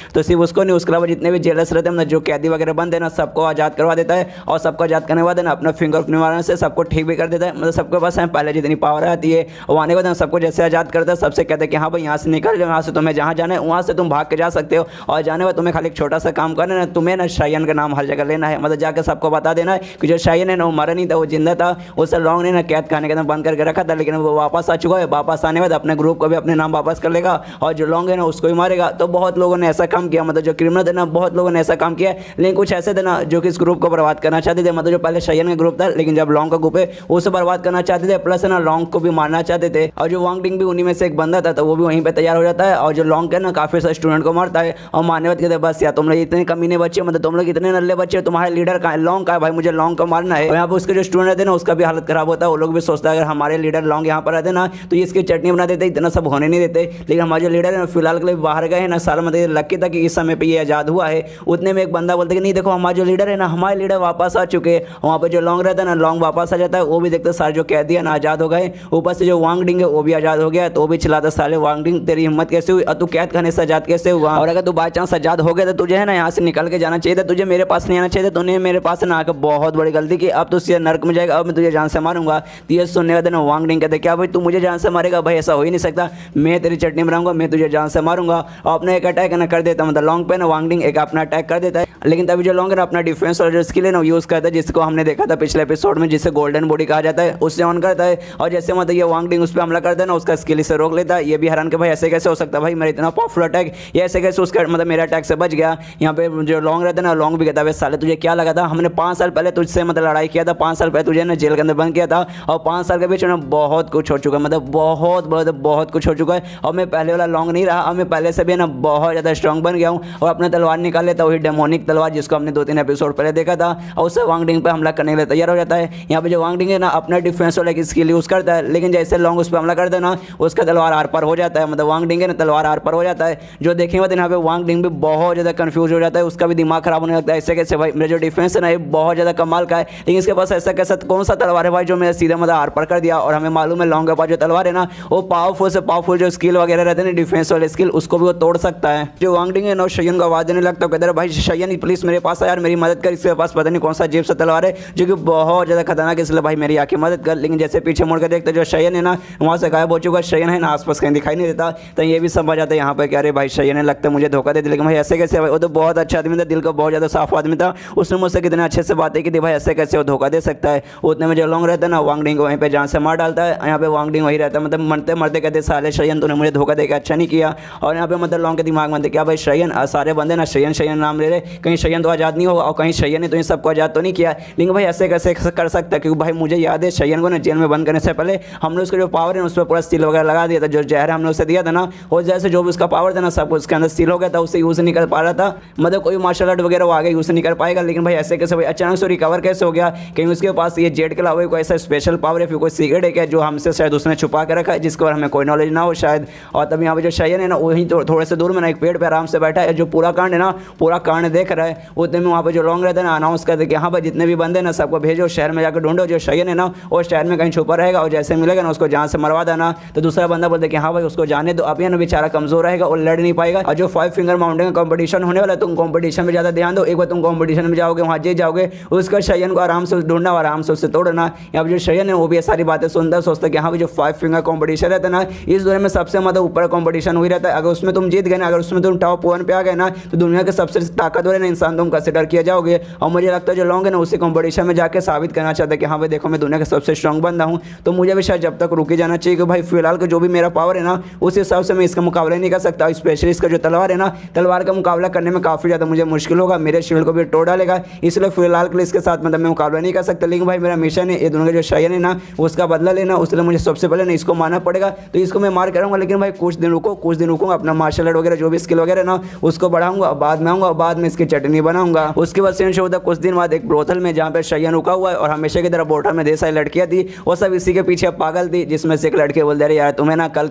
तो सिर्फ उसको नहीं, उसके अलावा जितने भी जेलर्स रहते हैं ना, जो कैदी वगैरह बंद है ना, सबको आज़ाद करवा देता है। और सबको आज़ाद करने के बाद ना अपना फिंगर मारने से सबको ठीक भी कर देता है, मतलब सबके पास पहले जितनी पावर आती है वो आने के बाद सबको जैसे आज़ाद करता है, सबसे कहते हैं कि हाँ भाई यहाँ से निकल जाओ, यहाँ से तुम्हें जहाँ जाना है वहाँ से तुम भाग के जा सकते हो। और जाने के बाद तुम्हें खाली एक छोटा सा काम करना है, तुम्हें ना शयन का नाम हर जगह लेना है, मतलब जाकर सबको बता देना है कि जो शयन है ना वो मरा नहीं था, वो जिंदा था। उससे लॉन्ग ने ना कैद खाने के अंदर बंद करके रखा था, लेकिन वो वापस आ चुका है। वापस आने के बाद अपने ग्रुप को भी अपने नाम वापस कर लेगा, और जो लॉन्ग है ना उसको भी मारेगा। तो बहुत लोगों ने ऐसा काम किया, मतलब जो क्रिमिनल थे ना बहुत लोगों ने ऐसा काम किया। लेकिन कुछ ऐसे थे ना जो कि इस ग्रुप को बर्बाद करना चाहते थे, मतलब जो पहले शयन का ग्रुप था, लेकिन जब लॉन्ग का ग्रुप है उसे बर्बाद करना चाहते थे, प्लस ना लॉन्ग को भी मारना चाहते थे। और जो वांग डिंग भी उन्हीं में से एक बंदा था, तो वो भी वहीं पे तैयार हो जाता है। और जो लॉन्ग है ना काफी सारे स्टूडेंट को मारता है, और मारने बाद कहते बस यार तुम लोग इतने कमीने बच्चे, मतलब तुम लोग इतने नल्ले बच्चे, तुम्हारे लीडर कहाँ है, लॉन्ग का है, भाई मुझे लॉन्ग को मारना है। और यहाँ पे उसके जो स्टूडेंट रहते हैं ना उसका भी हालत खराब होता है, वो लोग भी सोचता है अगर हमारे लीडर लॉन्ग यहाँ पर रहते ना तो इसकी चटनी बना देते, इतना सब होने नहीं देते। लेकिन हमारे जो लीडर है फिलहाल के लिए बाहर गए हैं ना, सारा मतलब लकी था कि इस समय पे ये आज़ाद हुआ है। उतने में एक बंदा बोलते कि नहीं देखो हमारे जो लीडर है ना, हमारे लीडर वापस आ चुके हैं। वहाँ पर जो लॉन्ग रहता है ना, लॉन्ग वापस आ जाता है, वो भी देखते सारे जो कैदी है ना आज़ाद हो गए। ऊपर से जो वांग डिंग है वो भी आज़ाद हो गया, तो वो भी चिल्लाता साले वांग डिंग तेरी हिम्मत कैसे हुई, और तू कैद खाने से आज़ाद कैसे हुआ, और अगर तू बाई चांस आज़ाद हो गया तो तुझे है ना यहाँ से निकल के जाना चाहिए था, तुझे मेरे पास नहीं आना चाहिए था, तूने मेरे पास ना आकर बहुत बड़ी गलती की, अब तो सीधे नर्क में जाएगा, अब मैं तुझे जान से मारूंगा। तो ये सुनने का ना वांग डिंग कहते क्या भाई तू मुझे जान से मारेगा, भाई ऐसा हो ही नहीं सकता, मैं तेरी चटनी बनाऊंगा, मैं तुझे जान से मारूंगा। और अपना एक अटैक ना कर देता, मतलब लॉन्ग पे ना वांग डिंग एक अपना अटैक कर देता है। लेकिन तभी जो लॉन्ग है अपना डिफेंस और जो स्किल है ना यूज़ करता है, जिसको हमने देखा था पिछले एपिसोड में, जिसे गोल्डन बॉडी कहा जाता है, उससे ऑन करता है। और जैसे मतलब ये वांग डिंग उस पर हमला करता है ना, उसका स्किल से रोक लेता है। ये भी हैरान कि भाई ऐसे कैसे हो सकता है, भाई मेरा इतना पावरफुल अटैक, ये ऐसे कैसे उसका मतलब मेरा अटैक से बच गया। यहाँ पे जो लॉन्ग रहता है ना, लॉन्ग भी कहता है साले तुझे क्या लगा था, हमने 5 साल पहले तुझसे मतलब लड़ाई किया था, 5 साल पहले तुझे ना जेल के अंदर बंद किया था और 5 साल के बीच में बहुत कुछ हो चुका है, मतलब बहुत कुछ हो चुका है और मैं पहले वाला लॉन्ग नहीं रहा और मैं पहले से भी ना बहुत ज़्यादा स्ट्रांग बन गया हूँ और अपना तलवार निकाल लेता, वही डेमोनिक तलवार जिसको हमने 2-3 एपिसोड पहले देखा था और उससे वांग डिंग पे हमला करने के लिए तैयार हो जाता है। यहाँ पे जो वांग डिंग है ना अपना डिफेंस वाला स्किल यूज़ करता है, लेकिन जैसे लॉन्ग उस पर हमला करता है ना उसका तलवार आर पार हो जाता है, मतलब वांग डिंग है ना तलवार आर पार हो जाता है। जो देखेंगे तो यहाँ पे वांग डिंग भी बहुत ज़्यादा कंफ्यूज हो जाता है, उसका भी दिमाग खराब होने लगता है, ऐसे कैसे भाई मेरा जो डिफेंस है ना ये बहुत ज़्यादा कमाल का है, लेकिन इसके पास ऐसा कैसा कौन सा तलवार है भाई जो मेरा सीधा मतलब आर पार कर दिया। और हमें मालूम है लॉन्ग के पास जो तलवार है ना वो पावरफुल से पावरफुल जो स्किल वगैरह रहते हैं डिफेंस वाले स्किल उसको भी वो तोड़ सकता है। जो वांग डिंग है ना शयन को आवाज देने लगता है, कहते हैं भाई शयन प्लीज मेरे पास आ यार, मेरी मदद कर, इसके पास पता नहीं कौन सा जेब से तलवार है जो कि बहुत ज़्यादा खतरनाक है, इसलिए भाई मेरी आके मदद कर। लेकिन जैसे पीछे मुड़कर देखते जो शयन है ना वहाँ से गायब हो चुका है, शयन है ना आसपास कहीं दिखाई नहीं देता, तो ये भी समझ आता है यहाँ पे क्या अरे भाई शयन लगता है मुझे धोखा देते, लेकिन भाई ऐसे कैसे, वो तो बहुत अच्छा आदमी था, दिल का बहुत ज़्यादा साफ आदमी था, उसने मुझसे कितने अच्छे से बातें की थी, भाई ऐसे कैसे वो धोखा दे सकता है। उतने में जो लॉन्ग रहता है ना वांग डिंग वहीं पे जान से मार डालता है, यहाँ पे वांग डिंग वही रहता है, मतलब मरते मरते कहते साले शयन तूने मुझे धोखा देकर अच्छा नहीं किया। और यहाँ पे मतलब लॉन्ग के दिमाग में क्या भाई शयन सारे बंदे ना शयन शयन नाम ले रहे, कहीं शयन तो आज़ाद नहीं होगा और कहीं शयन ने तो इन सबको आज़ाद तो नहीं किया, लेकिन भाई ऐसे कैसे कर सकता है, क्योंकि भाई मुझे याद है शयन को ना जेल में बंद करने से पहले हमने उसका जो पावर है उस पर पूरा सील वगैरह लगा दिया था, जो जहर हमने उसे दिया था ना वो जैसे जो भी उसका पावर था ना सब उसके अंदर सील हो गया था, उससे यूज़ नहीं कर पा रहा था, मतलब कोई मार्शल आर्ट वगैरह वो आगे यूज़ नहीं कर पाएगा। लेकिन भाई ऐसे कैसे भाई अचानक से रिकवर कैसे हो गया, कहीं उसके पास ये जेड के अलावा कोई ऐसा स्पेशल पावर है, फिर कोई सीक्रेट है क्या जो हमसे शायद उसने छुपा के रखा है जिसके बारे में कोई नॉलेज ना हो शायद। और तब यहाँ पे जो शयन है ना वहीं थोड़े से दूर में ना एक पेड़ पे आराम से बैठा है, जो पूरा कांड है ना पूरा कांड देख रहा है। उतने में वहाँ पे जो लॉन्ग रहता है ना अनाउंस करते कि हाँ भाई जितने भी बंदे ना सबको भेजो शहर में जाकर ढूंढो, जो शयन है ना वो शहर में कहीं छुपा रहेगा और जैसे मिलेगा ना उसको जान से मरवा देना। तो दूसरा बंदा बोलते कि हाँ भाई उसको जाने दो, अभी ना बेचारा कमजोर रहेगा और लड़ नहीं पाएगा। और जो 5 फिंगर माउंटेन का कंपटीशन होने वाला है तुम कंपटीशन में ज़्यादा ध्यान दो, एक बार तुम कंपटीशन में जाओगे वहाँ जीत जाओगे, उसका शयन को आराम से ढूंढना और आराम से उससे तोड़ना। यहाँ पर जो शयन है वो भी ये सारी बातें सुनता सोचता कि हाँ भाई जो 5 फिंगर कॉम्पिटिशन रहता है ना इस दुनिया में सबसे मतलब ऊपर कॉम्पिटिशन हुई रहता है, अगर उसमें तुम जीत गए ना, अगर उसमें तुम टॉप 1 पे आ गए ना तो दुनिया के सबसे ताकतवर ना इंसान तुम कंसिडर किया जाओगे। और मुझे लगता है जो लॉन्ग है ना उसी कॉम्पिटिशन में जाकर साबित करना चाहता है कि हाँ भाई देखो मैं दुनिया का सबसे स्ट्रॉन्ग बंदा हूँ, तो मुझे भी शायद जब तक रुके जाना चाहिए कि भाई फिलहाल का जो भी मेरा पावर है ना उस हिसाब से मैं इसका मुकाबला नहीं कर सकता। स्पेशली इसका जो तलवार है ना तलवार का मुकाबला करने में काफ़ी ज़्यादा मुझे मुश्किल होगा, मेरे शील्ड को भी तोड़ डालेगा, इसलिए फिलहाल के लिए इसके साथ मतलब मैं मुकाबला नहीं कर सकता। लेकिन भाई मेरा मिशन है ये दोनों का जो शयन है ना उसका बदला लेना, उसके लिए मुझे सबसे पहले ना इसको मारना पड़ेगा, तो इसको मैं मार करूँगा। लेकिन भाई कुछ दिन रुकूंगा, अपना मार्शल आर्ट वगैरह जो भी स्किल वगैरह ना उसको बढ़ाऊंगा, बाद में आऊँगा, बाद में इसकी चटनी बनाऊंगा। उसके बाद सीन शो होता कुछ दिन बाद एक ब्रोथल में जहाँ पे शयन रुका हुआ है और हमेशा की तरह बोटल में ढेर सारी लड़कियाँ थी, वो सब इसी के पीछे पागल थी, जिसमें से एक लड़के बोलते रहे यार तुम्हें ना कल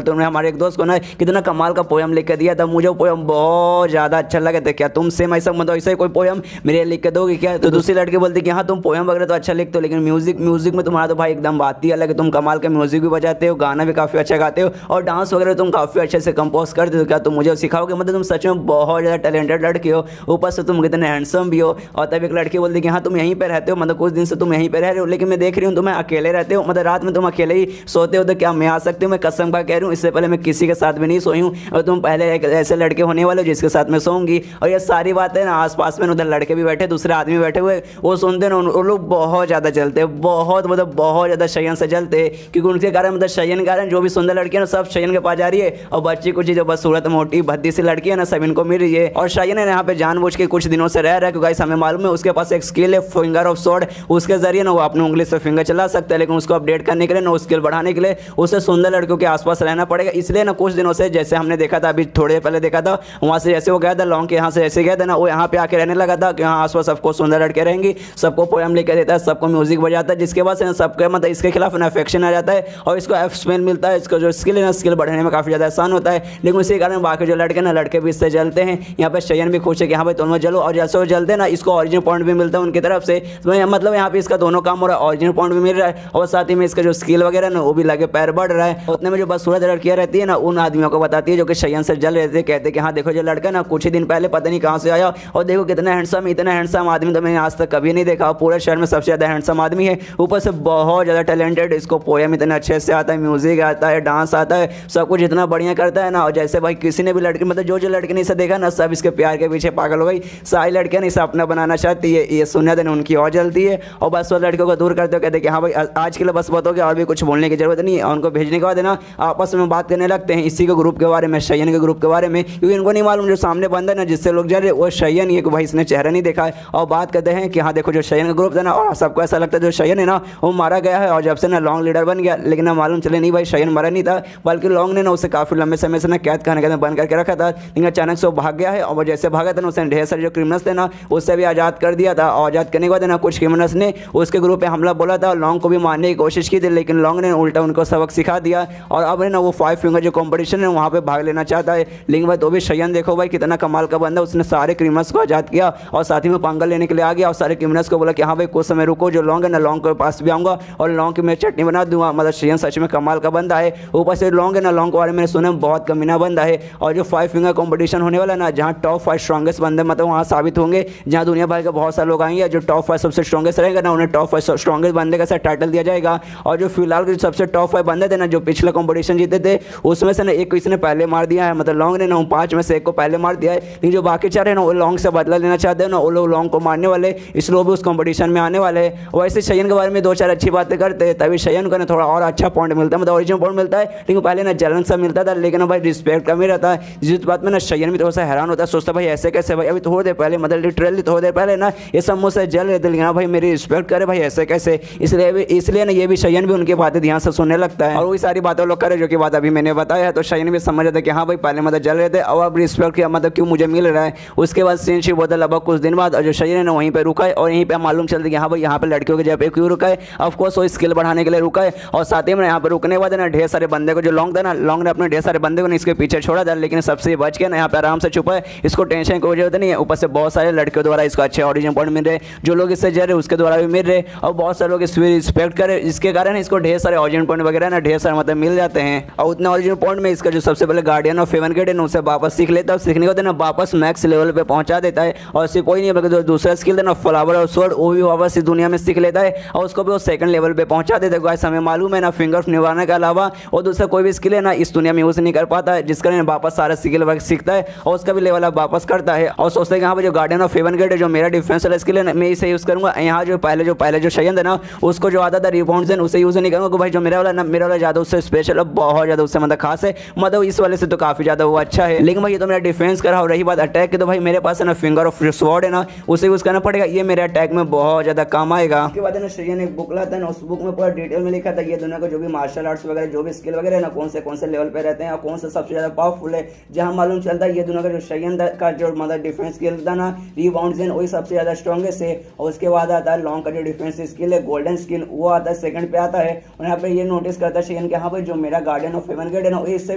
तुमने हमारे एक दोस्त को ना कितना कमाल का पोयम लिख के दिया था, मुझे पोयम बहुत ज़्यादा अच्छा लगा था, क्या तुम सेम ऐसा मतलब ऐसा कोई पोयम मेरे लिख के दोगे क्या? तो दूसरी लड़की बोलती कि हाँ तुम पोयम वगैरह तो अच्छा लिखते हो, लेकिन म्यूजिक में तुम्हारा तो भाई एकदम बात ही अलग है, तुम कमाल का म्यूजिक भी बजाते हो, गाना भी काफ़ी अच्छा गाते हो और डांस वगैरह तुम काफ़ी अच्छे से कंपोज करते हो, क्या तुम मुझे सिखाओगे? मतलब तुम सच में बहुत ज़्यादा टैलेंटेड लड़की हो, ऊपर से तुम कितने हैंडसम भी हो। और तब एक लड़की बोलती कि हाँ तुम यहीं पर रहते हो, मतलब कुछ दिन से तुम यहीं पर रह रहे हो, लेकिन मैं देख रही हूँ तुम्हें अकेले रहते हो, मतलब रात में तुम अकेले ही सोते हो, तो क्या मैं आ सकती हूँ? मैं कसम का कह रही हूँ इससे पहले मैं किसी के साथ भी नहीं सोई हूँ और तुम पहले एक ऐसे लड़के होने वाले हो जिसके साथ मैं सोऊंगी। और ये सारी बातें ना आसपास में उधर लड़के भी बैठे, दूसरे आदमी बैठे हुए, वो सुनते ना उन लोग बहुत ज़्यादा जलते हैं, बहुत मतलब बहुत ज़्यादा शयन से जलते हैं, क्योंकि उनके कारण मतलब शयन के कारण जो भी सुंदर लड़की है ना सब शयन के पास जा रही है और बच्ची कुछ जो बस सूरत मोटी भद्दी सी लड़की है ना सब इनको मिल रही है। और शयन है यहाँ पे जानबूझ के कुछ दिनों से रह रहा है, क्योंकि हमें मालूम है उसके पास एक स्किल है फिंगर ऑफ स्वॉर्ड, उसके जरिए ना वो अपनी उंगली से फिंगर चला सकता है, लेकिन उसको अपडेट करने के लिए ना स्किल बढ़ाने के लिए उसे सुंदर लड़कियों के आसपास रहना पड़ेगा। इसलिए ना कुछ दिनों से जैसे हमने देखा था अभी थोड़े पहले देखा था वहाँ से जैसे वो गया था लॉन्ग के यहाँ से जैसे गया था ना वो यहाँ पे आके रहने लगा था कि यहाँ आसपास सबको सुंदर लड़के रहेंगी, सबको पोयम लेकर देता है, सबको म्यूजिक बजाता है, जिसके बाद से सबके मतलब इसके खिलाफ ना अफेक्शन आ जाता है और इसको एक्सपेल मिलता है, इसका जो स्किल है ना स्किल बढ़ाने में काफ़ी ज़्यादा आसान होता है। लेकिन इसी कारण बाकी जो लड़के ना लड़के भी इससे जलते हैं। यहाँ पे शयन भी खुश है कि हाँ भाई दोनों जलो, और जैसे वो जलते हैं ना इसको ऑरिजिनल पॉइंट भी मिलता है उनकी तरफ से, मतलब यहाँ पे इसका दोनों काम हो रहा है, ऑरिजिनल पॉइंट भी मिल रहा है और साथ ही में इसका जो स्किल वगैरह ना वो भी लगे पैर बढ़ रहा है। उतने में जो बदसूरत लड़कियाँ रहती है ना उन आदमियों को बताती है जो कि शयन से जल रहे थे, कहते हैं कि हाँ देखो जो लड़का ना कुछ ही दिन पहले पता नहीं कहाँ से आया और देखो कितना हैंडसम, इतना हैंडसम आदमी तो मैंने आज तक कभी नहीं देखा, पूरे शहर में सबसे ज़्यादा हैंडसम आदमी है, ऊपर से बहुत ज़्यादा टैलेंटेड, इसको पोयम इतना अच्छे से आता है, म्यूजिक आता है, डांस आता है, सब कुछ इतना बढ़िया करता है ना। और जैसे भाई किसी ने भी लड़की मतलब जो लड़की ने इसे देखा ना सब इसके प्यार के पीछे पागल हो गई, सारी लड़कियाँ ने इसे अपना बनाना चाहती है, ये सुनने देने उनकी और जलती है और बस वो लड़कियों को दूर करते हो, कहते हैं कि हाँ भाई आज के लिए बस बताओगे और भी कुछ बोलने की जरूरत नहीं है। उनको भेजने के बाद ना आपस में बात करने लगते हैं इसी के ग्रुप के बारे में, शयन के ग्रुप के बारे में, क्योंकि इनको नहीं मालूम जो सामने बंदा है ना जिससे लोग जा रहे वो शयन ये कि भाई इसने चेहरा नहीं देखा है। और बात करते हैं कि हाँ देखो जो शयन का ग्रुप था ना, और सबको ऐसा लगता है जो शयन है ना वो मारा गया है, और जब से ना लॉन्ग लीडर बन गया, लेकिन ना मालूम चले नहीं भाई शयन मरा नहीं था, बल्कि लॉन्ग ने ना उसे काफ़ी लंबे समय से ना कैद खाने के अंदर बंद करके रखा था। लेकिन अचानक से वो भाग गया है, और वो जैसे भागा था ना उसने ढेर सारे जो क्रिमिनल्स थे ना उससे भी आज़ाद कर दिया था। और आज़ाद करने के बाद ना कुछ क्रिमिनल्स ने उसके ग्रुप पे हमला बोला था, लॉन्ग को भी मारने की कोशिश की थी, लेकिन लॉन्ग ने उल्टा उनको सबक सिखा दिया। और अब है ना वो 5 फिंगर जो कॉम्पिटिशन है वहाँ पे भाग लेना चाहता है। लेकिन भाई तो भी शयन देखो भाई कितना कमाल का बंदा, उसने सारे क्रिमिनल्स को आज़ाद किया और साथ ही में पंगा लेने के लिए आ गया, और सारे क्रिमिनल्स को बोला कि हाँ भाई कुछ समय रुको, जो लॉन्ग है ना लॉन्ग के पास भी आऊँगा और लॉन्ग की मैं चटनी बना दूंगा। मतलब शयन सच में कमाल का बंदा है। ऊपर से लॉन्ग है ना, लॉन्ग के बारे में सुना बहुत कमीना बंदा है। और जो 5 फिंगर कॉम्पिटिशन होने वाला ना, जहाँ टॉप 5 स्ट्रॉन्गेस्ट बंदे मतलब वहाँ साबित होंगे, जहाँ दुनिया भर के बहुत सारे लोग आएंगे, जो टॉप 5 सबसे स्ट्रॉन्गेस्ट रहेगा ना उन्हें टॉप 5 स्ट्रॉन्गेस्ट बंदे का टाइटल दिया जाएगा। और जो फिलहाल के सबसे टॉप 5 बंदे थे ना जो पिछले कॉम्पिटिशन जीते थे, उसमें से ना एक को इसने पहले मार दिया है, मतलब लॉन्ग ने ना 5 में से एक को पहले मार दिया है। लेकिन जो बाकी 4 है ना वो लॉन्ग से बदला लेना चाहते हैं ना, वो लोग लॉन्ग को मारने वाले, इसलिए वो भी उस कॉम्पिटिशन में आने वाले हैं। वैसे शयन के बारे में 2-4 अच्छी बातें करते हैं, तभी शयन को ना थोड़ा और अच्छा पॉइंट मिलता है, मतलब ओरिजिनल पॉइंट मिलता है। लेकिन पहले ना जलन सा मिलता था, लेकिन भाई रिस्पेक्ट कम ही रहता है, जिस बात में ना शयन भी थोड़ा सा हैरान होता है, सोचता भाई ऐसे कैसे भाई, अभी थोड़ी देर पहले मतलब लिटरली थोड़ी देर पहले ना ये सब मुझसे जल रहे थे, लेकिन हाँ भाई मेरी रिस्पेक्ट करे भाई ऐसे कैसे। इसलिए ना ये भी शयन भी उनकी बातें ध्यान से सुनने लगता है, और वही सारी बातें लोग करे जो कि बात अभी मैंने बताया है। तो शयन भी समझ रहे थे कि हाँ भाई पहले मतलब जल रहे थे, और अब रिस्पेक्ट किया मतलब क्यों मुझे मिल रहा है। उसके बाद सीन शिप होता लगभग कुछ दिन बाद, और जो शयन है ना वहीं पर रुका है, और यहीं पर मालूम चलता है कि हाँ भाई यहाँ पे लड़कियों के जगह पे क्यों रुका है। ऑफकोर्स वो स्किल बढ़ाने के लिए रुका है, और साथ ही में यहाँ पर रुकने के बाद ना ढेर सारे बंदे को जो लॉन्ग था ना, लॉन्ग ने अपने ढेर सारे बंदे को ना इसके पीछे छोड़ा था, लेकिन सबसे बच के ना यहाँ पे आराम से छुपा है, इसको टेंशन की जरूरत नहीं है। ऊपर से बहुत सारे लड़कियों द्वारा इसको अच्छे ऑरिजिन पॉइंट मिल रहे, जो लोग इससे जर रहे उसके द्वारा भी मिल रहे, और बहुत सारे लोग इसकी रिस्पेक्ट करे, जिसके कारण इसको ढेर सारे ऑरिजिन पॉइंट वगैरह ना ढेर सारे मतलब मिल जाते हैं। और उतने ऑरिजिन पॉइंट में इसका जो सबसे पहले गार्डियन ऑफ हेवन गेट है ना उसे वापस सीख लेता है, और सीखने के बाद ना वापस मैक्स लेवल पे पहुंचा देता है। और सिर्फ कोई नहीं बल्कि जो दूसरा स्किल है ना फ्लावर और स्वॉर्ड, वो भी वापस इस दुनिया में सीख लेता है, और उसको भी वो सेकंड लेवल पे पहुंचा देता है। गाइस हमें मालूम है ना फिंगर्स निभाने के अलावा और दूसरा कोई भी स्किल है ना इस दुनिया में यूज नहीं कर पाता है, जिसका वापस सारा स्किल वर्क सीखता है और उसका भी लेवल अप वापस करता है, और सोचता है कि हाँ भाई जो गार्डियन ऑफ हेवन गेट है जो मेरा डिफेंस वाला स्किल है ना मैं इसे यूज करूंगा। यहाँ जो पहले जो शयन है ना उसको जो आता था रिबाउंड्स उसे यूज नहीं करूंगा, भाई जो मेरा वाला ज़्यादा उससे स्पेशल है, बहुत ज़्यादा उससे मतलब खास है, मतलब इस वाले से तो काफ़ी ज़्यादा वो अच्छा है। लेकिन भाई ये तो मेरा डिफेंस कर रहा और रही बात अटैक की, तो भाई मेरे पास है ना फिंगर ऑफ स्वॉर्ड है ना उसे यूज़ करना पड़ेगा, ये मेरे अटैक में बहुत ज़्यादा काम आएगा। उसके बाद है ना शयन एक बुक लाता है ना, उस बुक में पूरा डिटेल में लिखा था ये दुनिया का जो भी मार्शल आर्ट्स वगैरह जो भी स्किल वगैरह है ना कौन से लेवल पे रहते हैं और कौन से सबसे ज़्यादा पावरफुल है। जहाँ मालूम चलता है ये दुनिया का जो शयन का जो मतलब डिफेंस स्किल था ना रिबाउंड्स वही सबसे ज़्यादा स्ट्रॉन्गेस्ट है, और उसके बाद आता है लॉन्ग का जो डिफेंस स्किल है गोल्डन स्किल वो आता है सेकंड पे आता है। और यहाँ पे ये नोटिस करता है शयन कि हाँ भाई जो मेरा गार्डियन ऑफ हेवन गेट है ना इससे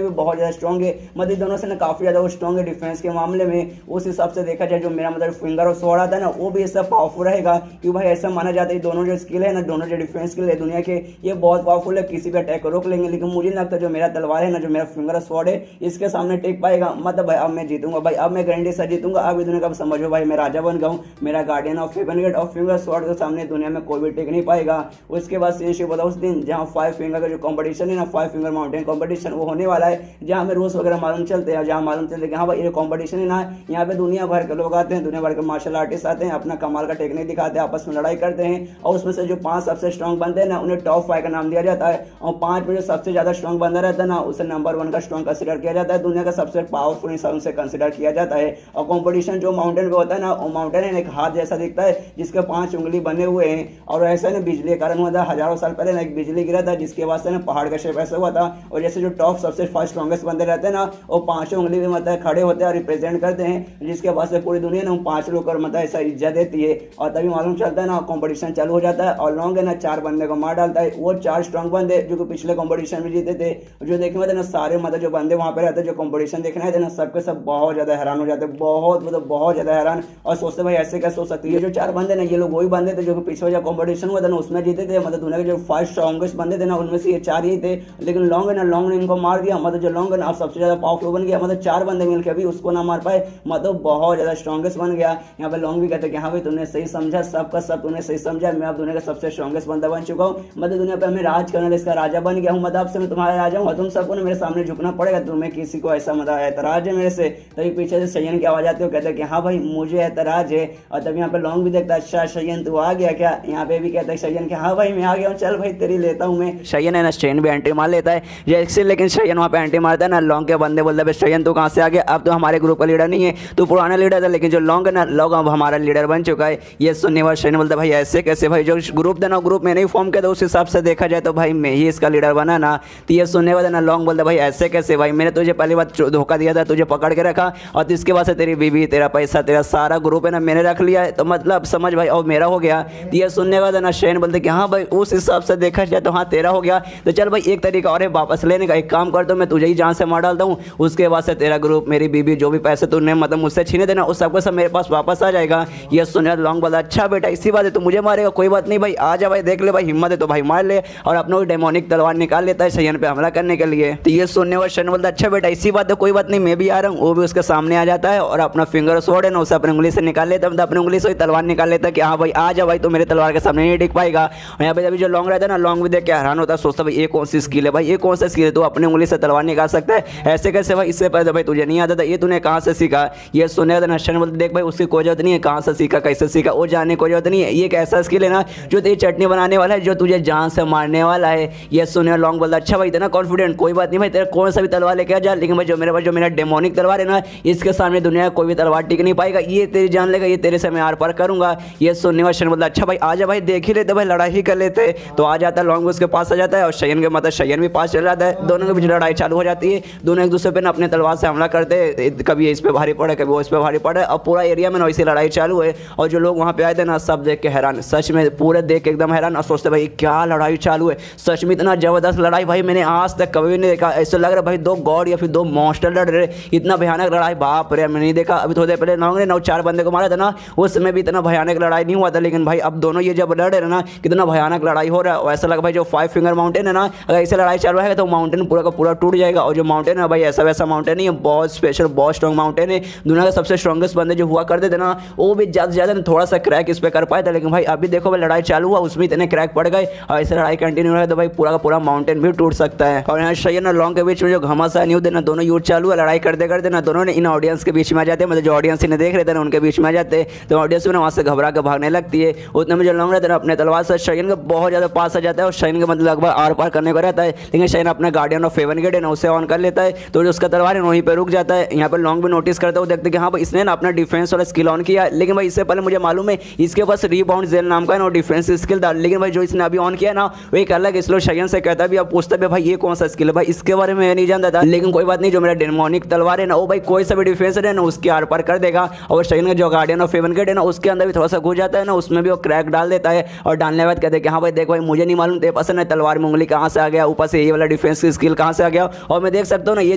भी बहुत ज़्यादा स्ट्रॉन्ग है, मतलब दोनों से ना काफ़ी ज़्यादा वो स्ट्रॉन्ग है डिफेंस के मामले में। उस हिसाब से देखा जाए जो मेरा मतलब फिंगर और स्वॉर्ड आता है ना वो भी इससे पावरफुल रहेगा, क्योंकि भाई ऐसा माना जाता है दोनों जो स्किल है ना दोनों जो डिफेंस स्किल है दुनिया के ये बहुत पावरफुल है, किसी भी अटैक को रोक लेंगे। लेकिन मुझे नहीं लगता जो मेरा तलवार है ना जो मेरा फिंगर और स्वॉर्ड है इसके सामने टेक पाएगा, मतलब भाई अब मैं जीतूंगा, भाई अब मैं गारंटी से जीतूंगा, अब दुनिया का समझो भाई मैं राजा बन गया हूँ, मेरा गार्डियन ऑफ हेवन गेट और फिंगर स्वॉर्ड के सामने दुनिया में कोई भी टेक नहीं पाएगा। उसके बाद सीनशिप होता है उस दिन जहाँ 5 फिंगर का जो कॉम्पिटिशन है ना 5 फिंगर माउंटेन कॉम्पिटिशन वो होने वाला है, जहाँ हमें रूल्स वगैरह मालूम चलते हैं, जहाँ मालूम चलते हैं कि हाँ भाई ये कॉम्पिटिशन है ना यहाँ पे दुनिया भर के लोग आते हैं, दुनिया भर के मार्शल आर्टिस्ट आते हैं, अपना कमाल का टेक्निक दिखाते हैं, आपस में लड़ाई करते हैं, और उसमें से जो 5 सबसे स्ट्रॉन्ग बनते हैं ना उन्हें टॉप 5 का नाम दिया जाता है, और 5 में जो सबसे ज़्यादा स्ट्रॉन्ग बंदा रहता है ना उसे नंबर 1 का स्ट्रॉन्ग कंसिडर किया जाता है, दुनिया का सबसे पावरफुल इंसान से कंसिडर किया जाता है। और कॉम्पिटिशन जो माउंटेन पे होता है ना वो माउंटेन है एक हाथ जैसा दिखता है जिसके 5 उंगली बने हुए हैं, और ऐसा ना बिजली के कारण हुआ था, हजारों साल पहले ना एक बिजली गिरा था जिसके बाद से ना पहाड़ का शेप ऐसा हुआ था, और जैसे जो टॉप सबसे फर्स्ट स्ट्रॉन्गेस्ट बंदे रहते हैं ना वो 5 उंगली में मतलब खड़े होते हैं और रिप्रेजेंट करते हैं, जिसके बाद से पूरी दुनिया ना 5 लोग और मतलब ऐसा इज्जत देती है, और तभी मालूम चलता है ना कॉम्पिटिशन चालू हो जाता है, और लॉन्ग है ना 4 बंदे को मार डालता है, वो 4 स्ट्रॉन्ग बंदे जो कि पिछले कॉम्पिटिशन में जीते थे, जो देखने में ना सारे मतलब जो बंदे वहाँ पे रहते हैं जो कॉम्पिटिशन देखने आए थे ना सबके सब बहुत ज्यादा हैरान हो जाते हैं, बहुत मतलब बहुत ज्यादा हैरान, और सोचते भाई ऐसे कैसे हो सकती है। जो 4 बंदे ना ये लोग वही बंदे थे जो पिछले जो कॉम्पिटिशन हुआ था ना उसमें जीते थे, मतलब दुनिया के जो 5 स्ट्रॉन्गेस्ट बंदे थे ना उनमें से ये 4 ही थे, लेकिन लॉन्ग है ना लॉन्ग ने इनको मार दिया, मतलब जो लॉन्ग है ना सबसे ज्यादा पावरफुल बन गया, मतलब 4 बंदे मिलकर भी उसको ना मार पाए, मतलब बहुत ज्यादा स्ट्रॉन्गेस्ट बन गया। यहाँ पे लॉन्ग भी कहते हैं कि हाँ भाई तुमने सही समझा, सबका सब तुमने सही समझा, मैं अब दुनिया का सबसे स्ट्रॉन्गेस्ट बंदा बन चुका हूँ, मतलब दुनिया पे मैं राज करने इसका राजा बन गया हूँ, मतलब अब से मैं तुम्हारा राजा हूँ और तुम सबको ना मेरे सामने झुकना पड़ेगा, तुम्हें किसी को ऐसा मतलब ऐतराज है मेरे से। तभी पीछे से शयन की आवाज आती है, कहते हैं कि हाँ भाई मुझे ऐतराज है, और तब यहाँ पे लॉन्ग भी देखता है अच्छा शयन तू आ गया क्या, यहाँ पे भी कहता है शयन कि हाँ भाई मैं आ गया हूँ, चल भाई तेरी लेता हूँ मैं। शयन है ना शयन भी एंट्री मार लेता है जैसे, लेकिन शयन वहाँ पे एंट्री मारता है ना लॉन्ग के बंदे बोलते हैं शयन तू कहाँ से आ गया, अब तो हमारे ग्रुप का लीडर नहीं है, तू पुराना लीडर था लेकिन जो लॉन्ग है ना, लॉन्ग अब हमारा लीडर बन चुका है। ये सुनने वाला शयन बोलता भाई ऐसे कैसे भाई, जो ग्रुप था ना ग्रुप मैंने ही फॉर्म किया था, उस हिसाब से देखा जाए तो भाई मैं ही इसका लीडर बना ना। तो ये सुनने वाला ना लॉन्ग बोलता भाई ऐसे कैसे भाई, मैंने तुझे पहली बार धोखा दिया था, तुझे पकड़ के रखा और इसके बाद से तेरी बीवी, तेरा पैसा, तेरा सारा ग्रुप है ना मैंने रख लिया है, तो मतलब समझ भाई और मेरा हो गया। तो ये सुनने वाला ना शयन बोलते कि हाँ भाई उस हिसाब से देखा जाए तो हाँ तेरा हो गया, तो चल भाई एक तरीका और है वापस लेने का, एक काम कर दो मैं तुझे ही जान से मार डालता हूँ, उसके बाद से तेरा ग्रुप, मेरी बीबी, जो भी पैसे तूने मतलब मुझसे छीने देना उस सबको सब मेरे पास वापस आ जाएगा। ये सुनने वाला लॉन्ग बोला अच्छा बेटा इसी बात है, तू मुझे मारेगा, कोई बात नहीं भाई आ जा भाई, देख ले भाई हिम्मत है तो भाई मार ले, और अपना डेमोनिक तलवार निकाल लेता है शयन पे हमला करने के लिए। तो ये सुनने वाला शयन बोलता अच्छा बेटा इसी बात है, कोई बात नहीं मैं भी आ रहा हूँ। वो भी उसके सामने आ जाता है और अपना फिंगर स्वॉर्ड है ना उसे अपनी उंगली से निकाल लेता है, मतलब अपनी उंगली से तलवार निकाल लेता है कि हाँ भाई आ जा भाई, तो मेरे तलवार के सामने नहीं टिक पाएगा। और यहाँ पे अभी जो लॉन्ग रहता है ना, लॉन्ग भी देख के हैरान होता है, सोचता भाई ये कौन सी स्किल है भाई, ये कौन सा स्किल है, तो अपनी उंगली से तलवार निकाल सकता है ऐसे कैसे भाई, इससे पहले भाई तुझे नहीं आता था, ये तूने कहाँ से सीखा। ये सुनने वाला शयन बोलते देख भाई उसकी कोई जरूरत नहीं है, कहाँ से सीखा कैसे सीखा वो जानने की कोई जरूरत नहीं है, ये एक ऐसा स्किल है ना जो तेरी चटनी बनाने वाला है, जो तुझे जान से मारने वाला है। ये सुनने लॉन्ग बोलता अच्छा भाई इतना कॉन्फिडेंट, कोई बात नहीं भाई तेरा कौन सा भी तलवार लेके आ जा, लेकिन भाई जो मेरे पास जो मेरा डेमोनिक तलवार है ना इसके सामने दुनिया का कोई भी तलवार टिक नहीं पाएगा, ये तेरी जान लेगा, ये तेरे से मैं आर पार करूंगा। ये सुनने वाला शयन बोलता अच्छा भाई आ जा भाई, देख ही लेते भाई लड़ाई ही कर लेते। तो आ जाता है लॉन्ग उसके पास आ जाता है और शयन के मतलब शयन भी पास चल जाता है, दोनों के बीच लड़ाई चालू हो जाती है, दोनों एक दूसरे पे ना अपने तलवार से हमला करते हैं, कभी इस पे भारी पड़े कभी वो इस पे भारी पड़े, और पूरा एरिया में ना वैसी लड़ाई चालू है। और जो लोग वहाँ पे आए थे ना सब देख के हैरान, सच में पूरे देख के एकदम हैरान, और सोचते भाई क्या लड़ाई चालू है, सच में इतना जबरदस्त लड़ाई भाई मैंने आज तक कभी भी नहीं देखा, ऐसा लग रहा भाई दो गॉड या फिर दो मॉन्स्टर लड़ रहे, इतना भयानक लड़ाई बाप रे मैंने नहीं देखा। अभी थोड़ी देर पहले लॉन्ग ने 9-4 बंदे को मारा था ना, उस समय भी इतना भयानक लड़ाई नहीं हुआ था, लेकिन भाई अब दोनों ये जब लड़ रहे ना कितना भयानक लड़ाई हो रहा है। ऐसा लगा भाई जो 5 फिंगर माउंटेन है ना, अगर ऐसे लड़ाई चालू है तो माउंटेन पूरा का पूरा टूट जाएगा। और जो माउंटेन है भाई ऐसा वैसा माउंटेन नहीं है, बहुत स्पेशल बहुत स्ट्रॉन्ग माउंटेन है, दुनिया का सबसे स्ट्रॉन्गेस्ट बंदे जो हुआ करते थे ना वो भी ज़्यादा से ज़्यादा थोड़ा सा क्रैक इस पर कर पाया था, लेकिन भाई अभी देखो भाई लड़ाई चालू हुआ उसमें इतने क्रैक पड़ गए, और ऐसे लड़ाई कंटिन्यू रहे तो भाई पूरा का पूरा माउंटेन भी टूट सकता है। और यहाँ शयन और लॉन्ग के बीच में जो घमासा न्यू देना दोनों यूथ चालू है, लड़ाई करते करते ना दोनों ने इन ऑडियंस के बीच में आ जाते हैं, मतलब जो ऑडियंस इन्हें देख रहे थे ना उनके बीच में आ जाते हैं, तो ऑडियंस में वहाँ से घबरा के भागने लगती है। उतने में जो लॉन्ग रहता है अपने तलवार से शयन के बहुत ज़्यादा पास आ जाता है, और शयन के मतलब लगभग आर पार करने को रहता है, लेकिन शयन अपना गार्डियन ऑफ फेवन गेट है ना उसे ऑन कर लेता है, तो जो उसका तलवार है वहीं पर रुक जाता है। यहाँ पर लॉन्ग भी नोटिस करता है, वो देखते कि हाँ भाई इसने ना अपना डिफेंस वाला स्किल ऑन किया, लेकिन भाई इससे पहले मुझे मालूम है इसके पास रीबाउंड जेल नाम का है ना डिफेंस स्किल था, लेकिन भाई जो इसने अभी ऑन किया ना वो एक अलग स्लो शयन से कहता भी, अब पूछता भी भाई ये कौन सा स्किल है, भाई इसके बारे में नहीं जानता था, लेकिन कोई बात नहीं जो मेरा डेमोनिक तलवार है ना वो भाई कोई सा भी डिफेंस है ना उसके आर पार कर देगा। और शयन का जो गार्डियन ऑफ फेवन गेट है ना उसके अंदर भी थोड़ा सा घुस जाता है ना, उसमें भी वो क्रैक डाल देता है, और डालने के बाद कहते हैं कि हाँ भाई देख भाई मुझे नहीं मालूम तेरे पास है ना तलवार में उंगली कहाँ से आ गया, ऊपर से ये वाला डिफेंस स्किल कहाँ से आ गया, और मैं देख सकता हूँ ना ये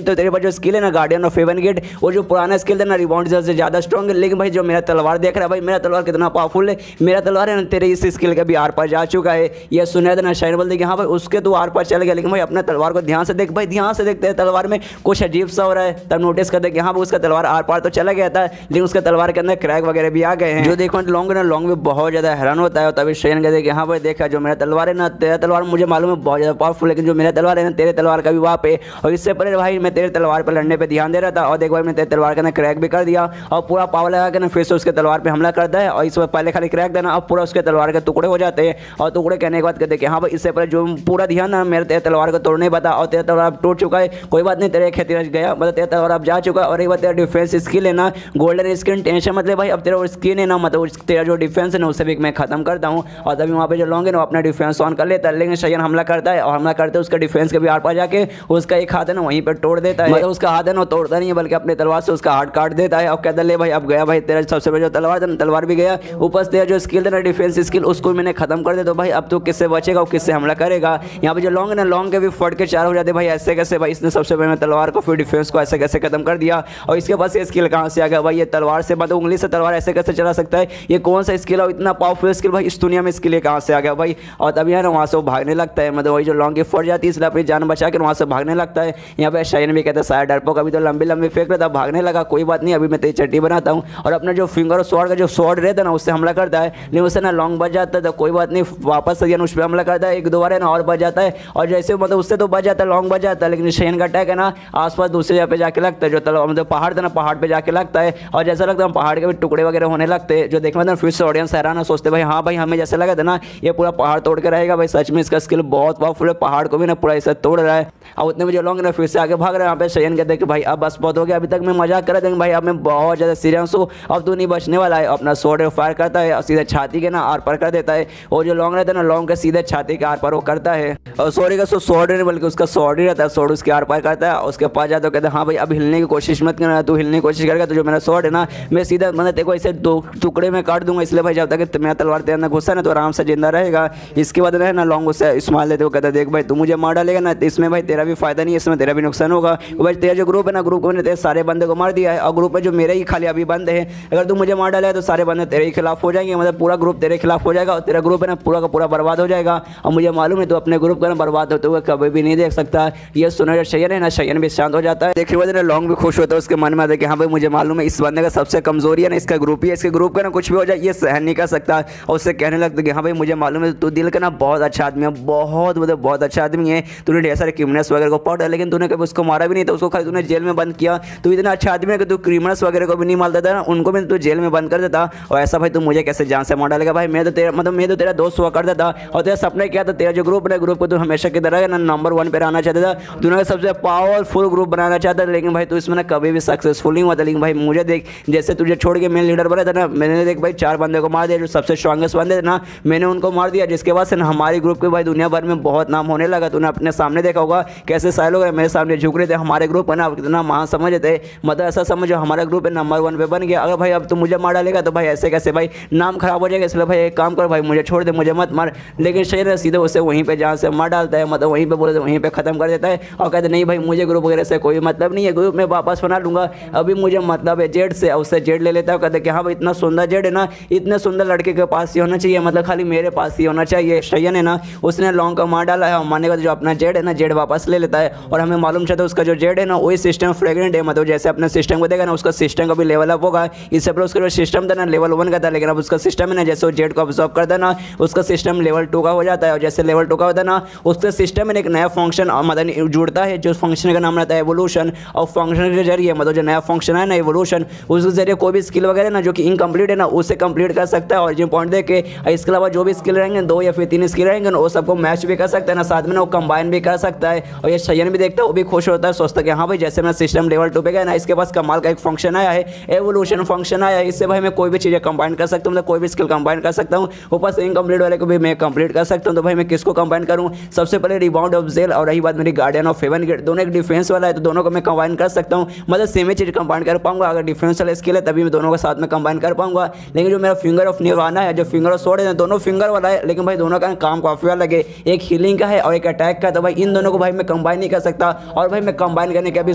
तो तेरे पास जो स्किल है ना गार्डियन ऑफ फेवन गेट वो जो पुराना स्किल है ना रिबाउंड से ज़्यादा स्ट्रॉन्ग है, लेकिन भाई जो मेरा तलवार देख रहा है भाई मेरा तलवार कितना पावरफुल है, मेरा तलवार है ना तेरे इस स्किल के भी आर पार जा चुका है। ये सुना था ना शयन बोलते कि हाँ भाई उसके तो आर पार चल गया, लेकिन भाई अपने तलवार को ध्यान से देख, भाई ध्यान से देखते हैं तलवार में कुछ अजीब सा हो रहा है, तब नोटिस करते हैं कि हाँ भाई उसका तलवार आर पार तो चला गया था, लेकिन उसका तलवार के अंदर क्रैक वगैरह भी आ गए हैं। जो देखो लॉन्ग ना लॉन्ग भी बहुत ज़्यादा हैरान होता है, तभी शयन कहते हैं कि हाँ भाई देखा जो मेरा तलवार है ना तेरा तलवार मुझे मालूम है बहुत ज़्यादा पावरफुल, लेकिन जो मेरा तलवार है ना तेरे तलवार का भी वहाँ पे, और इससे पहले भाई मैं तेरे तलवार पर लड़ने पर ध्यान दे रहा था, और देख भाई मैं तेरे तलवार के अंदर क्रैक भी कर दिया, और पूरा पावर लगा के ना फिर से उसके तलवार पर हमला करता है, और इस पहले खाली क्रैक देना अब पूरा उसके तलवार के टुकड़े हो जाते हैं, और टुकड़े कहने के बाद कहते हैं कि हाँ भाई इससे पहले जो पूरा ध्यान ना मेरे तेरे तलवार को तोड़ने बता, और तेरा तलवार टूट चुका है, कोई बात नहीं तेरे खेती रच गया, मतलब तेरा तलवार अब जा चुका है, और एक बात तेरा डिफेंस स्किल है ना गोल्डन स्किन टेंशन मतलब भाई अब तेरा स्किन है ना मतलब तेरा जो डिफेंस है ना उसे भी मैं खत्म करता हूँ। और तभी वहाँ पे जो लॉन्ग है ना अपना डिफेंस ऑन कर लेता है, लेकिन शयन हमला करता है, और हमला करते उसका डिफेंस के भी आर पार जाके उसका एक हाथ है ना वहीं पर तोड़ देता है, मतलब उसका हाथ है ना तोड़ता नहीं है बल्कि अपने तलवार से उसका हाथ काट देता है, और कहता ले भाई अब गया भाई तेरा सबसे बड़ा जो तलवार था ना तलवार भी गया, ऊपर से तेरा जो स्किल था ना डिफेंस स्किल उसको मैंने खत्म कर दे, तो भाई अब तो किससे बचेगा और किससे हमला करेगा। यहाँ पे जो लॉन्ग है ना लॉन्ग के भी फट के चार हो जाते भाई ऐसे कैसे, भाई इसने सबसे पहले तलवार को फिर डिफेंस को ऐसे कैसे खत्म कर दिया, और इसके पास ये स्किल कहाँ से आ गया भाई, ये तलवार से मतलब उंगली से तलवार ऐसे कैसे चला सकता है, ये कौन सा स्किल है इतना पावरफुल स्किल भाई इस दुनिया में स्किल कहाँ से आ गया भाई। और तभी है ना वहाँ से वो भागने लगता है, मतलब वही जो लॉन्ग की फट जाती है इसलिए अपनी जान बचा के वहाँ से भागने लगता है। यहाँ पे शयन भी कहता है शायद डरपोक अभी तो लंबी लंबी फेंक रहा था भागने लगा, कोई बात नहीं अभी मैं तेरी चट्टी बनाता हूँ, और अपना जो फिंगर और स्वॉर्ड का जो स्वॉर्ड रहता है ना उससे हमला करता है, लेकिन उससे ना लॉन्ग बच जाता है, तो कोई बात नहीं वापस यानी उस पर हमला करता है, एक दो बार है ना और बच जाता है, और जैसे मतलब उससे तो बच जाता है लॉन्ग बच जाता है, लेकिन शयन का अटैक है ना आसपास दूसरी जगह पे जाके लगता है, जो मतलब पहाड़ था ना पहाड़ पे जाके लगता है, और जैसा लगता है पहाड़ के भी टुकड़े वगैरह होने लगते हैं, जो देखने में फिर से ऑडियंस हैरान है, सोचते भाई हाँ भाई हमें जैसे लगा था ना ये पूरा पहाड़ तोड़ के रहेगा, भाई सच में इसका स्किल बहुत पावरफुल है, पहाड़ को भी ना पूरा ऐसा तोड़ रहा है। और उतने में जो लॉन्ग ना फिर से आगे भाग रहा है, यहाँ पे शयन कहते हैं कि भाई अब बस बहुत हो गया, अभी तक मैं मजाक कर रहा था भाई अब मैं बहुत ज़्यादा कहता है श्रेयांशु अब तू नहीं बचने वाला है। अपना शॉट फायर करता है और सीधे छाती के ना आर पार कर देता है। और जो लॉन्ग रहता है ना, लॉन्ग के सीधे छाती के आर पार वो करता है। और सॉरी का शॉट नहीं बल्कि उसका शॉट ही रहता है, शॉट उसके आर पार करता है। उसके पास जाता है, कहता है हाँ भाई अब हिलने की कोशिश मत करना, तू हिलने की कोशिश करेगा तो जो मेरा शॉट है ना मैं सीधा मतलब तेरे को ऐसे दो टुकड़े में काट दूंगा, इसलिए भाई जब तक मेरा तलवार तेरे अंदर घुसा ना तो आराम से जिंदा रहेगा। इसके बाद ना लॉन्ग उससे इस्तेमाल देते वो कहता है देख भाई तू मुझे मार डालेगा ना, इसमें भाई तेरा भी फायदा नहीं है, इसमें तेरा भी नुकसान होगा। भाई तेरा जो ग्रुप है ना, ग्रुप में तेरे सारे बंदे को मार दिया है और ग्रुप में जो मेरे ही खाली अभी बंदे हैं, अगर तू मुझे मार डालेगा तो सारे बंदे तेरे ही खिलाफ हो जाएंगे, मतलब पूरा ग्रुप तेरे खिलाफ हो जाएगा और तेरा ग्रुप है ना पूरा का पूरा बर्बाद हो जाएगा। और मुझे मालूम है तो अपने ग्रुप का ना बर्बाद होते हुए कभी भी नहीं देख सकता। ये सुना जो शयन है ना, शयन भी शांत हो जाता है। देखने के बाद लॉन्ग भी खुश होता है, उसके मन में आता है कि हाँ भाई मुझे मालूम है इस बंदे का सबसे कमजोरी है ना इसका ग्रुप ही है, इसके ग्रुप का ना कुछ भी हो जाए ये सहन नहीं कर सकता। और उससे कहने लगता है कि हाँ भाई मुझे मालूम है तू दिल का ना बहुत अच्छा आदमी है, बहुत मतलब बहुत अच्छा आदमी है, तूने ढेर सारे क्रिमिनल्स वगैरह को पकड़ा लेकिन तूने कभी उसको मारा भी नहीं था, उसको खाली तूने जेल में बंद किया। तू इतना अच्छा आदमी है कि तू क्रिमिनल्स वगैरह को भी नहीं मारता था ना, उनको भी तू जेल में बंद कर देता। और ऐसा भाई तू मुझे कैसे जान से मार डालेगा? भाई मैं तो तेरा मतलब मैं तो तेरा दोस्त हुआ करता था और तेरा सपना क्या था, तेरा जो ग्रुप है ग्रुप को तू हमेशा की तरह ना नंबर 1 पे रहना चाहता था, तूने सबसे पावरफुल ग्रुप बनाना चाहता था, लेकिन भाई तू इसमें ना कभी भी सक्सेसफुल नहीं हुआ था। लेकिन भाई मुझे देख जैसे तुझे छोड़ के मेन लीडर बना था ना, मैंने देख भाई 4 बंदे को मार दिया जो सबसे स्ट्रॉन्गेस्ट बंदे थे ना, मैंने उनको मार दिया, जिसके बाद से ना हमारे ग्रुप के भाई दुनिया भर में बहुत नाम होने लगा। तूने अपने सामने देखा होगा कैसे सारे लोग मेरे सामने झुक रहे थे, हमारे ग्रुप है ना कितना महान समझ थे, मतलब ऐसा समझो हमारा ग्रुप है नंबर 1 पे बन गया। अगर भाई अब तू मुझे मार डालेगा तो भाई ऐसे कैसे भाई नाम खराब हो जाएगा, इसलिए भाई एक काम कर भाई मुझे छोड़ दे, मुझे मत मार। लेकिन शरीर सीधे उसे वहीं पे जहाँ से मार डालता है, मतलब वहीं पे बोले तो वहीं पे खत्म कर देता है और कहते नहीं भाई मुझे ग्रुप वगैरह से कोई मतलब नहीं है, ग्रुप में वापस बना लूंगा, अभी मुझे मतलब है जेड से। उससे जेड ले लेता है, कहते कि हाँ भाई इतना सुंदर जेड है ना, इतने सुंदर लड़के के पास ही होना चाहिए, मतलब खाली मेरे पास ही होना चाहिए। शयन है ना उसने लॉन्ग का मार डाला है और मारने के बाद जो अपना जेड है ना जेड वापस ले लेता है। और हमें मालूम चलता है उसका जो जेड है ना वही सिस्टम फ्रेगनेंट है, मतलब जैसे अपने सिस्टम को देगा ना उसका सिस्टम का भी लेवल अप होगा। इससे पहले उसका जो सिस्टम था ना लेवल 1 का था, लेकिन अब उसका सिस्टम है ना जैसे वो जेड को ऑब्जॉर्व करता है ना उसका सिस्टम लेवल 2 का हो जाता है। और जैसे लेवल 2 का होता है ना उसका सिस्टम में एक नया फंक्शन मतलब जुड़ता है, जो फंक्शन का नाम रहता है एवोल्यूशन। और फंक्शन के जरिए मतलब जो नया फंक्शन है ना एवोल्यूशन, उसके जरिए कोई भी स्किल वगैरह ना जो कि इनकम्प्लीट है ना उसे कंप्लीट कर सकता है। और जो पॉइंट दे के इसके अलावा जो भी स्किल रहेंगे 2 या फिर 3 स्किल रहेंगे ना वो सबको मैच भी कर सकता है ना, साथ में ना वो कंबाइन भी कर सकता है। और ये शयन भी देखता है, वो भी खुश होता है, सोचता है कि हाँ भाई जैसे मेरा सिस्टम लेवल 2 पे गया ना, इसके पास कमाल का एक फंक्शन आया है, एवोल्यूशन फंक्शन आया है, इससे भाई मैं कोई भी चीज़ें कंबाइन कर सकता हूँ, मतलब कोई भी स्किल कंबाइन कर सकता हूँ, ऊपर से इनकम्प्लीट वाले को भी मैं कंप्लीट कर सकता हूँ। तो भाई मैं किसको कंबाइन करूँ? सबसे पहले रिबाउंड ऑफ जेल और रही बात मेरी गार्डियन ऑफ हेवन गेट, दोनों एक डिफेंस वाला है तो दोनों को मैं कंबाइन कर सकता हूँ, मतलब सेम ही चीज़ कंबाइन कर पाऊंगा। अगर डिफेंस वाला स्किल है तभी मैं दोनों के साथ में कंबाइन कर पाऊंगा। लेकिन जो मेरा फिंगर ऑफ निर्वाणा है, जो फिंगर ऑफ स्वॉर्ड है, दोनों फिंगर वाला है, लेकिन भाई दोनों का काम काफी अलग है, एक हीलिंग का है और एक अटैक का। तो भाई इन दोनों को भाई मैं कंबाइन नहीं कर सकता। और भाई मैं कंबाइन करने की अभी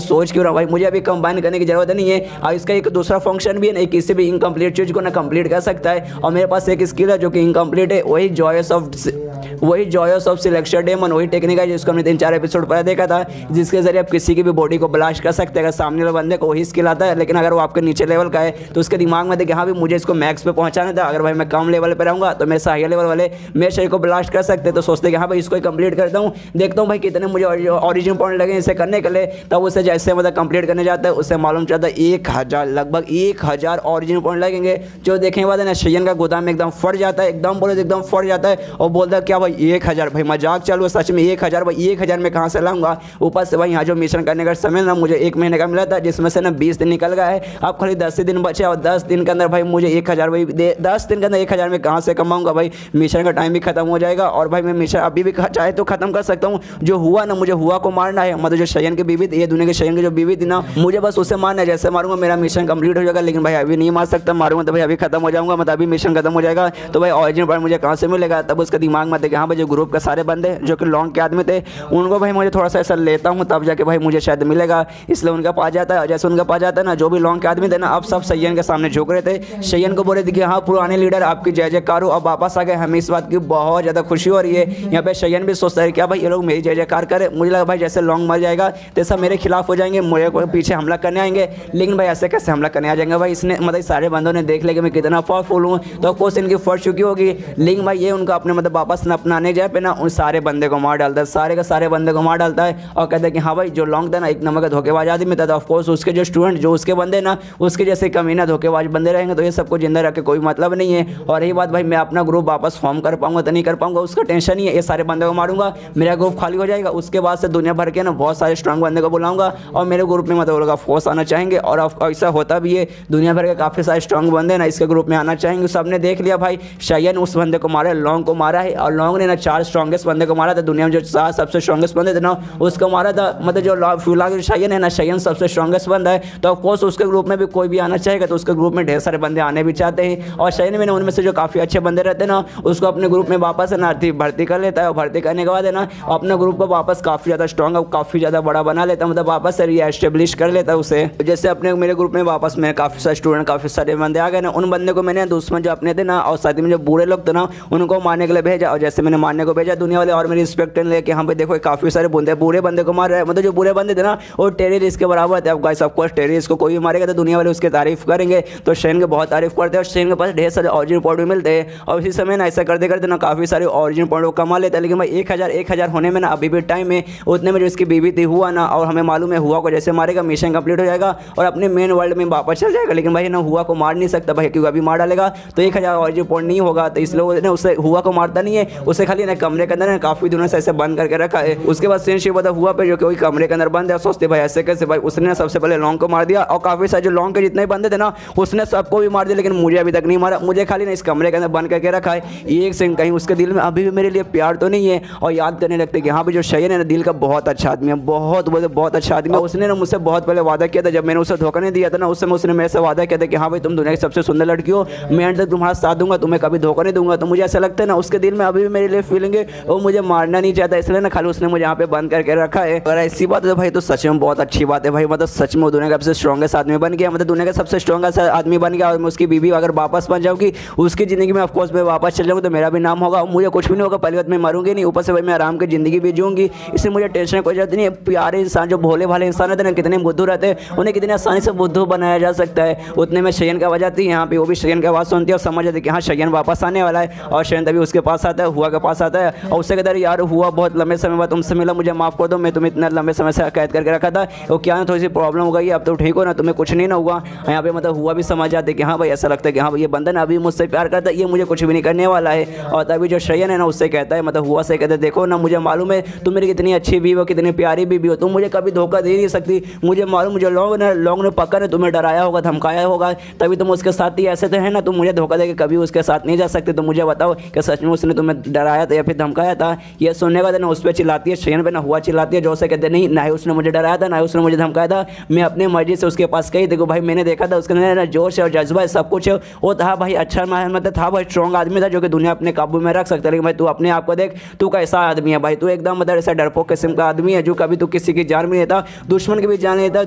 सोच क्यों रहा हूँ? भाई मुझे अभी कंबाइन करने की जरूरत नहीं है, और इसका एक दूसरा फंक्शन भी है ना, किसी भी इनकम्प्लीट चीज को ना कंप्लीट कर सकता है। और मेरे पास एक स्किल है जो कि इनकम्प्लीट है, वही जॉयस ऑफ सिलेक्शन डेमन, वही टेक्निक है जिसको हमने 3-4 एपिसोड पहले देखा था, जिसके जरिए आप किसी की भी बॉडी को ब्लास्ट कर सकते हैं। अगर सामने वाले बंदे को वही स्किल आता है, लेकिन अगर वो आपके नीचे लेवल का है तो उसके दिमाग में देखिए हाँ भी मुझे इसको मैक्स पे पहुंचाना था, अगर भाई मैं कम लेवल पे रहूंगा तो मेरे हाई लेवल वाले मेरे शरीर को ब्लास्ट कर सकते हैं। तो सोचते कि हाँ भाई इसको कंप्लीट करता हूँ, देखता हूँ भाई कितने मुझे ऑरिजिन पॉइंट लगे इसे करने के लिए। तब उसे जैसे मतलब कंप्लीट करने जाता है उससे मालूम चलता है 1000 लगभग 1000 ऑरिजिन पॉइंट लगेंगे। जो देखने के बाद ना शयन का गोदाम एकदम फट जाता है, एकदम बोले एकदम फट जाता है और बोलता है क्या भाई 1000? भाई मजाक चालू है सच में 1000? भाई 1000 में कहाँ से लाऊंगा? ऊपर से भाई यहाँ जो मिशन करने का समय ना मुझे 1 महीने का मिला था, जिसमें से ना 20 दिन निकल गया है, अब खाली 10 दिन बचे और 10 दिन के अंदर भाई मुझे 1000 भाई 10 दिन के अंदर 1000 में कहाँ से कमाऊंगा? भाई मिशन का टाइम भी खत्म हो जाएगा और भाई मैं मिशन अभी भी चाहे तो खत्म कर सकता हूँ। जो हुआ ना मुझे हुआ को मारना है, मतलब जो शयन की बीवी थी, ये दुनिया के शयन की जो बीवी थी ना, मुझे बस उसे मारना है। जैसे मारूंगा मेरा मिशन कंप्लीट हो जाएगा, लेकिन भाई अभी नहीं मार सकता, मारूंगा तो भाई अभी खत्म हो जाऊंगा, मतलब अभी मिशन खत्म हो जाएगा। तो भाई ऑरिजिन पॉइंट मुझे कहाँ से मिलेगा? तब उसके दिमाग में थे कि हाँ भाई जो ग्रुप के सारे बंदे जो कि लॉन्ग के आदमी थे उनको भाई मुझे थोड़ा सा ऐसा लेता हूँ तब जाके भाई मुझे शायद मिलेगा, इसलिए उनका पास जाता है। जैसे उनका पास जाता है ना, जो भी लॉन्ग के आदमी थे ना अब सब शयन के सामने झुक रहे थे, शयन को बोले थे कि हाँ पुराने लीडर आपकी जय जयकार हो, अब वापस आ गए, हमें इस बात की बहुत ज़्यादा खुशी हो रही है। यहाँ पे शयन भी सोचता है क्या भाई ये लोग मेरी जय जयकार करे, मुझे लगा भाई जैसे लॉन्ग मर जाएगा तो सब मेरे खिलाफ हो जाएंगे, मुझे पीछे हमला करने आएंगे। लेकिन भाई ऐसे कैसे हमला करने आ जाएंगे? भाई इसने मतलब सारे बंदों ने देख लिया कि मैं कितना पावरफुल हूँ, तो कोर्स इनकी फट चुकी होगी। लेकिन भाई ये उनका अपने मतलब वापस न अपनाने जाए पे ना उन सारे बंदे को मार डालता है, सारे के सारे बंदे को मार डालता है और कहता है कि हाँ भाई जो लॉन्ग था ना एक नंबर का धोखेबाज आदमी था, ऑफकोर्स उसके जो स्टूडेंट जो उसके बंदे ना उसके जैसे कमीना धोखेबाज बंदे रहेंगे, तो ये सबको जिंदा रख के कोई मतलब नहीं है। और यही बात भाई मैं अपना ग्रुप वापस फॉर्म कर पाऊंगा तो नहीं कर पाऊंगा उसका टेंशन नहीं है, ये सारे बंदे को मारूंगा, मेरा ग्रुप खाली हो जाएगा। उसके बाद से दुनिया भर के ना बहुत सारे स्ट्रांग बंदे को बुलाऊंगा और मेरे ग्रुप में मतलब लोग फोर्स आना चाहेंगे और ऐसा होता भी है। दुनिया भर के काफ़ी सारे स्ट्रॉन्ग बंदे ना इसके ग्रुप में आना चाहेंगे। सबने देख लिया भाई, शयन उस बंदे को मारा, लॉन्ग को मारा है, और लॉन्ग ने ना 4 स्ट्रॉन्गेस्ट बंदे को मारा था। दुनिया में जो 4 सबसे स्ट्रॉन्गेस्ट बंदे थे ना उसको मारा था। मतलब जो फिलहाल शयन है ना, शयन सबसे स्ट्रॉन्गेस्ट बंदा है, तो ऑफकोर्स उसके ग्रुप में भी कोई भी आना चाहेगा, तो उसके ग्रुप में ढेर सारे बंदे आने भी चाहते हैं। और शयन में ना उनमें से जो काफ़ी अच्छे बंदे रहते हैं ना उसको अपने ग्रुप में वापस है ना भर्ती कर लेता है, और भर्ती करने के बाद है ना अपने ग्रुप को वापस काफ़ी ज़्यादा स्ट्रॉन्ग और काफ़ी ज़्यादा बड़ा बना लेता है, मतलब वापस से रीएस्टेब्लिश कर लेता है उसे। जैसे अपने मेरे ग्रुप में वापस में काफ़ी सारे स्टूडेंट, काफ़ी सारे बंदे आ गए ना, उन बंदे को मैंने दुश्मन जो अपने थे ना और साथ में जो बुरे लोग थे ना उनको मारने के लिए भेजा। और जैसे मैंने मारने को भेजा, दुनिया वाले और मेरी रिस्पेक्ट लेके हाँ भाई देखो काफ़ी सारे बुरे बंदे को मार रहे हैं। मतलब जो बुरे बंदे थे ना वो टेररिस्ट के बराबर थे। अब गाइस ऑफकोर्स टेररिस्ट को कोई भी मारेगा तो दुनिया वाले उसकी तारीफ करेंगे, तो शयन के बहुत तारीफ करते हैं। और शयन के पास ढेर सारे ऑरिजिन पॉइंट भी मिलते हैं, और इसी समय ना ऐसा करते करते ना काफ़ी सारे ऑरिजिन पॉइंट को कमा लेता है। लेकिन भाई 1000 होने में ना अभी भी टाइम है। उतने में जो इसकी बीवी थी हुआ ना, और हमें मालूम है हुआ को जैसे मारेगा मिशन कंप्लीट हो जाएगा और अपने मेन वर्ल्ड में वापस चल जाएगा। लेकिन भाई ना हुआ को मार नहीं सकता भाई, क्योंकि अभी मार डालेगा तो 1000 ऑरिजिन पॉइंट नहीं होगा, तो इसलिए ने उसे हुआ को मारता नहीं है, उसे खाली ना कमरे के अंदर काफ़ी दिनों से ऐसे बंद करके रखा है। उसके बाद सीन शिप हुआ पे जो कि वही कमरे के अंदर बंद है। सोचते भाई ऐसे कैसे, भाई उसने सबसे पहले लॉन्ग को मार दिया, और काफ़ी सारे जो लॉन्ग के जितने बंदे थे ना उसने सबको भी मार दिया, लेकिन मुझे अभी तक नहीं मारा। मुझे खाली ना इस कमरे के अंदर बंद करके रखा है। एक सेकंड कहीं उसके दिल में अभी भी मेरे लिए प्यार तो नहीं है, और याद करने लगते कि हाँ भाई जो शयन है ना दिल का बहुत अच्छा आदमी है, बहुत अच्छा आदमी है। उसने ना मुझसे बहुत पहले वादा किया था, जब मैंने उसे धोखा नहीं दिया था ना उस समय उसने मेरे से वादा किया था कि हाँ भाई तुम दुनिया की सबसे सुंदर लड़की हो, मैं एंड तक तुम्हारा साथ दूंगा, तुम्हें कभी धोखा नहीं दूंगा। तो मुझे ऐसा लगता है ना उसके दिल में अभी भी मेरे लिए फीलिंग है, वो मुझे मारना नहीं चाहता, इसलिए ना खाली उसने मुझे यहाँ पे बंद करके रखा है। अगर ऐसी बात है तो भाई तो सच में बहुत अच्छी बात है भाई, मतलब सच में दुनिया का सबसे स्ट्रॉन्गेस्ट आदमी बन गया, मतलब दुनिया का सबसे स्ट्रॉन्गेस्ट आदमी बन गया। और मैं उसकी बीवी अगर वापस बन जाऊँगी उसकी ज़िंदगी में ऑफकोर्स मैं वापस चल जाऊँगा तो मेरा भी नाम होगा, मुझे कुछ भी नहीं होगा। पहली बात मैं मरूंगी नहीं, ऊपर से भाई मैं आराम की ज़िंदगी भी जीऊँगी, इससे मुझे टेंशन कोई जरूरत नहीं है। प्यारे इंसान जो भोले भाले इंसान रहते हैं ना, कितने बुद्धू रहते हैं, उन्हें कितनी आसानी से बुद्धू बनाया जा सकता है। उतने में शयन की आवाज़ आती है यहाँ पे, वो भी शयन की आवाज़ सुनती है और समझ जाती है कि हाँ शयन वापस आने वाला है। और शयन तभी उसके पास आता है, हुआ के पास आता है और उससे कहता है यार हुआ बहुत लंबे समय बाद तुमसे मिला, मुझे माफ़ कर दो, मैं तुम्हें इतना लंबे समय से कैद करके रखा था, वो क्या ना थोड़ी सी प्रॉब्लम हो गई, अब तो ठीक हो ना, तुम्हें कुछ नहीं ना हुआ। यहाँ पे मतलब हुआ भी समझ जाते कि हाँ भाई ऐसा लगता है कि हाँ भाई ये बंधन अभी मुझसे प्यार करता है, ये मुझे कुछ भी नहीं करने वाला है। और तभी जो शयन है ना उससे कहता है, मतलब हुआ से कहता है देखो ना मुझे मालूम है तुम मेरी कितनी अच्छी बीवी हो, कितनी प्यारी बीवी हो, तुम मुझे कभी धोखा दे नहीं सकती, मुझे मालूम, मुझे लॉन्ग ने पक्का ने तुम्हें डराया होगा, धमकाया होगा, तभी तुम उसके साथ ही ऐसे तो है ना, तुम मुझे धोखा दे के कभी उसके साथ नहीं जा सकते। तो मुझे बताओ कि सच में उसने तुम्हें डराया था या फिर धमकाया था। ये सुनने का ना उस पर चिल्लाती है शयन पे, ना हुआ चिल्लाती है जो से कहते नहीं, ना ही उसने मुझे डराया था ना ही उसने मुझे धमकाया था, मैं अपने मर्जी से उसके पास गई। देखो भाई मैंने देखा था उसके अंदर जोश है और जज्बा है, सब कुछ है, वो था भाई अच्छा मतलब था भाई स्ट्रॉन्ग आदमी था जो कि दुनिया अपने काबू में रख सकता है। लेकिन भाई तू अपने आप को देख, तू कैसा आदमी है भाई, तू एकदम मतलब ऐसा डरपोक किस्म का आदमी है जो कभी तू किसी की जान भी नहीं लेता, दुश्मन की भी जान लेता है,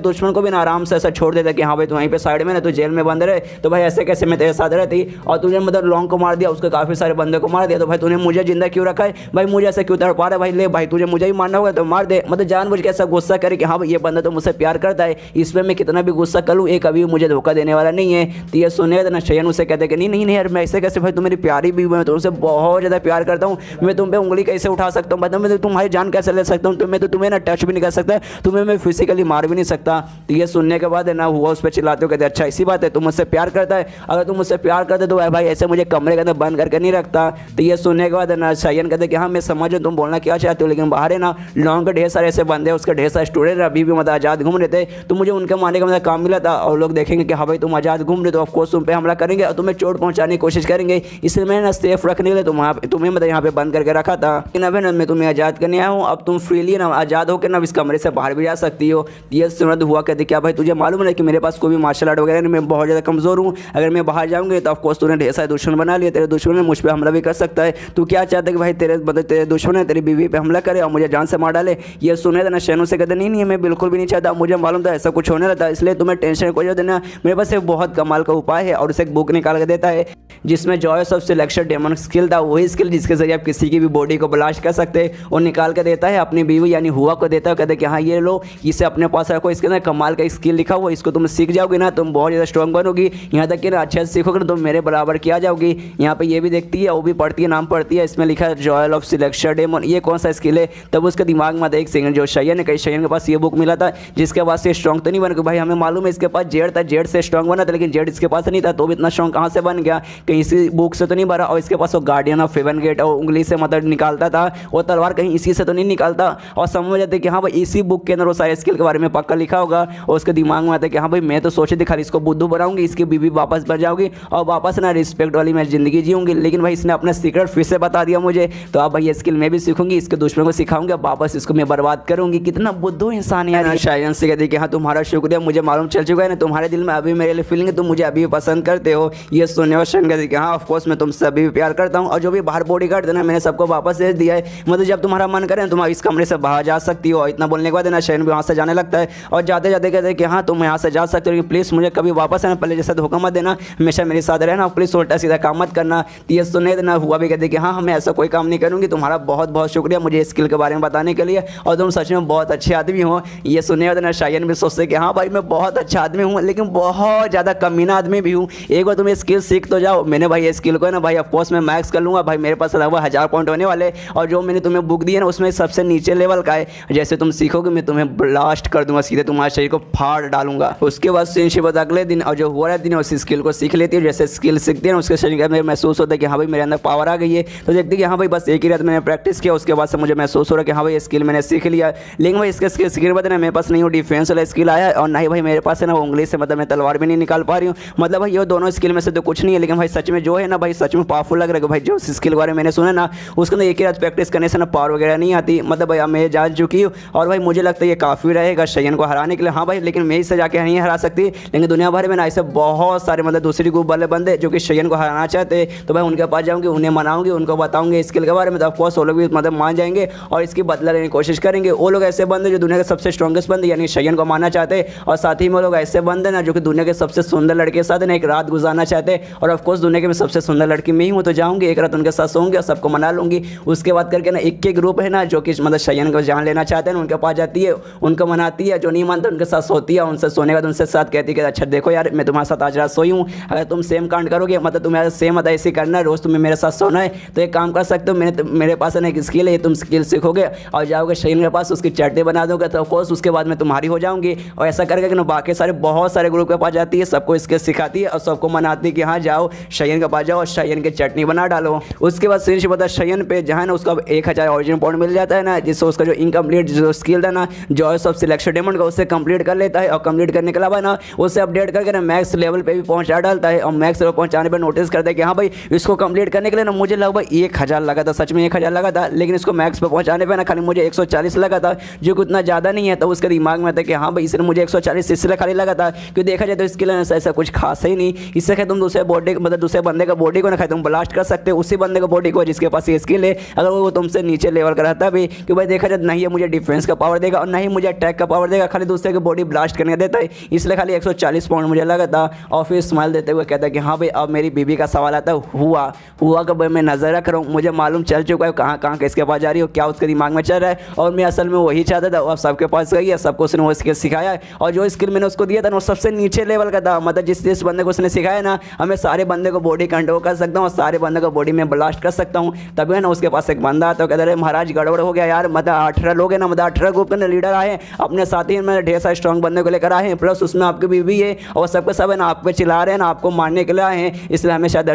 दुश्मन को भी ना आराम से ऐसा छोड़ देता कि हाँ भाई तू वहीं पे साइड में ना, तू जेल में बंद रहे। तो भाई ऐसे कैसे मैं तेरे साथ रहती, और तुझे मतलब लॉन्ग को मार दिया, उसके काफ़ी सारे बंदे को मार दिया, तो भाई तूने मुझे जिंदा क्यों रखा है भाई, मुझे ऐसा क्यों तड़पा रहा है भाई, ले भाई तुझे मुझे ही मारना होगा तो मार दे। मतलब जानबूझ के ऐसा गुस्सा करे कि हाँ भाई ये बंदा तो मुझसे प्यार करता है, इस पर मैं कितना भी गुस्सा कर लूँ ये कभी मुझे धोखा देने वाला नहीं है। तो ये सुने ना शयन उसे कहते कि नहीं यार मैं ऐसे कैसे, भाई तुम मेरी प्यारी भी, मैं तुमसे बहुत ज़्यादा प्यार करता हूँ, मैं तुम पे उंगली कैसे उठा सकता हूँ, मतलब मैं तुम्हारी जान कैसे ले सकता हूँ, मैं तो तुम्हें ना टच भी नहीं कर सकता, तुम्हें मैं फिजिकली मार भी नहीं सकता। तो ये सुनने के बाद है ना हुआ उस पर चिल्लाते हो, कहते अच्छा इसी बात है तुम मुझसे प्यार करता है, अगर तुम मुझसे प्यार करते तो भाई ऐसे मुझे कमरे के अंदर बंद करके नहीं रखता। तो ये सुनने के बाद है ना शयन कहते कि हाँ मैं समझ तुम बोलना क्या चाहते हो, लेकिन बाहर है ना लॉन्ग के ढेर सारे ऐसे बंदे, उसके ढेर सारे स्टूडेंट अभी भी मतलब आज़ाद घूम रहे थे, तो मुझे उनके मारने का मतलब काम मिला था, और लोग देखेंगे कि हाँ भाई तुम आज़ाद घूम रहे तो ऑफकोर्स तुम पे हमला करेंगे और तुम्हें चोट पहुंचाने की कोशिश करेंगे, इसलिए मैंने ना सेफ रखने के लिए तुम्हें मतलब यहाँ पे बंद करके रखा था। लेकिन अब ना मैं तुम्हें आज़ाद करने आया हूँ, अब तुम फ्रीली ना आज़ाद होकर ना इस कमरे से बाहर भी जा सकती हो। ये सुनद हुआ कहते क्या भाई तुझे मालूम है कि मेरे पास कोई भी मार्शल आर्ट वगैरह नहीं, मैं बहुत ज़्यादा कमज़ोर हूँ, अगर मैं बाहर जाऊँगी तो ऑफकोर्स तूने ढेर सारे दुश्मन बना लिया, तेरे दुश्मन ने मुझ पर हमला भी कर सकता है, तू क्या चाहता है कि भाई तेरे दुश्मन है तेरी बीवी पे हमला करे और मुझे जान से मार डाले। ये सुने ना शयन से कहते नहीं मैं बिल्कुल भी नहीं चाहता, मुझे मालूम था ऐसा कुछ होने लगा, इसलिए तुम्हें टेंशन को देना, मेरे पास एक बहुत कमाल का उपाय है, और उसे एक बुक निकाल के देता है जिसमें choice of selection demon skill था, वही स्किल जिसके जरिए आप किसी की भी बॉडी को ब्लास्ट कर सकते हैं, और निकाल के देता है अपनी बीवी यानी हुआ को देता है, कहते कि हाँ ये लो इसे अपने पास रखो, इसके अंदर कमाल का स्किल लिखा हुआ, इसको तुम सीख जाओगे ना तुम बहुत ज़्यादा स्ट्रॉन्ग बनोगी, यहाँ तक कि ना अच्छे से सीखोगे तुम मेरे बराबर की आ जाओगी। यहाँ पे ये भी देखती है वो भी पढ़ती है, नाम पढ़ती है, इसमें लिखा है जॉयल ऑफ सिलेक्शन डेमन, ये कौन सा स्किल है। तब उसके दिमाग में आता है एक सेकंड जो शयन है, कहीं शयन के पास ये बुक मिला था जिसके पास से स्ट्रॉन्ग तो नहीं बन गया, भाई हमें मालूम है इसके पास जेड था, जेड से स्ट्रॉन्ग बना था, लेकिन जेड इसके पास नहीं था तो भी इतना स्ट्रॉन्ग कहाँ से बन गया, कहीं इसी बुक से तो नहीं भरा। और इसके पास वो गार्डियन ऑफ हेवन गेट और उंगली से मतलब निकालता था, वो तलवार कहीं इसी से तो नहीं निकालता, और समझ जाते कि हाँ भाई इसी बुक के अंदर वो सारे स्किल के बारे में पक्का लिखा होगा, और उसके दिमाग में आता है कि हाँ भाई भाई मैं तो सोची थी खाली इसको बुद्धू बनाऊंगी, इसकी बीवी वापस बन जाऊंगी और वापस ना रिस्पेक्ट वाली मैं ज़िंदगी जीऊंगी, लेकिन भाई इसने अपना सीक्रेट फिर से बता दिया मुझे। तो अब भाई ये स्किल मैं भी सीखूंगी, इसके दुश्मन को सिखाऊंगी, वापस इसको मैं बर्बाद करूंगी। कितना बुद्धू इंसान है यार। शायन से कहती कि हाँ तुम्हारा शुक्रिया, मुझे मालूम चल चुका है ना तुम्हारे दिल में अभी मेरे लिए फीलिंग है, तुम मुझे अभी भी पसंद करते हो। ये सुनने और शायन कहती कि हाँ ऑफकोर्स मैं तुमसे अभी भी प्यार करता हूँ, और जो भी बाहर बॉडी गार्ड देना मैंने सबको वापस भेज दिया है, मतलब जब तुम्हारा मन करे तुम इस कमरे से बाहर जा सकती हो। इतना बोलने के बाद ना शायन भी वहाँ से जाने लगता है और जाते जाते कहते हैं कि हाँ तुम यहाँ से जा सकते हो, लेकिन प्लीज़ मुझे कभी वापस आना, पहले जैसा धोखा मत देना, हमेशा मेरे साथ रहना, प्लीज़ उल्टा सीधा काम मत करना। तो ये सुनने देना हुआ भी कहते कि हाँ मैं ऐसा कोई काम नहीं करूँगी, तुम्हारा बहुत बहुत शुक्रिया मुझे स्किल के बारे में बताने के लिए, और तुम सच में बहुत अच्छे आदमी हो। ये सुनने देना शायन भी सोचते कि हाँ भाई मैं बहुत अच्छा आदमी हूँ, लेकिन बहुत ज़्यादा कमीना आदमी भी हूँ। एक बार तुम ये स्किल सीख तो जाओ। मैंने भाई ये स्किल को है ना भाई ऑफकोर्स मैं मैक्स कर लूँगा भाई, मेरे पास लगभग 1000 पॉइंट होने वाले, और जो मैंने तुम्हें बुक दी है ना उसमें सबसे नीचे लेवल का है। जैसे तुम सीखोगे मैं तुम्हें ब्लास्ट कर दूंगा, सीधे तुम्हारे शरीर को फाड़ डालूंगा। उसके बाद सिंशिप अगले दिन और जो हुआ रहा दिन उस स्किल को सीख लेती है। जैसे स्किल सीखती है ना उसके शरीर में महसूस होता है कि हाँ भाई मेरे अंदर पावर आ गई है। तो देखती है कि हाँ भाई बस एक ही रात मैंने प्रैक्टिस किया, उसके बाद से मुझे महसूस हो रहा है कि हाँ भाई ये स्किल मैंने सीख लिया। लेकिन भाई इसके स्किल बाद ना मेरे पास नहीं वो डिफेंस वाला स्किल आया, और ना ही भाई मेरे पास है ना वो उंगली से मतलब मैं तलवार भी नहीं निकाल पा रही हूँ। मतलब भाई ये दोनों स्किल में से तो कुछ नहीं है, लेकिन भाई सच में जो है ना भाई सच में पावरफुल लग रहा है भाई। जो स्किल के बारे में मैंने सुना ना उसके अंदर एक ही रात प्रैक्टिस करने से ना पावर वगैरह नहीं आती। मतलब भाई अब मैं जान चुकी हूँ, और भाई मुझे लगता है ये काफ़ी रहेगा शयन को हराने के लिए। हाँ भाई लेकिन मैं इससे जाके नहीं हरा सकती, लेकिन दुनिया भर में ना ऐसे बहुत सारे मतलब दूसरी ग्रुप वाले बंदे जो कि शयन को हराना चाहते, तो भाई उनके पास जाऊँगी, उन्हें मनाऊंगी, उनको बताऊंगी स्किल के बारे में, तो ऑफकोर्स वो लोग भी मतलब मान जाएंगे और इसकी बदला लेने की कोशिश करेंगे। वो लोग ऐसे बंदे जो दुनिया के सबसे स्ट्रॉन्गेस्ट बंदे यानी शयन को मानना चाहते हैं, और साथ ही में लोग ऐसे बंदे ना जो कि दुनिया के सबसे सुंदर लड़के के साथ ना एक रात गुजारना चाहते हैं, और ऑफकोर्स दुनिया के सबसे सुंदर लड़की में ही हूँ, तो जाऊँगी एक रात उनके साथ सोऊंगी और सबको मना लूँगी। उसके बाद करके ना एक के ग्रुप है ना जो कि मतलब शयन को जान लेना चाहते हैं उनके पास जाती है, उनको मनाती है, जो नहीं मानते उनके साथ सोती है, उनसे सोने के बाद उनसे साथ कहती है कि अच्छा देखो यार मैं तुम्हारे साथ आज रात सोई हूँ, अगर तुम सेम कांड करोगे मतलब तुम्हें सेम मतलब ऐसे करना है, रोज़ तुम्हें मेरे साथ सोना है, तो एक काम कर सकते हो मेरे पास है ना एक स्किल है, तुम स्किल सीखोगे और जाओगे शयन के पास, उसकी चटनी बना दोगे, तो ऑफकोर्स उसके बाद मैं तुम्हारी हो जाऊँगी। और ऐसा करके कि ना बाकी सारे बहुत सारे ग्रुप के पास जाती है, सबको स्किल सिखाती है और सबको मनाती है कि हाँ जाओ शयन के पास जाओ और शयन की चटनी बना डालो। उसके बाद सिर्फ पता शयन पे जहाँ ना उसका 1000 ऑरिजिन पॉइंट मिल जाता है ना, जिससे उसका जो इनकम्प्लीट जो स्किल था ना जॉयस ऑफ सिलेक्शन डेमन का उससे कंप्लीट कर लेता है, और कंप्लीट करने के अलावा ना उससे अपडेट करके ना मैक्स लेवल पे भी पहुंचा डालता है, और मैक्स लेवल पहुंचाने पर नोटिस करता है कि हाँ भाई इसको कंप्लीट करने के लिए ना मुझे लगभग 1000 लगा था, सच में 1000 लगा था, लेकिन इसको मैक्स पे पहुंचाने पर ना खाली मुझे 140 लगा था, जो कि उतना ज़्यादा नहीं है। तो उसके दिमाग में था कि हाँ भाई इसने मुझे 140 इसलिए खाली लगा था क्योंकि देखा जाए तो स्किल ऐसा कुछ खास ही नहीं, इससे क्या तुम दूसरे बॉडी मतलब दूसरे बंदे का बॉडी को ना खाए तुम ब्लास्ट कर सकते हो, उसी बंदे का बॉडी को जिसके पास ये स्किल है, अगर वो तुमसे नीचे लेवल का रहता भी कि भाई देखा जाए नहीं है मुझे डिफेंस का पावर देगा और नहीं मुझे अटैक का पावर देगा, खाली दूसरे की बॉडी ब्लास्ट करने देता है, इसलिए खाली 140 पॉइंट मुझे लगा था। और फिर स्माइल देते हुए कहता है कि हाँ भाई अब मेरी बीबी का सवाल आता है हुआ का भाई मैं नज़र रख रहा हूँ, मुझे मालूम चल चुका है कहाँ किसके पास जा रही हो, क्या उसके दिमाग में चल रहा है, और मैं असल में वही चाहता था, और सबके पास गई है, सबको उसने वो स्किल सिखाया है, और जो स्किल मैंने उसको दिया था वो सबसे नीचे लेवल का था, मतलब जिस बंदे को उसने सिखाया ना हमें सारे बंदे को बॉडी कंट्रोल कर सकता हूँ और सारे बंदे को बॉडी में ब्लास्ट कर सकता हूँ। तभी है ना उसके पास एक बंदा आता है, कहता है महाराज गड़बड़ हो गया यार, मतलब 18 लोग हैं ना, मतलब 18 ग्रुप के लीडर आए अपने साथ ही में ढेर सारे स्ट्रॉन्ग बंदे को लेकर आए हैं, प्लस उसमें आपकी बीवी है, और सबके सब है ना आप पे चिल्ला रहे हैं ना, आपको मारने के लिए आए हैं, इसलिए हमें शायद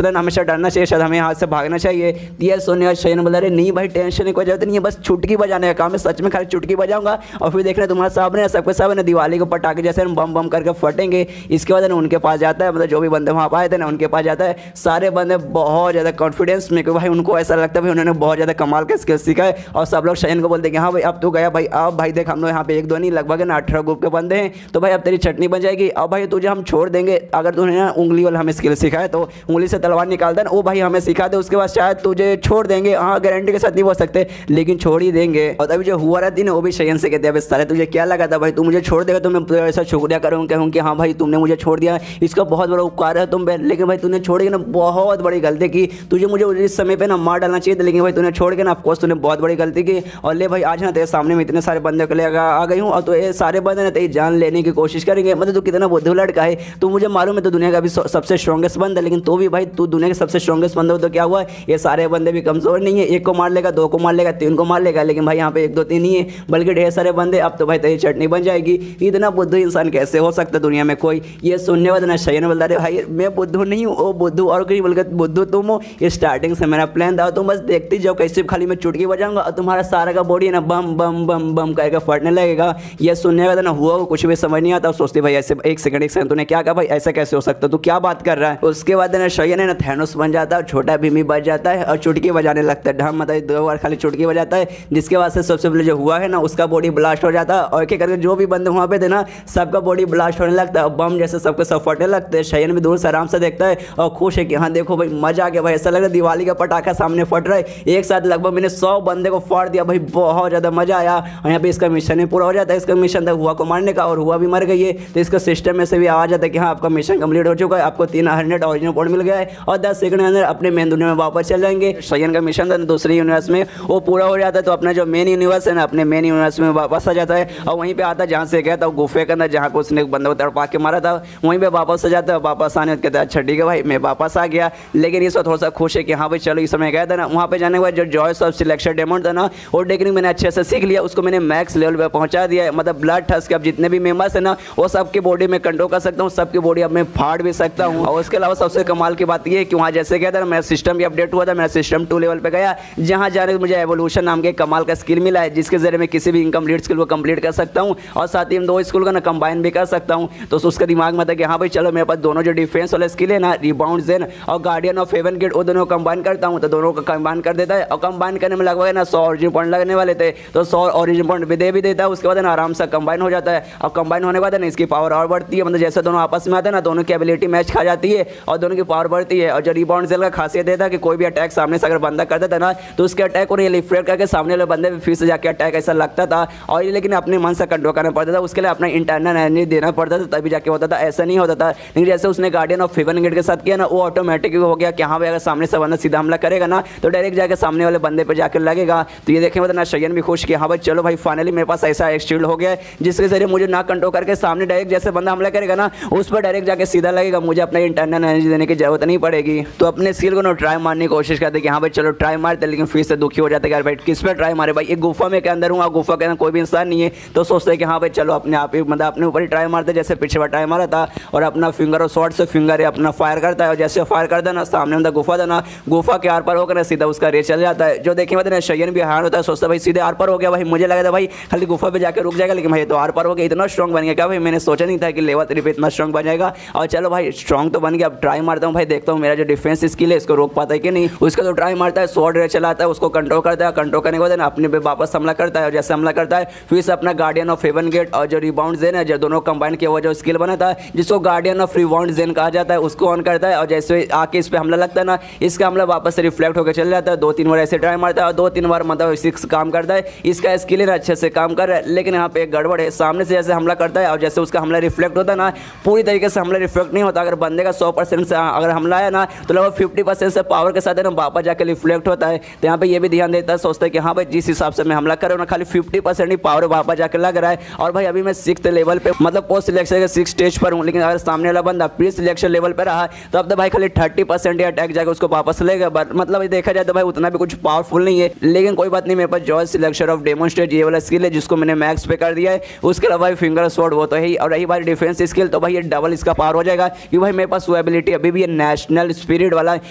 हमेशा डरना चाहिए, शायद हमें हाथ से भागना चाहिए। ये सोने शयन बोला रहे नहीं भाई टेंशन की कोई जरूरत नहीं है, बस चुटकी बजाने का काम है, सच में खाली चुटकी बजाऊंगा और फिर देखना तुम्हारे सामने सबके सब ना दिवाली को पटाखे जैसे बम बम करके फटेंगे। इसके बाद ना उनके पास जाता है, मतलब जो भी बंदे वहाँ आए थे ना उनके पास जाता है, सारे बंदे बहुत ज़्यादा कॉन्फिडेंस में, क्योंकि भाई उनको ऐसा लगता है भाई उन्होंने बहुत ज़्यादा कमाल का स्किल सीखा है, और सब लोग शयन को बोलते हैं कि हाँ भाई अब तो गया भाई, अब भाई देख हम लोग यहाँ पे 1 2 नहीं लगभग ना 18 ग्रुप के बंदे हैं, तो भाई अब तेरी चटनी बन जाएगी, अब भाई तुझे हम छोड़ देंगे, अगर तूने ना उंगली वाला हमें स्किल सिखाए तो उंगली से तलवार निकाल देना, वो भाई हमें सिखा दे, उसके बाद शायद तुझे छोड़ देंगे, हाँ गारंटी के साथ नहीं बोल सकते लेकिन छोड़ ही देंगे। और तभी जो हुआ रहती ना वो भी शयन से कहते हैं सारे तुझे क्या लगा था भाई तू मुझे छोड़ देगा, तो मैं ऐसा शुक्रिया करूँ कहूँ कि हाँ भाई तुमने मुझे छोड़ दिया, इसका बहुत बड़ा उपकार है तुम पे, लेकिन भाई तूने छोड़ के ना बहुत बड़ी गलती की, तुझे मुझे इस समय पे ना मार डालना चाहिए था, लेकिन भाई तूने छोड़ के ना ऑफकोर्स तूने बहुत बड़ी गलती की, और ले भाई आज ना तेरे सामने में इतने सारे बंदे को ले आ गई हूँ, और तो ये सारे बंदे ना तेरी जान लेने की कोशिश करेंगे, मतलब तू कितना बुद्धू लड़का है, तो मुझे मालूम है तो दुनिया का भी सबसे स्ट्रॉन्गेस्ट बंदा, लेकिन तो भी भाई तू दुनिया के सबसे स्ट्रॉन्गेस्ट बंदा हो तो क्या हुआ, ये सारे बंदे भी कमजोर नहीं है, 1 को मार लेगा, 2 को मार लेगा, 3 को मार लेगा, लेकिन भाई यहाँ पे 1 2 3 नहीं है बल्कि ढेर सारे बंदे, अब तो भाई तेरी चटनी बन जाएगी। इतना बुद्धू इंसान कैसे हो सकता है दुनिया में कोई, ये सुनने वाला ना शयन बोलता रहे भाई मैं बुद्धू नहीं हूँ, वो बुद्धू और कोई बोलकर बुद्धू तुम हो, ये स्टार्टिंग से मेरा प्लान था, तुम बस देखती जाओ कैसे खाली मैं चुटकी बजाऊंगा और तुम्हारा सारा का बॉडी ना बम बम बम बम करके फटने लगेगा। ये सुनने वाला ना हुआ कुछ भी समझ नहीं आता, सोचते भाई ऐसे एक सेकंड तूने क्या कहा भाई, ऐसा कैसे हो सकता, तू क्या बात कर रहा है। उसके बाद ना शयन है ना थैनोस बन जाता है, छोटा भीमी बच जाता है और चुटकी बजाने लगता है। ढम मतलब 2 बार खाली चुटकी बजाता है, जिसके बाद से सबसे पहले जो हुआ है ना उसका बॉडी ब्लास्ट हो जाता है और एक करके जो भी बंदे वहाँ पे थे ना सबका बॉडी ब्लास्ट होने लगता है, बम जैसे सबको सब फटने लगते हैं। शयन भी दूर से आराम से देखता है और खुश है कि हाँ देखो भाई मजा आ गया भाई, ऐसा लग रहा है दिवाली का पटाखा सामने फट रहा है। एक साथ लगभग मैंने 100 बंदे को फाड़ दिया भाई, बहुत ज़्यादा मजा आया। और यहाँ पे इसका मिशन भी पूरा हो जाता है, इसका मिशन था हुआ को मारने का और हुआ भी मर गई है, तो इसका सिस्टम में से भी आ जाता है कि हाँ आपका मिशन कंप्लीट हो चुका है, आपको 300 ओरिजिनल पॉइंट मिल गया है और 10 सेकंड के अंदर अपने मेन दुनिया में वापस चल जाएंगे। शयन का मिशन था दूसरे यूनिवर्स में वो पूरा हो जाता है, तो अपना जो मेन यूनिवर्स है ना अपने मेन यूनिवर्स में वापस आ जाता है और वहीं पे आता है जहाँ से गया था गुफे के अंदर, जहाँ को उसने एक बंदा तड़पा के मारा था, वहीं पे वापस आ जाता है। वापस आने कहता है अच्छा ठीक है भाई मैं वापस आ गया, लेकिन इस वक्त थोड़ा सा खुश है कि हाँ भाई चलो इस समय गया था ना वहाँ पे जाने के बाद जो जॉयस ऑफ सिलेक्शन डेमन था ना वो टेक्निक मैंने अच्छे से सीख लिया, उसको मैंने मैक्स लेवल पे पहुंचा दिया है। मतलब ब्लड ठस के अब जितने भी मेंबर्स है ना वो सबकी बॉडी में कंट्रोल कर सकता हूँ, सबकी बॉडी अब मैं फाड़ भी सकता हूँ। और उसके अलावा सबसे कमाल की बात ये है कि वहाँ जैसे गया था ना मेरा सिस्टम भी अपडेट हुआ था, मेरा सिस्टम 2 लेवल पे गया, जहाँ जाने को मुझे एवोल्यूशन नाम के कमाल का स्किल मिला है, जिसके जरिए मैं किसी भी इनकम्प्लीट स्किल को कंप्लीट कर सकता हूँ और साथ ही 2 स्किल का ना कंबाइन भी कर सकता हूँ। तो उसका दिमाग में था कि हाँ भाई चलो मेरे पास दोनों जो डिफेंस वाला स्किल है ना रिबाउंड जेन और गार्डियन ऑफ हेवन गेट वो दोनों कंबाइन करता हूँ, तो दोनों को कंबाइन कर देता है और कंबाइन करने में लगभग ना 100 ऑरिजिन पॉइंट लगने वाले थे, तो 100 ऑरिजिन पॉइंट भी देता है। उसके बाद ना आराम से कंबाइन हो जाता है और कंबाइन होने के बाद ना इसकी पावर और बढ़ती है, मतलब जैसे दोनों आपस में आते हैं ना दोनों की एबिलिटी मैच खा जाती है और दोनों की पावर बढ़ती है। और जो रिबाउंड जेल का खासियत है कि कोई भी अटैक सामने से अगर बंदा कर देता ना तो उसके अटैक को रिफ्लेक्ट करके सामने वाले बंदे पे फिर से जाके अटैक ऐसा लगता था, और ये लेकिन अपने मन से कंट्रोल करना पड़ता था, उसके लिए अपना इंटरनल एनर्जी देना पड़ता था तभी जाके होता था, ऐसा नहीं होता था। लेकिन जैसे उसने गार्डियन ऑफ हेवन गेट के साथ किया ना वो ऑटोमेटिक हो गया कि हाँ भाई अगर सामने से बंदा सीधा हमला करेगा ना तो डायरेक्ट जाके सामने वाले बंदे पे जाकर लगेगा। तो ये देखें मतलब ना शयन भी खुश किया हाँ भाई चलो भाई फाइनली मेरे पास ऐसा एक शील्ड हो गया है जिसके जरिए मुझे ना कंट्रोल करके सामने डायरेक्ट जैसे बंदा हमला करेगा ना उस पर डायरेक्ट जाके सीधा लगेगा, मुझे अपना इंटरनल एनर्जी देने की जरूरत नहीं पड़ेगी। तो अपने स्किल को ना ट्राई मारने की कोशिश करते कि हाँ भाई चलो ट्राई मारते, लेकिन फिर से दुखी हो जाते यार भाई किस पे ट्राई मारे भाई, एक गुफा में के अंदर हूँ, गुफा के अंदर कोई भी इंसान नहीं है, तो सोचते हैं कि हाँ भाई चलो अपने आप ही मतलब अपने ऊपर ही ट्राई मारते, जैसे पीछे पर ट्राई मारा था और अपना फिंगर और शॉर्ट से फिंगर अपना फायर करता है और जैसे फायर करता है ना सामने मतलब गुफा था ना गुफा के आर पर होकर सीधा उसका रेस चल जाता है। जो देखें मतलब शयन भी हार होता है, सोचता भाई सीधे आर पर हो गया भाई, मुझे लगा था भाई खाली गुफा पे जाकर रुक जाएगा, लेकिन भाई तो आर पर हो गया, इतना स्ट्रॉन्ग बन गया क्या भाई, मैंने सोचा नहीं था कि लेवल 3 पे इतना स्ट्रॉन्ग बन जाएगा। और चलो भाई स्ट्रॉन्ग तो बन गया, अब ट्राई मारता हूँ भाई, देखता हूँ मेरा जो डिफेंस स्किल है इसको रोक पाता है कि नहीं। उसका तो ट्राई मारता है, स्वॉर्ड रेस चलाता है, उसको कंट्रोल करता है, कंट्रोल करने के बाद ना अपने पे वापस हमला करता है और जैसे हमला करता है फिर से अपना गार्डियन ऑफ हेवन गेट और जो रिबाउंड जेन है जो दोनों कंबाइन किया हुआ जो स्किल बना था जिसको गार्डियन ऑफ रिबाउंड जेन कहा जाता है उसको ऑन करता है और जैसे आके इस पे हमला लगता है ना इसका हमला वापस से रिफ्लेक्ट होकर चल जाता है। 2-3 बार ऐसे ट्राई मारता है और 2-3 बार मतलब 6 काम करता है, इसका स्किल है ना अच्छे से काम कर रहा है। लेकिन यहाँ पे एक गड़बड़ है, सामने से जैसे हमला करता है और जैसे उसका हमला रिफ्लेक्ट होता है ना पूरी तरीके से हमला रिफ्लेक्ट नहीं होता, अगर बंदे का 100% से अगर हमला है ना तो लगभग 50% से पावर के साथ है ना वापस जाकर रिफ्लेक्ट होता है। तो यहाँ पे ये भी ध्यान देता है, सोचता है कि हाँ भाई जिस हिसाब से मैं हमला कर रहा हूँ ना खाली 50% ही पावर वापस जाकर लग रहा है। और भाई अभी मैं 6th लेवल पे मतलब पोस्ट सिलेक्शन के 6 स्टेज पर हूँ, लेकिन अगर सामने वाला बंदा प्री सिलेक्शन लेवल पर रहा तो अब तो भाई खाली 30% ही अटैक जाकर उसको वापस लेगा, मतलब देखा जाए तो भाई उतना भी कुछ पावरफुल नहीं है। लेकिन कोई बात नहीं, मेरे पास जॉय सिलेक्शन ऑफ डेमोन्स्ट्रेट ये वाला स्किल है जिसको मैंने मैक्स पे कर दिया है। उसके अलावा फिंगर स्वॉर्ड वो तो है ही, और रही बात डिफेंस स्किल तो भाई ये डबल इसका पावर हो जाएगा क्योंकि भाई मेरे पास वो एबिलिटी अभी भी है नेशनल स्पिरिट वाला,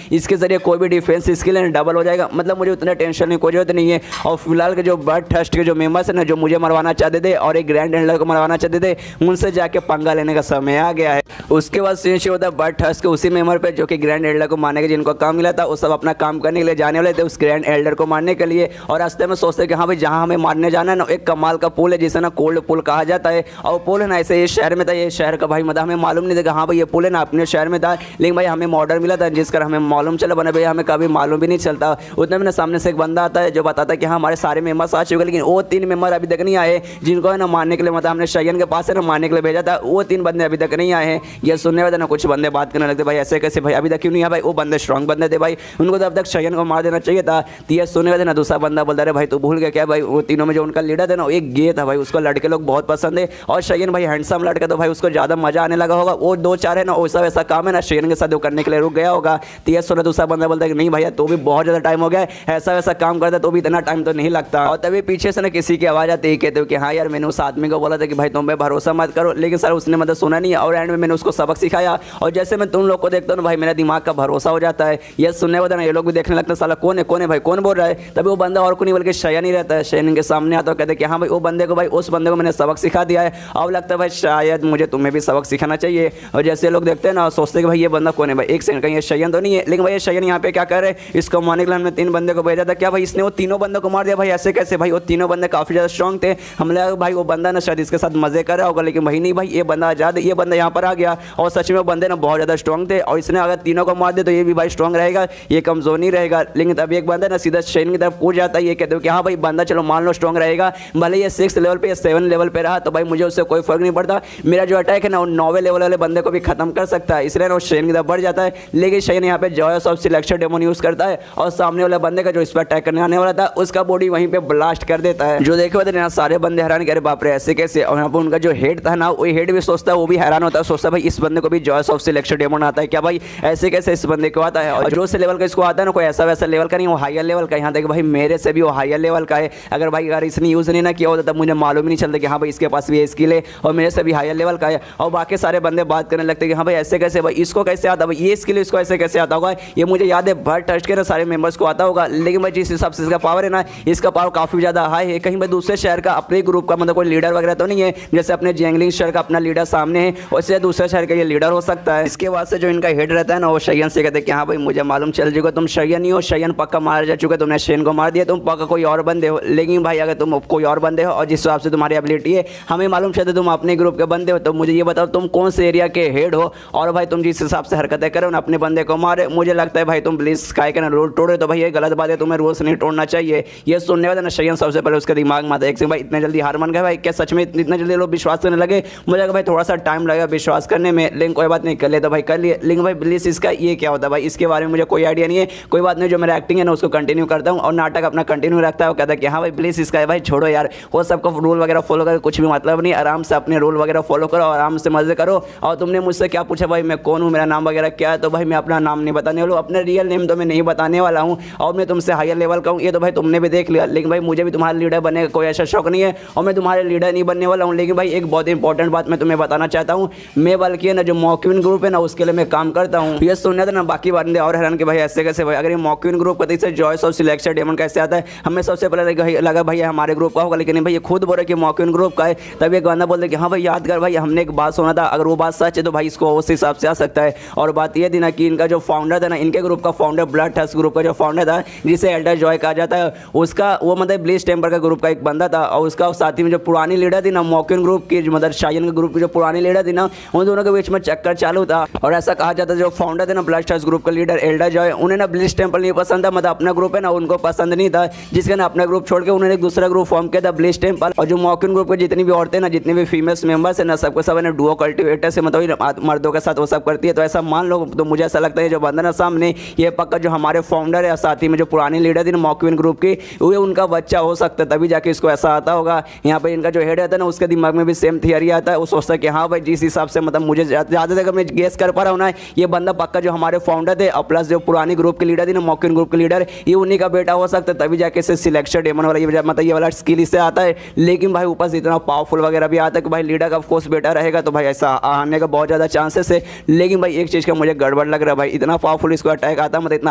इसके जरिए कोई भी डिफेंस स्किल है डबल हो जाएगा, मतलब मुझे उतना टेंशन नहीं, कोई जरूरत नहीं है। और फिलहाल के जो बर्ड ट्रस्ट के जो मेंबर्स है ना जो मुझे मरवाना चाहते थे और एक ग्रैंड हैंडलर को मरवाना चाहते थे उनसे जाके पंगा लेने का समय आ गया है। उसके बाद सीन शुरू होता है बर्ड ट्रस्ट के उसी मेंबर पे जो कि ग्रैंड एल्डर को मारने के जिनको काम मिला था वो सब अपना काम करने के लिए जाने वाले थे उस ग्रैंड एल्डर को मारने के लिए। और रास्ते में सोचते कि हाँ भाई जहाँ हमें मारने जाना है ना एक कमाल का पुल है जिसे ना कोल्ड पुल कहा जाता है, और पुल है ना ऐसे ये शहर में था, ये शहर का भाई मतलब हमें मालूम नहीं था कि हाँ भाई ये पुल है ना अपने शहर में था, लेकिन भाई हमें मॉडल मिला था जिसका हमें मालूम चला, बना भैया हमें कभी मालूम भी नहीं चलता। उतने में सामने से एक बंदा आता है जो बताता है कि हाँ हमारे सारे मेंबर्स आ चुके, लेकिन वो 3 मेंबर अभी तक नहीं आए जिनको है ना मारने के लिए मतलब हमने शयन के पास है ना मारने के लिए भेजा था, वो 3 बंदे अभी तक नहीं आए हैं। ये सुनने वाले ना कुछ बंदे बात करने लगते भाई ऐसे कैसे भाई अभी तक क्यों नहीं आया भाई, वो बंदे स्ट्रॉन्ग बंदे थे भाई उनको तो अब तक शयन को मार देना चाहिए था। तो ये सुनने वाले ना दूसरा बंदा बोलता है भाई तू भूल गया क्या भाई, वो तीनों में जो उनका लीडर था ना एक गे था भाई, उसको लड़के लोग बहुत पसंद है और शयन भाई हैंडसम लड़का तो भाई उसको ज़्यादा मजा आने लगा होगा, वो 2-4 है ना वैसा वैसा काम है ना शयन के साथ वो करने के लिए रुक गया होगा। तो ये सुना दूसरा बंदा बोलता है कि नहीं भैया तो भी बहुत ज़्यादा टाइम हो गया है, ऐसा वैसा काम करता तो भी इतना टाइम तो नहीं लगता। और तभी पीछे से ना किसी की आवाज़ आती है, कहते हो कि हाँ यार मैंने उस आदमी को बोला था कि भाई तुम पे भरोसा मत करो, लेकिन सर उसने मतलब सुना नहीं और एंड में मैंने उसको सबक सिखाया और जैसे मैं तुम लोग को देखता हूँ भाई मेरा दिमाग का भरोसा हो जाता है। ये सुनने वाला ना ये लोग भी देखने लगता है साला कौन है भाई कौन बोल रहा है, तभी वो बंदा और को नहीं बल्कि शयन ही रहता है, शयन के सामने आता है कहते कि हाँ भाई वो बंदे को भाई उस बंदे को मैंने सबक सिखा दिया है। अब लगता है भाई शायद मुझे तुम्हें भी सबक सिखाना चाहिए। और जैसे लोग देखते हैं ना सोचते हैं कि भाई ये बंदा कौन है, भाई एक सेकंड कहीं ये शयन तो नहीं है, लेकिन भाई ये शयन यहाँ पे क्या कर रहे हैं, इसको मारने के लिए हमने 3 बंदे को भेजा था। क्या भाई इसने वो तीनों बंदों को मार दिया? भाई ऐसे कैसे भाई, वो तीनों बंदे काफी ज्यादा स्ट्रॉन्ग थे। हम लगा भाई वो बंदा ना शायद इसके साथ मजे कर रहा होगा, लेकिन भाई नहीं भाई ये बंदा आजाद, ये बंदा यहाँ पर आ गया और सच में वो बंदे ना बहुत ज्यादा स्ट्रॉन्ग थे और इसने अगर तीनों को मार दे तो ये भी भाई स्ट्रॉन्ग रहेगा, ये कमजोर नहीं रहेगा। लेकिन तब एक बंदा ना सीधा शयन की तरफ कूद जाता है, ये कहते हो कि हाँ भाई बंदा चलो मान लो स्ट्रॉन्ग रहेगा, भले ये 6 लेवल पे या 7 लेवल पे रहा तो भाई मुझे उससे कोई फर्क नहीं पड़ता, मेरा जो अटैक है ना वो 9वें लेवल वाले बंदे को भी खत्म कर सकता है। इसलिए ना वो शयन की तरफ बढ़ जाता है, लेकिन शयन यहाँ पे choice of selection demon use करता है और सामने वाले बंदे का जो इस पर अटैक करने आने वाला था उसका बॉडी वहीं पे ब्लास्ट कर देता है। जो देखे हुए सारे बंदे हैरान करे बाप रे ऐसे कैसे, और यहाँ पर उनका जो हेड था ना वो हेड भी सोचता है, वो भी हैरान होता है, सोचता है भाई इस बंदे को भी जॉयस ऑफ सिलेक्शन डेमन आता है क्या, भाई ऐसे कैसे इस बंदे को आता है। और जो से लेवल का इसको आता है ना कोई ऐसा वैसा लेवल का नहीं, वो हायर लेवल का। यहाँ देखे भाई मेरे से भी वो हायर लेवल का है, अगर भाई अगर इसने यूज नहीं ना किया होता तब मुझे मालूम ही नहीं चलता कि हाँ भाई इसके पास भी ये स्किल है और मेरे से भी हायर लेवल का है। और बाकी सारे बंदे बात करने लगते हैं कि हाँ भाई ऐसे कैसे, भाई इसको कैसे आता, भाई ये स्किल इसको ऐसे कैसे आता होगा। ये मुझे याद है भर टच के ना सारे मेंबर्स को आता होगा, लेकिन भाई जिस हिसाब से इसका पावर है ना, इसका पावर काफी ज्यादा हाई है। कहीं भाई दूसरे शहर का अपने ग्रुप का मतलब कोई लीडर वगैरह तो नहीं है, जैसे अपने जैंगलिंग शहर का अपना लीडर सामने है वैसे दूसरे शहर का ये लीडर हो सकता है। इसके बाद से जो इनका हेड रहता है ना वो शयन से कहते हैं कि हाँ भाई मुझे मालूम चल चुका तुम शयन ही हो, शयन पक्का मार जा चुके, तुमने शयन को मार दिया, तुम पक्का कोई और बंदे हो। लेकिन भाई अगर तुम कोई और बंदे हो और जिस हिसाब से तुम्हारी एबिलिटी है हमें मालूम चलता तुम अपने ग्रुप के बंदे हो, तो मुझे ये बताओ तुम कौन से एरिया के हेड हो और भाई तुम जिस हिसाब से हरकतें करो ना अपने बंदे को मारे, मुझे लगता है भाई तुम ब्लिस स्काई का रूल तोड़े, तो भाई ये गलत बात है, तुम्हें रूल्स नहीं तोड़ना चाहिए। ये सुनने वाला ना शयन सबसे पहले उसके दिमाग में आता है एक भाई इतने जल्दी हार मान गए, भाई क्या सच में इतना जल्दी लोग विश्वास करने लगे, मुझे लगा भाई थोड़ा सा टाइम लगेगा विश्वास करने में, लेकिन कोई बात नहीं कर ले तो भाई कर लिए। लेकिन भाई ब्लिस इसका ये क्या होता है भाई, इसके बारे में मुझे कोई आइडिया नहीं है। कोई बात नहीं, जो मेरा एक्टिंग है ना उसको कंटिन्यू करता हूँ और नाटक अपना कंटिन्यू रखता है। वो कहता है कि हाँ भाई ब्लिस इसका है, भाई छोड़ो यार वो सबको रूल वगैरह फॉलो कर कुछ भी मतलब नहीं, आराम से अपने रूल वगैरह फॉलो करो, आराम से मजे करो। और तुमने मुझसे क्या पूछा भाई मैं कौन हूँ, मेरा नाम वगैरह क्या है, तो भाई मैं अपना नाम नहीं बताने वाला हूँ, अपने रियल नेम तो मैं नहीं बताने वाला हूँ और मैं तुमसे हायर लेवल का हूँ, ये तो भाई तुमने भी देख लिया। लेकिन भाई मुझे भी तुम्हारा लीडर बनने का कोई ऐसा शौक नहीं है और मैं तुम्हारे लीडर नहीं बनने वाला हूँ। लेकिन भाई एक बहुत इंपॉर्टेंट बात मैं तुम्हें बताना चाहता हूँ, मैं बल्कि ना जो मॉक्विन ग्रुप है ना उसके लिए मैं काम करता हूँ। ये सुनने था ना बाकी बंदे और हैरान कि भाई ऐसे कैसे, भाई अगर ये मॉक्विन ग्रुप का से जॉयस ऑफ सिलेक्शन डेमन कैसे आता है, हमें सबसे पहले लगा भाई हमारे ग्रुप का होगा, लेकिन भाई ये खुद बोल रहे कि मॉक्विन ग्रुप का है। तब एक बंदा बोलते कि हाँ भाई याद कर भाई हमने एक बात सुना था, अगर वो बात सच है तो भाई इसको उस हिसाब से आ सकता है। और बात ये थी ना कि इनका जो फाउंडर था ना, इनके ग्रुप का फाउंडर ब्लड टस्क ग्रुप का जो फाउंडर था जिसे एल्डर जॉय कहा जाता है, उसका वो मतलब ब्लिस टेम्पर का ग्रुप का एक बंदा था और उसका साथी में जो पुरानी लीडर थी ना मॉक्विन ग्रुप की, मतलब शायन के ग्रुप की जो पुरानी लीडर थी ना, उन दोनों के बीच में चक्कर चालू था। और ऐसा कहा जाता है जो फाउंडर थे ना ब्लड टस्क ग्रुप का लीडर एल्डर जॉय, उन्हें ना ब्लिस टेम्पल नहीं पसंद था, मतलब अपना ग्रुप है ना उनको पसंद नहीं था, जिसके ना अपना ग्रुप छोड़ के उन्होंने एक दूसरा ग्रुप फॉर्म किया था ब्लिस टेम्पल। और जो मॉक्विन ग्रुप के जितनी भी औरतें ना जितने भी फीमेल्स मेंबर्स है ना सबको सब है डुओ कल्टिवेटर से मतलब मर्दों के साथ वो सब करती है। तो ऐसा मान लो, तो मुझे ऐसा लगता है जो बंदा ना सामने ये पक्का जो हमारे फाउंडर है साथी में जो पुरानी लीडर थी ना मॉक्विन ग्रुप की, वो उनका बच्चा हो सकता है, तभी जाके इसको ऐसा आता होगा। यहाँ पर इनका जो हेड आता है ना उसके दिमाग में भी सेम थियरी आता है, वो सोचता है कि हाँ भाई जिस हिसाब से मतलब मुझे ज़्यादा अगर मैं गेस कर पा रहा हूँ ना, ये बंदा पक्का जो हमारे फाउंडर थे और प्लस जो पुरानी ग्रुप के लीडर थी ना मॉक्विन ग्रुप के लीडर, ये उन्हीं का बेटा हो सकता है, तभी जाके इसे सिलेक्शन डेमन वाला ये मतलब ये वाला स्किल इससे आता है। लेकिन भाई ऊपर से इतना पावरफुल वगैरह भी आता है कि भाई लीडर का ऑफकोर्स बेटा रहेगा, तो भाई ऐसा आने का बहुत ज़्यादा चांसेस है। लेकिन भाई एक चीज़ का मुझे गड़बड़ लग रहा है, भाई इतना पावरफुल इसको अटैक आता है, मतलब इतना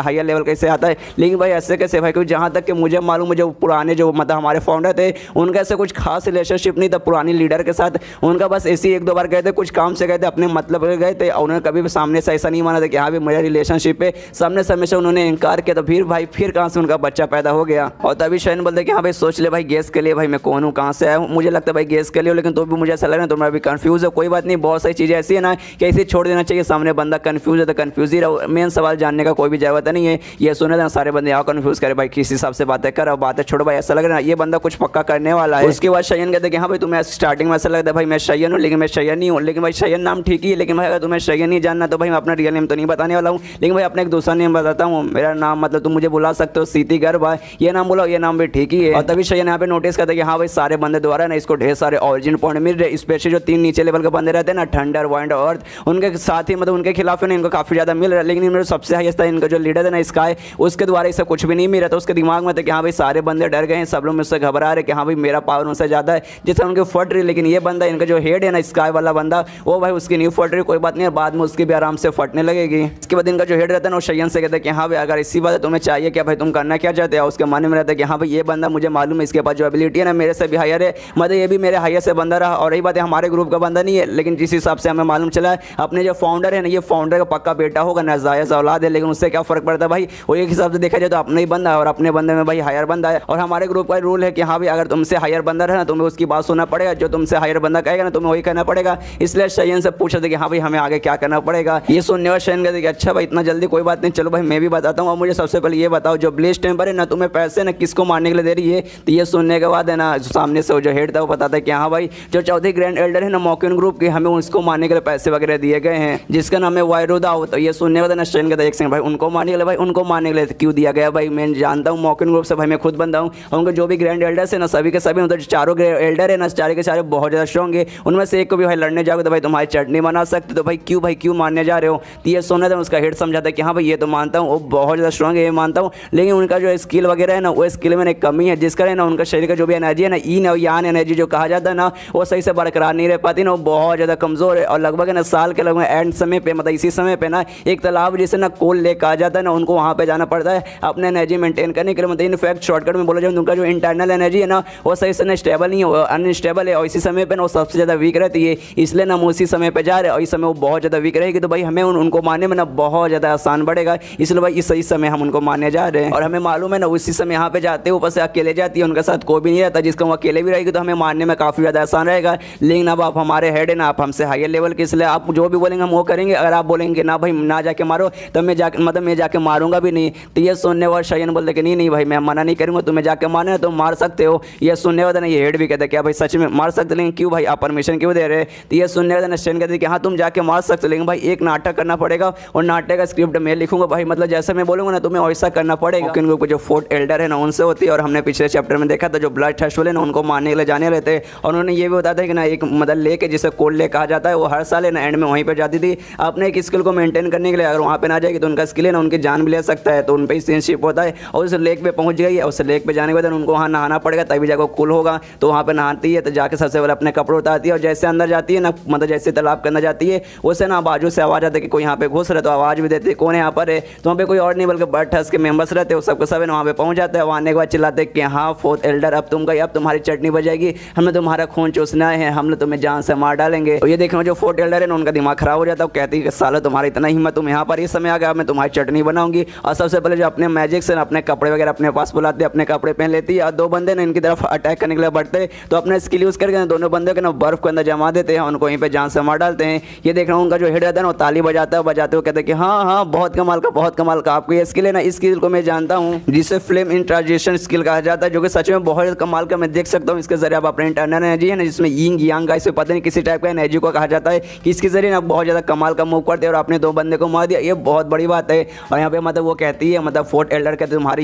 हायर लेवल कैसे आता है। लेकिन भाई ऐसे कैसे भाई, क्योंकि जहाँ तक कि मुझे मालूम है जो पुराने जो मतलब हमारे फाउंडर थे उनका ऐसे कुछ खास रिलेशनशिप नहीं था पुरानी लीडर के साथ, उनका बस ऐसे ही 1-2 बार गए थे कुछ काम से गए थे, अपने मतलब गए थे, उन्होंने कभी भी सामने से ऐसा नहीं माना था कि हाँ भी मेरा रिलेशनशिप है, सामने से हमेशा उन्होंने इनकार किया। तो फिर भाई फिर कहाँ से उनका बच्चा पैदा हो गया। और तभी शयन बोलते कि हाँ भाई सोच ले भाई गेस के लिए भाई मैं कौन हूँ कहाँ से आया हूँ, मुझे लगता है भाई गेस के लिए, लेकिन तो भी मुझे ऐसा लग रहा है तुम्हारा भी कंफ्यूज है। कोई बात नहीं, बहुत सारी चीज़ें ऐसी है ना कि ऐसे छोड़ देना चाहिए, सामने बंदा कंफ्यूज है तो कंफ्यूज ही रहो, मेन सवाल जानने का कोई भी जरूरत नहीं है। ये सुने ना सारे बंदे यहाँ कंफ्यूज करे भाई किस हिसाब से बातें कर और बातें छोड़ो भाई, ऐसा लग रहा है ये बंदा कुछ पक्का करने वाला है। उसके बाद शयन कहते कि हाँ भाई तुम्हें स्टार्टिंग में ऐसा लगता है भाई मैं शयन हूँ, लेकिन मैं शयन नहीं हूँ। लेकिन भाई शयन नाम ठीक ही है, लेकिन भाई अगर तुम्हें शयन नहीं जानना तो भाई मैं अपना रियल नेम तो नहीं बताने वाला हूँ, लेकिन भाई अपना एक दूसरा नेम बताता हूँ। मेरा नाम मतलब तुम मुझे बुला सकते हो सीती गर्भ है, ये नाम बोलो, ये नाम भी ठीक ही है। और तभी शयन यहाँ पे नोटिस करता है कि हाँ भाई सारे बंदे द्वारा ना इसको ढेर सारे ऑरिजिन पॉइंट मिल रहे, स्पेशली जो 3 नीचे लेवल के बंदे रहते हैं ना थंडर वाइंड और अर्थ, उनके साथ ही मतलब उनके खिलाफ है ना इनको काफ़ी ज़्यादा मिल रहा है। लेकिन इनमें सबसे हाईएस्ट था इनका जो लीडर है ना स्काई, उसके द्वारा इसे कुछ भी नहीं मिल रहा था। उसके दिमाग में था कि हाँ भाई सारे बंदे डर गए हैं, सब लोग मुझसे घबरा रहे कि हाँ भाई मेरा पावर उनसे ज़्यादा है, जिससे उनके फट रही। लेकिन ये बंदा इनका जो हेड है ना स्काई वाला बंदा, वो भाई उसकी नहीं फट रही, कोई बात नहीं, बाद में उसकी भी आराम से फटने लगेगी। इसके बाद इनका जो हेड रहता है ना वो शयन से कहता है कि हाँ भाई अगर इसी बात है तुम्हें चाहिए क्या भाई, तुम करना क्या चाहते हो। उसके मानने में रहता है कि हाँ भाई ये बंदा मुझे मालूम है इसके पास जो एबिलिटी है ना मेरे से भी हायर है, मतलब ये भी मेरे हाईएस्ट से बंदा रहा। और रही बात है हमारे ग्रुप का बंदा नहीं है, लेकिन जिस हिसाब से हमें मालूम चला है अपने जो फाउंडर है ना, ये फाउंडर का पक्का बेटा होगा, नाजायज औलाद है, लेकिन उससे क्या फर्क पड़ता है भाई, वो एक हिसाब से देखा जाए तो अपना ही बंदा है और अपने बंदे में भाई हायर बंदा है। और हमारे ग्रुप का रूल है कि हाँ भाई अगर तुमसे हायर बंदा है ना तुम्हें उसकी बात सुनना पड़ेगा, जो तुमसे हायर बंदा कहेगा ना तुम्हें वही करना पड़ेगा। इसलिए शयन से पूछा था कि हाँ भाई हमें आगे क्या करना पड़ेगा। ये सुनने और शयन कहते कि अच्छा भाई इतना जल्दी कोई बात नहीं, चलो भाई मैं भी बताता हूँ। और मुझे सबसे पहले ये बताओ जो ब्लेस टेम्पर है ना तुम्हें पैसे ना किसको मारने के लिए दे रही है। तो ये सुनने के बाद है ना सामने से जो हेड था वो बताता है कि हाँ भाई जो चौथी ग्रैंड एल्डर है ना मॉकिन ग्रुप के, हमें उसको मारने के लिए पैसे वगैरह दिए गए हैं, जिसका नाम है वायरुदाओ। तो ये सुनने के बाद ना शयन कहता है एक सेकंड भाई उनको मारने के लिए, भाई उनको मारने के लिए क्यों दिया गया भाई, मैं जानता हूँ मॉकिन ग्रुप से, भाई मैं खुद बंदा हूँ। और उनके जो भी ग्रैंड एल्डर्स है ना सभी के सभी मतलब चारों एल्डर है ना सारे के सारे बहुत ज़्यादा स्ट्रॉन्ग है। उनमें से एक को भी भाई लड़ने जाओगे तो भाई तुम्हारी चटनी बना सकते, तो भाई क्यों मारने जा रहे हो। तो ये सोने था उसका हेड समझाता है कि हाँ भाई ये तो मानता हूँ वो बहुत ज़्यादा स्ट्रॉन्ग है, ये मानता हूँ, लेकिन उनका जो स्किल वगैरह है ना वो स्किल में एक कमी है, जिसका है ना उनका शरीर का जो भी एनर्जी है ना ईन और यान एनर्जी जो कहा जाता है ना वो सही से बरकरार नहीं रह पाती ना, वो बहुत ज़्यादा कमज़ोर है। और लगभग है ना साल के लगभग एंड समय पे मतलब इसी समय पे ना एक तालाब जिसे ना कोल लेक कहा जाता है ना, उनको वहाँ पे जाना पड़ता है अपने एनर्जी मेंटेन करने के लिए। मतलब इनफैक्ट शॉर्टकट में बोला जाए उनका जो इंटरनल एनर्जी है ना वो सही से ना स्टेबल नहीं है, अनस्टेबल है, और इसी समय पे ना वो सबसे ज़्यादा वीक रहती है। इसलिए ना हम उसी समय पे जा रहे हैं और इस समय वो बहुत ज़्यादा वीक रहेगी, तो भाई हमें उनको मारने में ना बहुत ज़्यादा आसान पड़ेगा। इसलिए भाई इस सही समय हम उनको मारने जा रहे हैं। और हमें मालूम है ना उसी समय यहाँ पे जाते हैं ऊपर से अकेले जाती है, उनके साथ कोई भी नहीं रहता, जिसका वो अकेले भी रहेगी तो हमें मारने में काफ़ी ज़्यादा आसान रहेगा। लेकिन अब आप हमारे हेड है ना, आप हमसे हायर लेवल के, इसलिए आप जो भी बोलेंगे हम वो करेंगे। अगर आप बोलेंगे ना भाई ना जाके मारो तो मैं जाके मतलब मैं जाके मारूंगा भी नहीं। तो ये सुनने वाले शयन बोलते कि नहीं भाई मैं मना नहीं करूँगा, तुम्हें जाके मारना है तुम मार सकते हो। ये सुनने वाले ना ये हेड भी कहते क्या भाई सच में मार सकते, लेकिन क्यों भाई आप परमिशन क्यों दे रहे। तो ये सुनने वाले ना शयन कहते कि हाँ तुम जाके मार सकते हो, लेकिन भाई एक नाटक करना पड़ेगा और नाटक का स्क्रिप्ट मैं लिखूंगा भाई, मतलब जैसे मैं बोलूँगा ना तुम्हें वैसा करना पड़ेगा। क्योंकि जो फोर्थ एल्डर है ना उनसे होती है, और हमने पिछले चैप्टर में देखा था जो ब्लड थर्स्ट वाले ना उनको मारने के लिए जाने रहते हैं। और उन्होंने ये भी बताया था कि ना एक मतलब लेक है जिसे कोल्ड लेक कहा जाता है, वो हर साल है ना एंड में वहीं पर जाती थी अपने एक स्किल को मेंटेन करने के लिए। अगर वहाँ पे ना जाएगी तो उनका स्किल है ना उनकी जान भी ले सकता है, तो उन पर स्किनशिप होता है। और उस लेक पे पहुँच गई है, उस लेक पे जाने के बाद उनको वहाँ नहाना पड़ेगा तभी जाकर कूल होगा। तो वहाँ पे नहाती है, तो जाके सबसे पहले अपने कपड़े उतारती है, और जैसे अंदर जाती है ना मतलब जैसे तालाब के अंदर जाती है उससे ना बाजू से आवाज़ आती है कि कोई यहाँ पे घुस रहा है, तो आवाज़ भी देती है कौन है यहाँ पर है। तो वहाँ पे कोई और नहीं बल्कि बर्ड हस के मेंबर्स रहते हैं, सबके सब वहाँ पे पहुँच जाते हैं। वहाँ आने के बाद चिल्लाते हैं कि हाँ फोर्थ एल्डर अब तुम गई, अब तुम्हारी चटनी बजाएगी, हमने तुम्हारा खून चूसना है, हम लोग तुम्हें जान से मार डालेंगे। तो ये देखना जो फोर्थ एल्डर है ना उनका दिमाग खराब हो जाता है, कहती है कि साला तुम्हारी इतना हिम्मत, तुम यहाँ पर इस समय आ गया, मैं तुम्हारी चटनी बनाऊंगी। और सबसे पहले जो अपने मैजिक से अपने कपड़े वगैरह अपने पास बुलाते हैं, अपने कपड़े पहन लेती है, और दो बंदे ना इनकी तरफ अटैक करने के लिए बढ़ते हैं। तो अपना स्किल यूज़ करके दोनों बंदे को ना बर्फ के अंदर जमा देते हैं, उनको वहीं पर जान से मार डालते हैं। ये देख रहा हूँ उनका जो हेड रहता है ना वो ताली बजाता है, बजाते हुए कहते हैं कि हाँ बहुत कमाल का, बहुत कमाल का आपको ये स्किल है ना, इस स्किल को मैं जानता हूँ जिसे फ्लेम इन ट्रांजिशन स्किल कहा जाता है, जो कि सच में बहुत कमाल का मैं देख सकता हूँ। इसके जरिए आप अपने इंटरनल एनर्जी है ना जिसमें यिंग यांग का इसे पता नहीं किसी टाइप का एनर्जी को कहा जाता है कि इसके जरिए ना बहुत ज़्यादा कमाल का मूव करते हैं, और आपने दो बंदे को मार दिया, ये बहुत बड़ी बात है। और यहाँ पे मतलब वो कहती है मतलब फोर्थ एल्डर कहते तुम्हारी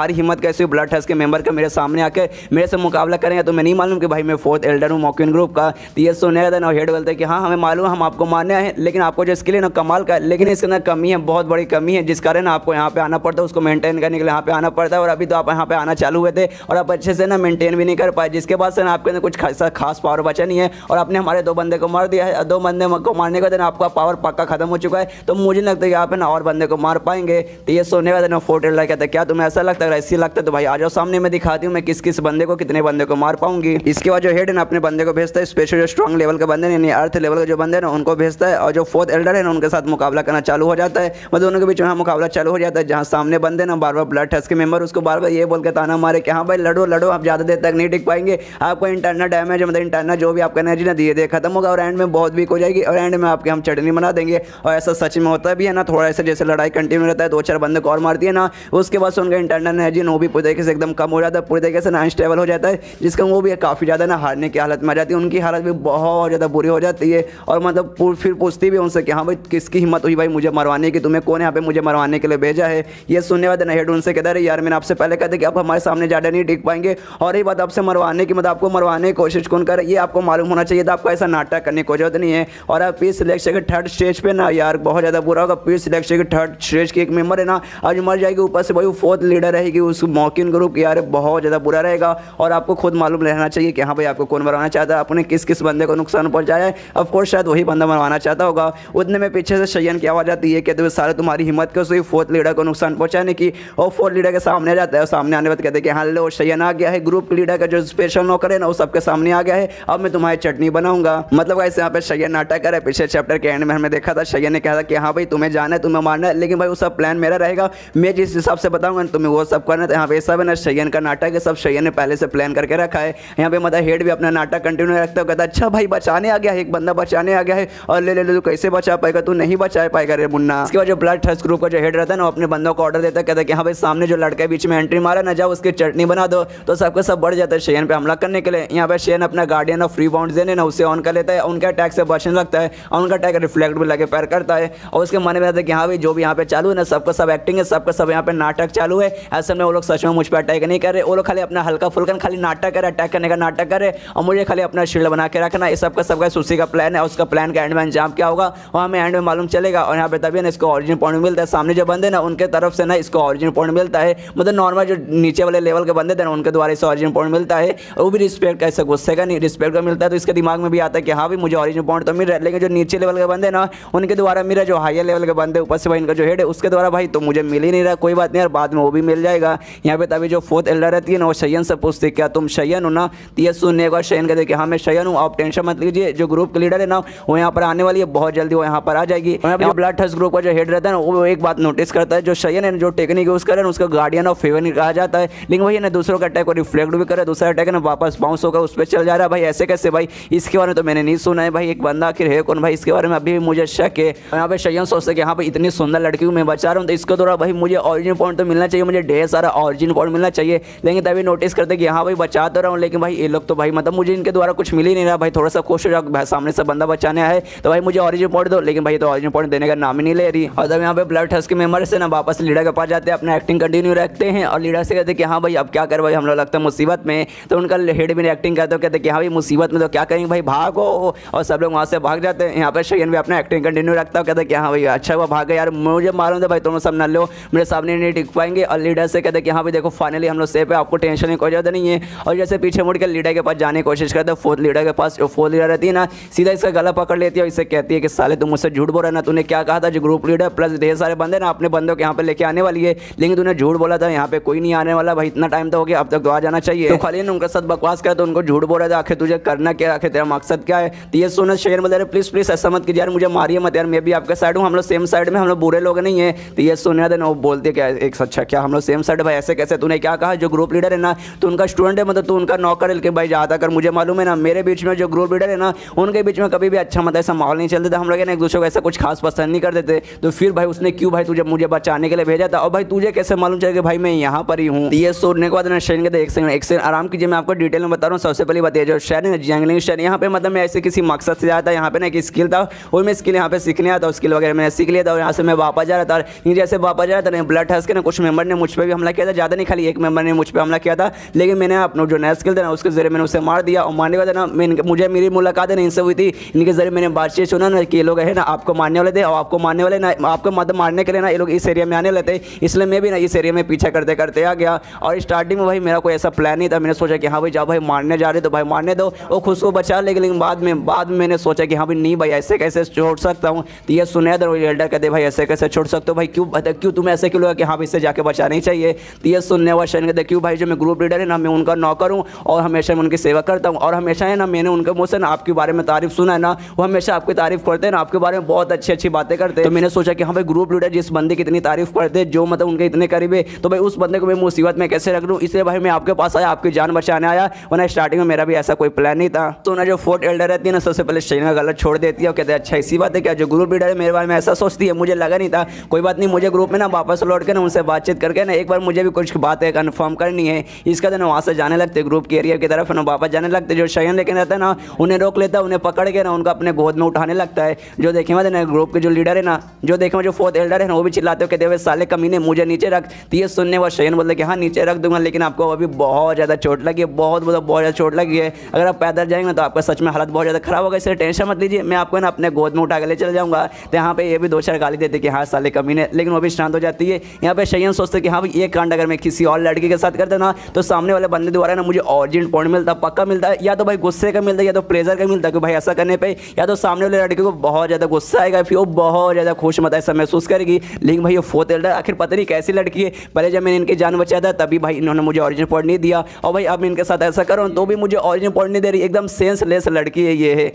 हिम्मत कैसी ब्लड हस के मेंबर का मेरे सामने आके मेरे से मुकाबला करेंगे, तो मैं नहीं मालूम कि भाई मैं फोर्थ एल्डर हूँ मॉकिन ग्रुप का। तो ये सुनने का ना हेड बोलते हैं कि हाँ हमें मालूम है हम आपको मारने आए हैं, लेकिन आपको जो स्किल है ना कमाल का, लेकिन इसके अंदर कमी है, बहुत बड़ी कमी है, जिस कारण आपको यहाँ पे आना पड़ता है, उसको मेंटेन करने के लिए यहाँ पे आना पड़ता है। और अभी तो आप यहाँ पे आना चालू हुए थे और आप अच्छे से ना मेंटेन भी नहीं कर पाए, जिसके बाद से ना आपके अंदर कुछ खास पावर बचा नहीं है, और आपने हमारे दो बंदे को मार दिया है। दो बंदे को मारने के बाद आपका पावर पक्का खत्म हो चुका है, तो मुझे लगता है यहाँ पे ना और बंदे को मार पाएंगे। तो ये सोने का दिन फोर्थ एल्डर कहता है क्या तुम्हें ऐसा लगता है, ऐसी लगता है तो भाई आ जाओ सामने, मैं दिखाती हूँ मैं किस किस बंदे को कितने बंदे को मार पाऊंगी। इसके बाद जो हेड है ना अपने बंदे को भेजता है, स्पेशल जो स्ट्रॉन्ग लेवल के बंदे यानी अर्थ लेवल के जो बंदे हैं ना उनको भेजता है, और जो फोर्थ एल्डर है ना उनके साथ मुकाबला करना चालू हो जाता है। मतलब दोनों के बीच में मुकाबला चालू हो जाता है, जहाँ सामने बंदे ना बार बार ब्लड हस के मेंबर उसको बार बार ये बोल के ताना मारे कि हाँ भाई लड़ो लड़ो, आप ज़्यादा देर तक नहीं टिक पाएंगे, आपको इंटरनल डैमेज मतलब इंटरनल जो भी आपका एनर्जी ना दिए दे खत्म होगा, और एंड में बहुत वीक हो जाएगी, और एंड में आपके हम चटनी बना देंगे। और ऐसा सच में होता भी है ना, थोड़ा ऐसा जैसे लड़ाई कंटिन्यू रहता है, दो चार बंदे को और मारती है ना, उसके बाद उनका इंटरनल एनर्जी वो भी पूरी तरीके से एकदम कम हो जाता है, पूरी तरीके से ना अनस्टेबल हो जाता है, जिसका वो भी काफ़ी ज़्यादा ना हारने की हालत में आ जाती है, उनकी हालत भी बहुत ज़्यादा बुरी हो जाती है। और मतलब फिर पूछती भी उनसे कि हाँ भाई किसकी हिम्मत हुई भाई मुझे मरवाने की, तुम्हें कौन यहाँ पे मुझे मरवाने के लिए भेजा है। ये सुनने वाले हेड उनसे कहता है यार मैंने आपसे पहले कहते कि आप हमारे सामने ज़्यादा नहीं टिक पाएंगे, और ये बात आपसे मरवाने की मतलब आपको मरवाने की कोशिश कौन करे ये आपको मालूम होना चाहिए था, आपको ऐसा नाटक करने की जरूरत नहीं है। और आप पी सिलेक्शन के थर्ड स्टेज पे ना यार बहुत ज़्यादा बुरा होगा, पी सिलेक्शन के थर्ड स्टेज की एक मेंबर है ना आज मर जाएगी, ऊपर से भाई वो फोर्थ लीडर रहेगी उस मॉकिन ग्रुप की, यार बहुत ज़्यादा बुरा रहेगा। और आपको खुद मालूम रहना चाहिए कि हाँ भाई आपको कौन मरवाना चाहता है, आपने किस किस बंदे को नुकसान पहुंचाया है, ऑफकोर्स शायद वही बंदा मरवाना चाहता होगा। उतने में पीछे से शयन की आवाज़ आती है कहते हुए सारे तुम्हारी हिम्मत क्यों हुई फोर्थ लीडर को नुकसान पहुंचाने की। और फोर्थ लीडर के सामने जाता है, सामने आने बाद कहते हैं कि हाँ लो शयन आ गया है, ग्रुप लीडर का जो स्पेशल नौकर है ना वो सबके सामने आ गया है, अब मैं तुम्हारी चटनी बनाऊंगा। मतलब गाइस यहाँ पे शयन नाटक कर रहा है। पिछले चैप्टर के एंड में हमने देखा था शयन ने कहा था कि हाँ भाई तुम्हें जाना है, तुम्हें मारना है, लेकिन भाई वो सब प्लान मेरा रहेगा, मैं जिस हिसाब से बताऊंगा तुम्हें वो सब करना है। यहाँ पे सब है ना शयन का नाटक है, सब शयन ने पहले से प्लान करके रखा है। यहाँ पे मतलब हेड भी अपना नाटक कंटिन्यू रखता है, कहता है अच्छा भाई बचाने आ गया है, एक बंदा बचाने आ गया है, और ले ले ले तू कैसे बचा पाएगा, तू नहीं बचा पाएगा रे मुन्ना। इसके बाद जो ब्लड ट्रस्ट ग्रुप का जो हेड रहता है ना अपने बंदों को ऑर्डर देता है, कहता है कि हाँ भाई सामने जो लड़का बीच में एंट्री मारा ना, जाओ उसकी चटनी बना दो। तो सबका सब बढ़ जाता है शयन पे हमला करने के लिए। यहाँ पे शयन अपना गार्डियन ऑफ फ्री बाउंड देने ना उसे ऑन कर लेता है, उनका अटैक से बचने लगता है, और उनका अटैक रिफ्लेक्ट भी लगे पैर करता है, और उसके मन में रहता है कि हाँ भाई जो भी यहाँ पे चालू है ना सबका सब एक्टिंग है, सबका सब यहाँ पे नाटक चालू है, ऐसे में वो लोग सच में मुझ पर अटैक नहीं कर रहे, वो लोग खाली अपना हल्का फुल्का खाली नाटक करे, अटैक करने का नाटक करे, और मुझे खाली अपना शील्ड बना के रखना। इस सबका सबका उसी का प्लान है, और उसका प्लान का एंड में अंजाम क्या होगा वो हमें एंड में मालूम चलेगा। और यहाँ पे तभी ना इसको ऑरिजिन पॉइंट मिलता है, सामने जो बंदे ना उनके तरफ से ना इसको ऑरिजिन पॉइंट मिलता है, मतलब नॉर्मल जो नीचे वाले लेवल के बंदे थे ना उनके द्वारा इसे ऑरिजिन पॉइंट मिलता है, और वो भी रिस्पेक्ट कैसे गुस्से का नहीं, रिस्पेक्ट का मिलता है। तो इसके दिमाग में भी आता है कि हाँ भाई मुझे ऑरिजिन पॉइंट तो मिल रहा है, लेकिन जो नीचे लेवल के बंदे ना उनके द्वारा मेरा जो हायर लेवल के बंदे ऊपर से भाई इनका जो हेड है उसके द्वारा भाई तो मुझे मिल ही नहीं रहा। कोई बात नहीं यार, बाद में वो भी मिल जाएगा। यहाँ पे तभी जो फोर्थ एल्डर रहती है ना वो शयन से पूछती क्या तुम शयन हो ना, तो ये सुनने के बाद शयन कहते कि हाँ मैं शयन हूँ, आप टेंशन मत लीजिए, जो ग्रुप के लीडर है ना वो यहाँ पर आने वाली है, बहुत जल्दी वो यहाँ पर आ जाएगी। और यहाँ पे जो ब्लड ट्रस्ट ग्रुप का जो हेड रहता है ना वो एक बात नोटिस करता है, जो शयन है जो टेक्निक यूज करे उसका गार्डियन ऑफ फेवर कहा जाता है, लेकिन वही ना दूसरों का अटैक को रिफ्लेक्ट भी करे, दूसरा अटैक ना वापस बाउंस होकर उस पर चल जा रहा है। भाई ऐसे कैसे भाई, इसके बारे में तो मैंने नहीं सुना है भाई, एक बंदा आखिर है कौन भाई, इसके बारे में अभी भी मुझे शक है। यहाँ पे शयन सोचते कि हाँ भाई इतनी सुंदर लड़की को मैं बचा रहा हूँ तो इसके द्वारा भाई मुझे ऑरिजिन पॉइंट तो मिलना चाहिए, मुझे ढेर सारा ऑरिजिन पॉइंट मिलना चाहिए। लेकिन तभी नोटिस करते कि हाँ भाई बचा तो रहा हूँ, लेकिन भाई ये लोग तो भाई मतलब मुझे इनके द्वारा कुछ मिल ही नहीं रहा भाई, थोड़ा सा खुश हो जाओ सामने से बंदा बचाने आया है तो भाई मुझे ऑरिजिन पॉइंट दो, लेकिन भाई तो ऑरिजिन पॉइंट देने का नाम ही नहीं ले रही। और तब यहाँ पे ब्लड ट्रस्ट के मेंबर से ना वापस लीडर के पास जाते हैं, अपना एक्टिंग कंटिन्यू रखते हैं, और लीडर से कहते हैं कि हाँ भाई अब क्या कर भाई हम लोग लगता है मुसीबत में। तो उनका हेड भी एक्टिंग करते हो, कहते हैं कि हाँ भाई मुसीबत में तो क्या करेंगे भाई भागो, और सब लोग वहाँ से भाग जाते हैं। यहाँ पर शयन भी अपना एक्टिंग कंटिन्यू रखता है, कहते हैं कि हाँ भाई अच्छा हुआ भाग गए यार, मुझे मालूम था भाई तुम सब न लो मेरे सामने नहीं टिक पाएंगे। और लीडर से कहते हैं कि हाँ भाई देखो फाइनली हम लोग सेफ है, आपको टेंशन की कोई ज़्यादा नहीं है। और जैसे पीछे मुड़ के लीडर के पास जाने की कोशिश करते हैं, फोर्थ लीडर के पास, जो फोर्थ लीडर रहती है ना सीधा इसका गला पकड़ लेती है और इससे कहती है कि साले तुम मुझसे झूठ बोल रहा ना, तूने क्या कहा था जो ग्रुप लीडर प्लस ढेर सारे बंदे ना अपने बंदों के यहाँ पे लेके आने वाली है, लेकिन तूने झूठ बोला था यहाँ पे कोई नहीं आने वाला भाई, इतना टाइम तो हो गया अब तक तो आ जाना चाहिए। तो खाली ना उनके साथ बकवास कर तो उनको झूठ बोल रहा था, आखिर तुझे करना क्या, आखिर तेरा मकसद क्या है। तो ये सुना शयन बोल रहे प्लीज प्लीज ऐसा मत कीजिए यार, मुझे मारिए मत यार, मैं भी आपके साइड हूँ, हम लोग सेम साइड में, हम लोग बुरे लोग नहीं है। तो ये सुना देना वो बोलते क्या एक अच्छा क्या हम लोग सेम साइड भाई ऐसे कैसे, तूने क्या कहा जो ग्रुप लीडर है ना तो उनका स्टूडेंट है, मतलब तू उनका नौकर है, भाई ज़्यादा कर मुझे मालूम है ना मेरे बीच में जो ग्रुप लीडर है ना उनके बीच में कभी भी अच्छा मतलब ऐसा माहौल नहीं चलता था, हम लोग ना एक दूसरे को ऐसा कुछ खास पसंद नहीं करते थे। तो फिर भाई उसने क्यों भाई तुझे मुझे बचाने के लिए भेजा था, और भाई तुझे कैसे मालूम चलेगा भाई मैं यहाँ पर ही हूँ। ये सोचने के बाद ना शयन कहते एक सेकंड आराम कीजिए, मैं आपको डिटेल में बता रहा हूँ। सबसे पहले बताइए जो शहर है जंगलिंग शहर, यहाँ पे मतलब मैं ऐसे किसी मकसद से जाता, यहाँ पे ना एक स्किल था वो मैं स्किल यहाँ पे सीखने आता, स्किल वगैरह मैंने सीख लिया था, और यहाँ से मैं वापस जा रहा था। जैसे वापस जा रहा था ब्लड ट्रस्ट के ना कुछ मेंबर ने मुझ पर भी हमला किया था, ज़्यादा नहीं खाली एक मेंबर ने मुझ पर हमला किया था, लेकिन मैंने अपना जो नया स्किल था ना उसके जरिए मैंने उसे मार दिया। और मारने के बाद ना मुझे मेरी मुलाकात है ना इनसे हुई थी, इनके जरिए मैंने बातचीत सुना ना कि ये लोग है ना आपको मारने वाले थे, और आपको मारने वाले ना आपको मदद मारने के लिए ना ये लोग इस एरिया में आने वाले थे, इसलिए मैं भी ना इस एरिया में पीछा करते करते आ गया। और स्टार्टिंग में भाई मेरा कोई ऐसा प्लान नहीं था, मैंने सोचा कि हाँ भाई जाओ भाई मारने जा रहे तो भाई मारने दो, वो खुद को बचा ले, लेकिन बाद में मैंने सोचा कि हाँ भाई नहीं भाई ऐसे कैसे छोड़ सकता हूँ। तो ये सुना था एल्डर कहते भाई ऐसे कैसे छोड़ सकते हो भाई, क्यों तुम्हें ऐसे क्यों लगा कि हाँ भाई इससे जाके बचाना ही चाहिए। तो ये सुनने वाला शयन कहते क्यों भाई जो मैं ग्रुप लीडर है ना मैं उनका नौकर हूँ और हमेशा मैं उनकी सेवा करता हूँ, और हमेशा है ना मैंने उनके मुँह से ना आपके बारे में तारीफ सुना है ना, वो हमेशा आपकी तारीफ करते हैं ना, आपके बारे में बहुत अच्छी अच्छी बातें करते हैं। तो मैंने सोचा कि हाँ भाई ग्रुप लीडर जिस बंदे की इतनी तारीफ करते हैं, जो मतलब उनके इतने करीब है, तो भाई उस बंदे को मैं मुसीबत में कैसे रख लूँ, इसलिए भाई मैं आपके पास आया, आपकी जान बचाने आया, वरना स्टार्टिंग में मेरा भी ऐसा कोई प्लान नहीं था। तो ना जो फोर्थ एल्डर रहती है ना सबसे पहले शयन का गलत छोड़ देती है और कहते हैं अच्छा इसी बात है क्या, जो ग्रुप लीडर है मेरे बारे में ऐसा सोचती है, मुझे लगा नहीं था। कोई बात नहीं, मुझे ग्रुप में ना वापस लौट के ना उनसे बातचीत करके ना एक बार मुझे भी कुछ बातें कन्फर्म करनी है। इसका तो वहाँ से जाने लगते ग्रुप के एरिया की तरफ ना वापस जाने लगते, जो शयन लेके रहता है ना उन्हें रोक लेता है, उन्हें पकड़ के ना उनका अपने गोद में उठाने लगता है। जो देखे हुए ना ग्रुप के जो लीडर है ना, जो देखे जो फोर्थ एल्डर है ना वो भी चिल्लाते हो कहते हुए साले कमीने मुझे नीचे रख। तो ये सुनने वाला शयन बोलते कि हाँ नीचे रख दूंगा, लेकिन आपको अभी बहुत ज़्यादा चोट लगी है, बहुत ज़्यादा चोट लगी है, अगर आप पैदल जाएंगे तो आपका सच में हालत बहुत ज़्यादा खराब होगा, इसलिए टेंशन मत लीजिए, मैं आपको ना अपने गोद में उठा के ले चल जाऊँगा। तो यहाँ पे ये भी दो चार गाली देते कि हाँ साले कमीने, लेकिन वो भी शांत हो जाती है। यहाँ पे शयन सोचते कि हाँ भाई ये कांड अगर मैं किसी और लड़की के साथ करता ना तो सामने वाले बंदे द्वारा ना मुझे ऑरिजिन पॉइंट मिलता, पक्का मिलता है, या तो भाई गुस्से का मिलता है या तो प्लेजर का मिलता है कि भाई ऐसा करने पे, या तो सामने वाले लड़के को बहुत ज़्यादा गुस्सा आएगा, फिर वो बहुत ज़्यादा खुश मत ऐसा महसूस करेगी। लेकिन भाई ये फोर्थ एल्डर आखिर पता नहीं कैसी लड़की है, पहले जब मैंने इनकी जान बचाया था तभी भाई इन्होंने मुझे ऑरिजिन पॉइंट नहीं दिया, और भाई अब मैं इनके साथ ऐसा करूँ कर रहा हूँ तो भी मुझे ऑरिजिनल पॉइंट नहीं दे रही, एकदम सेंसलेस लड़की है ये है।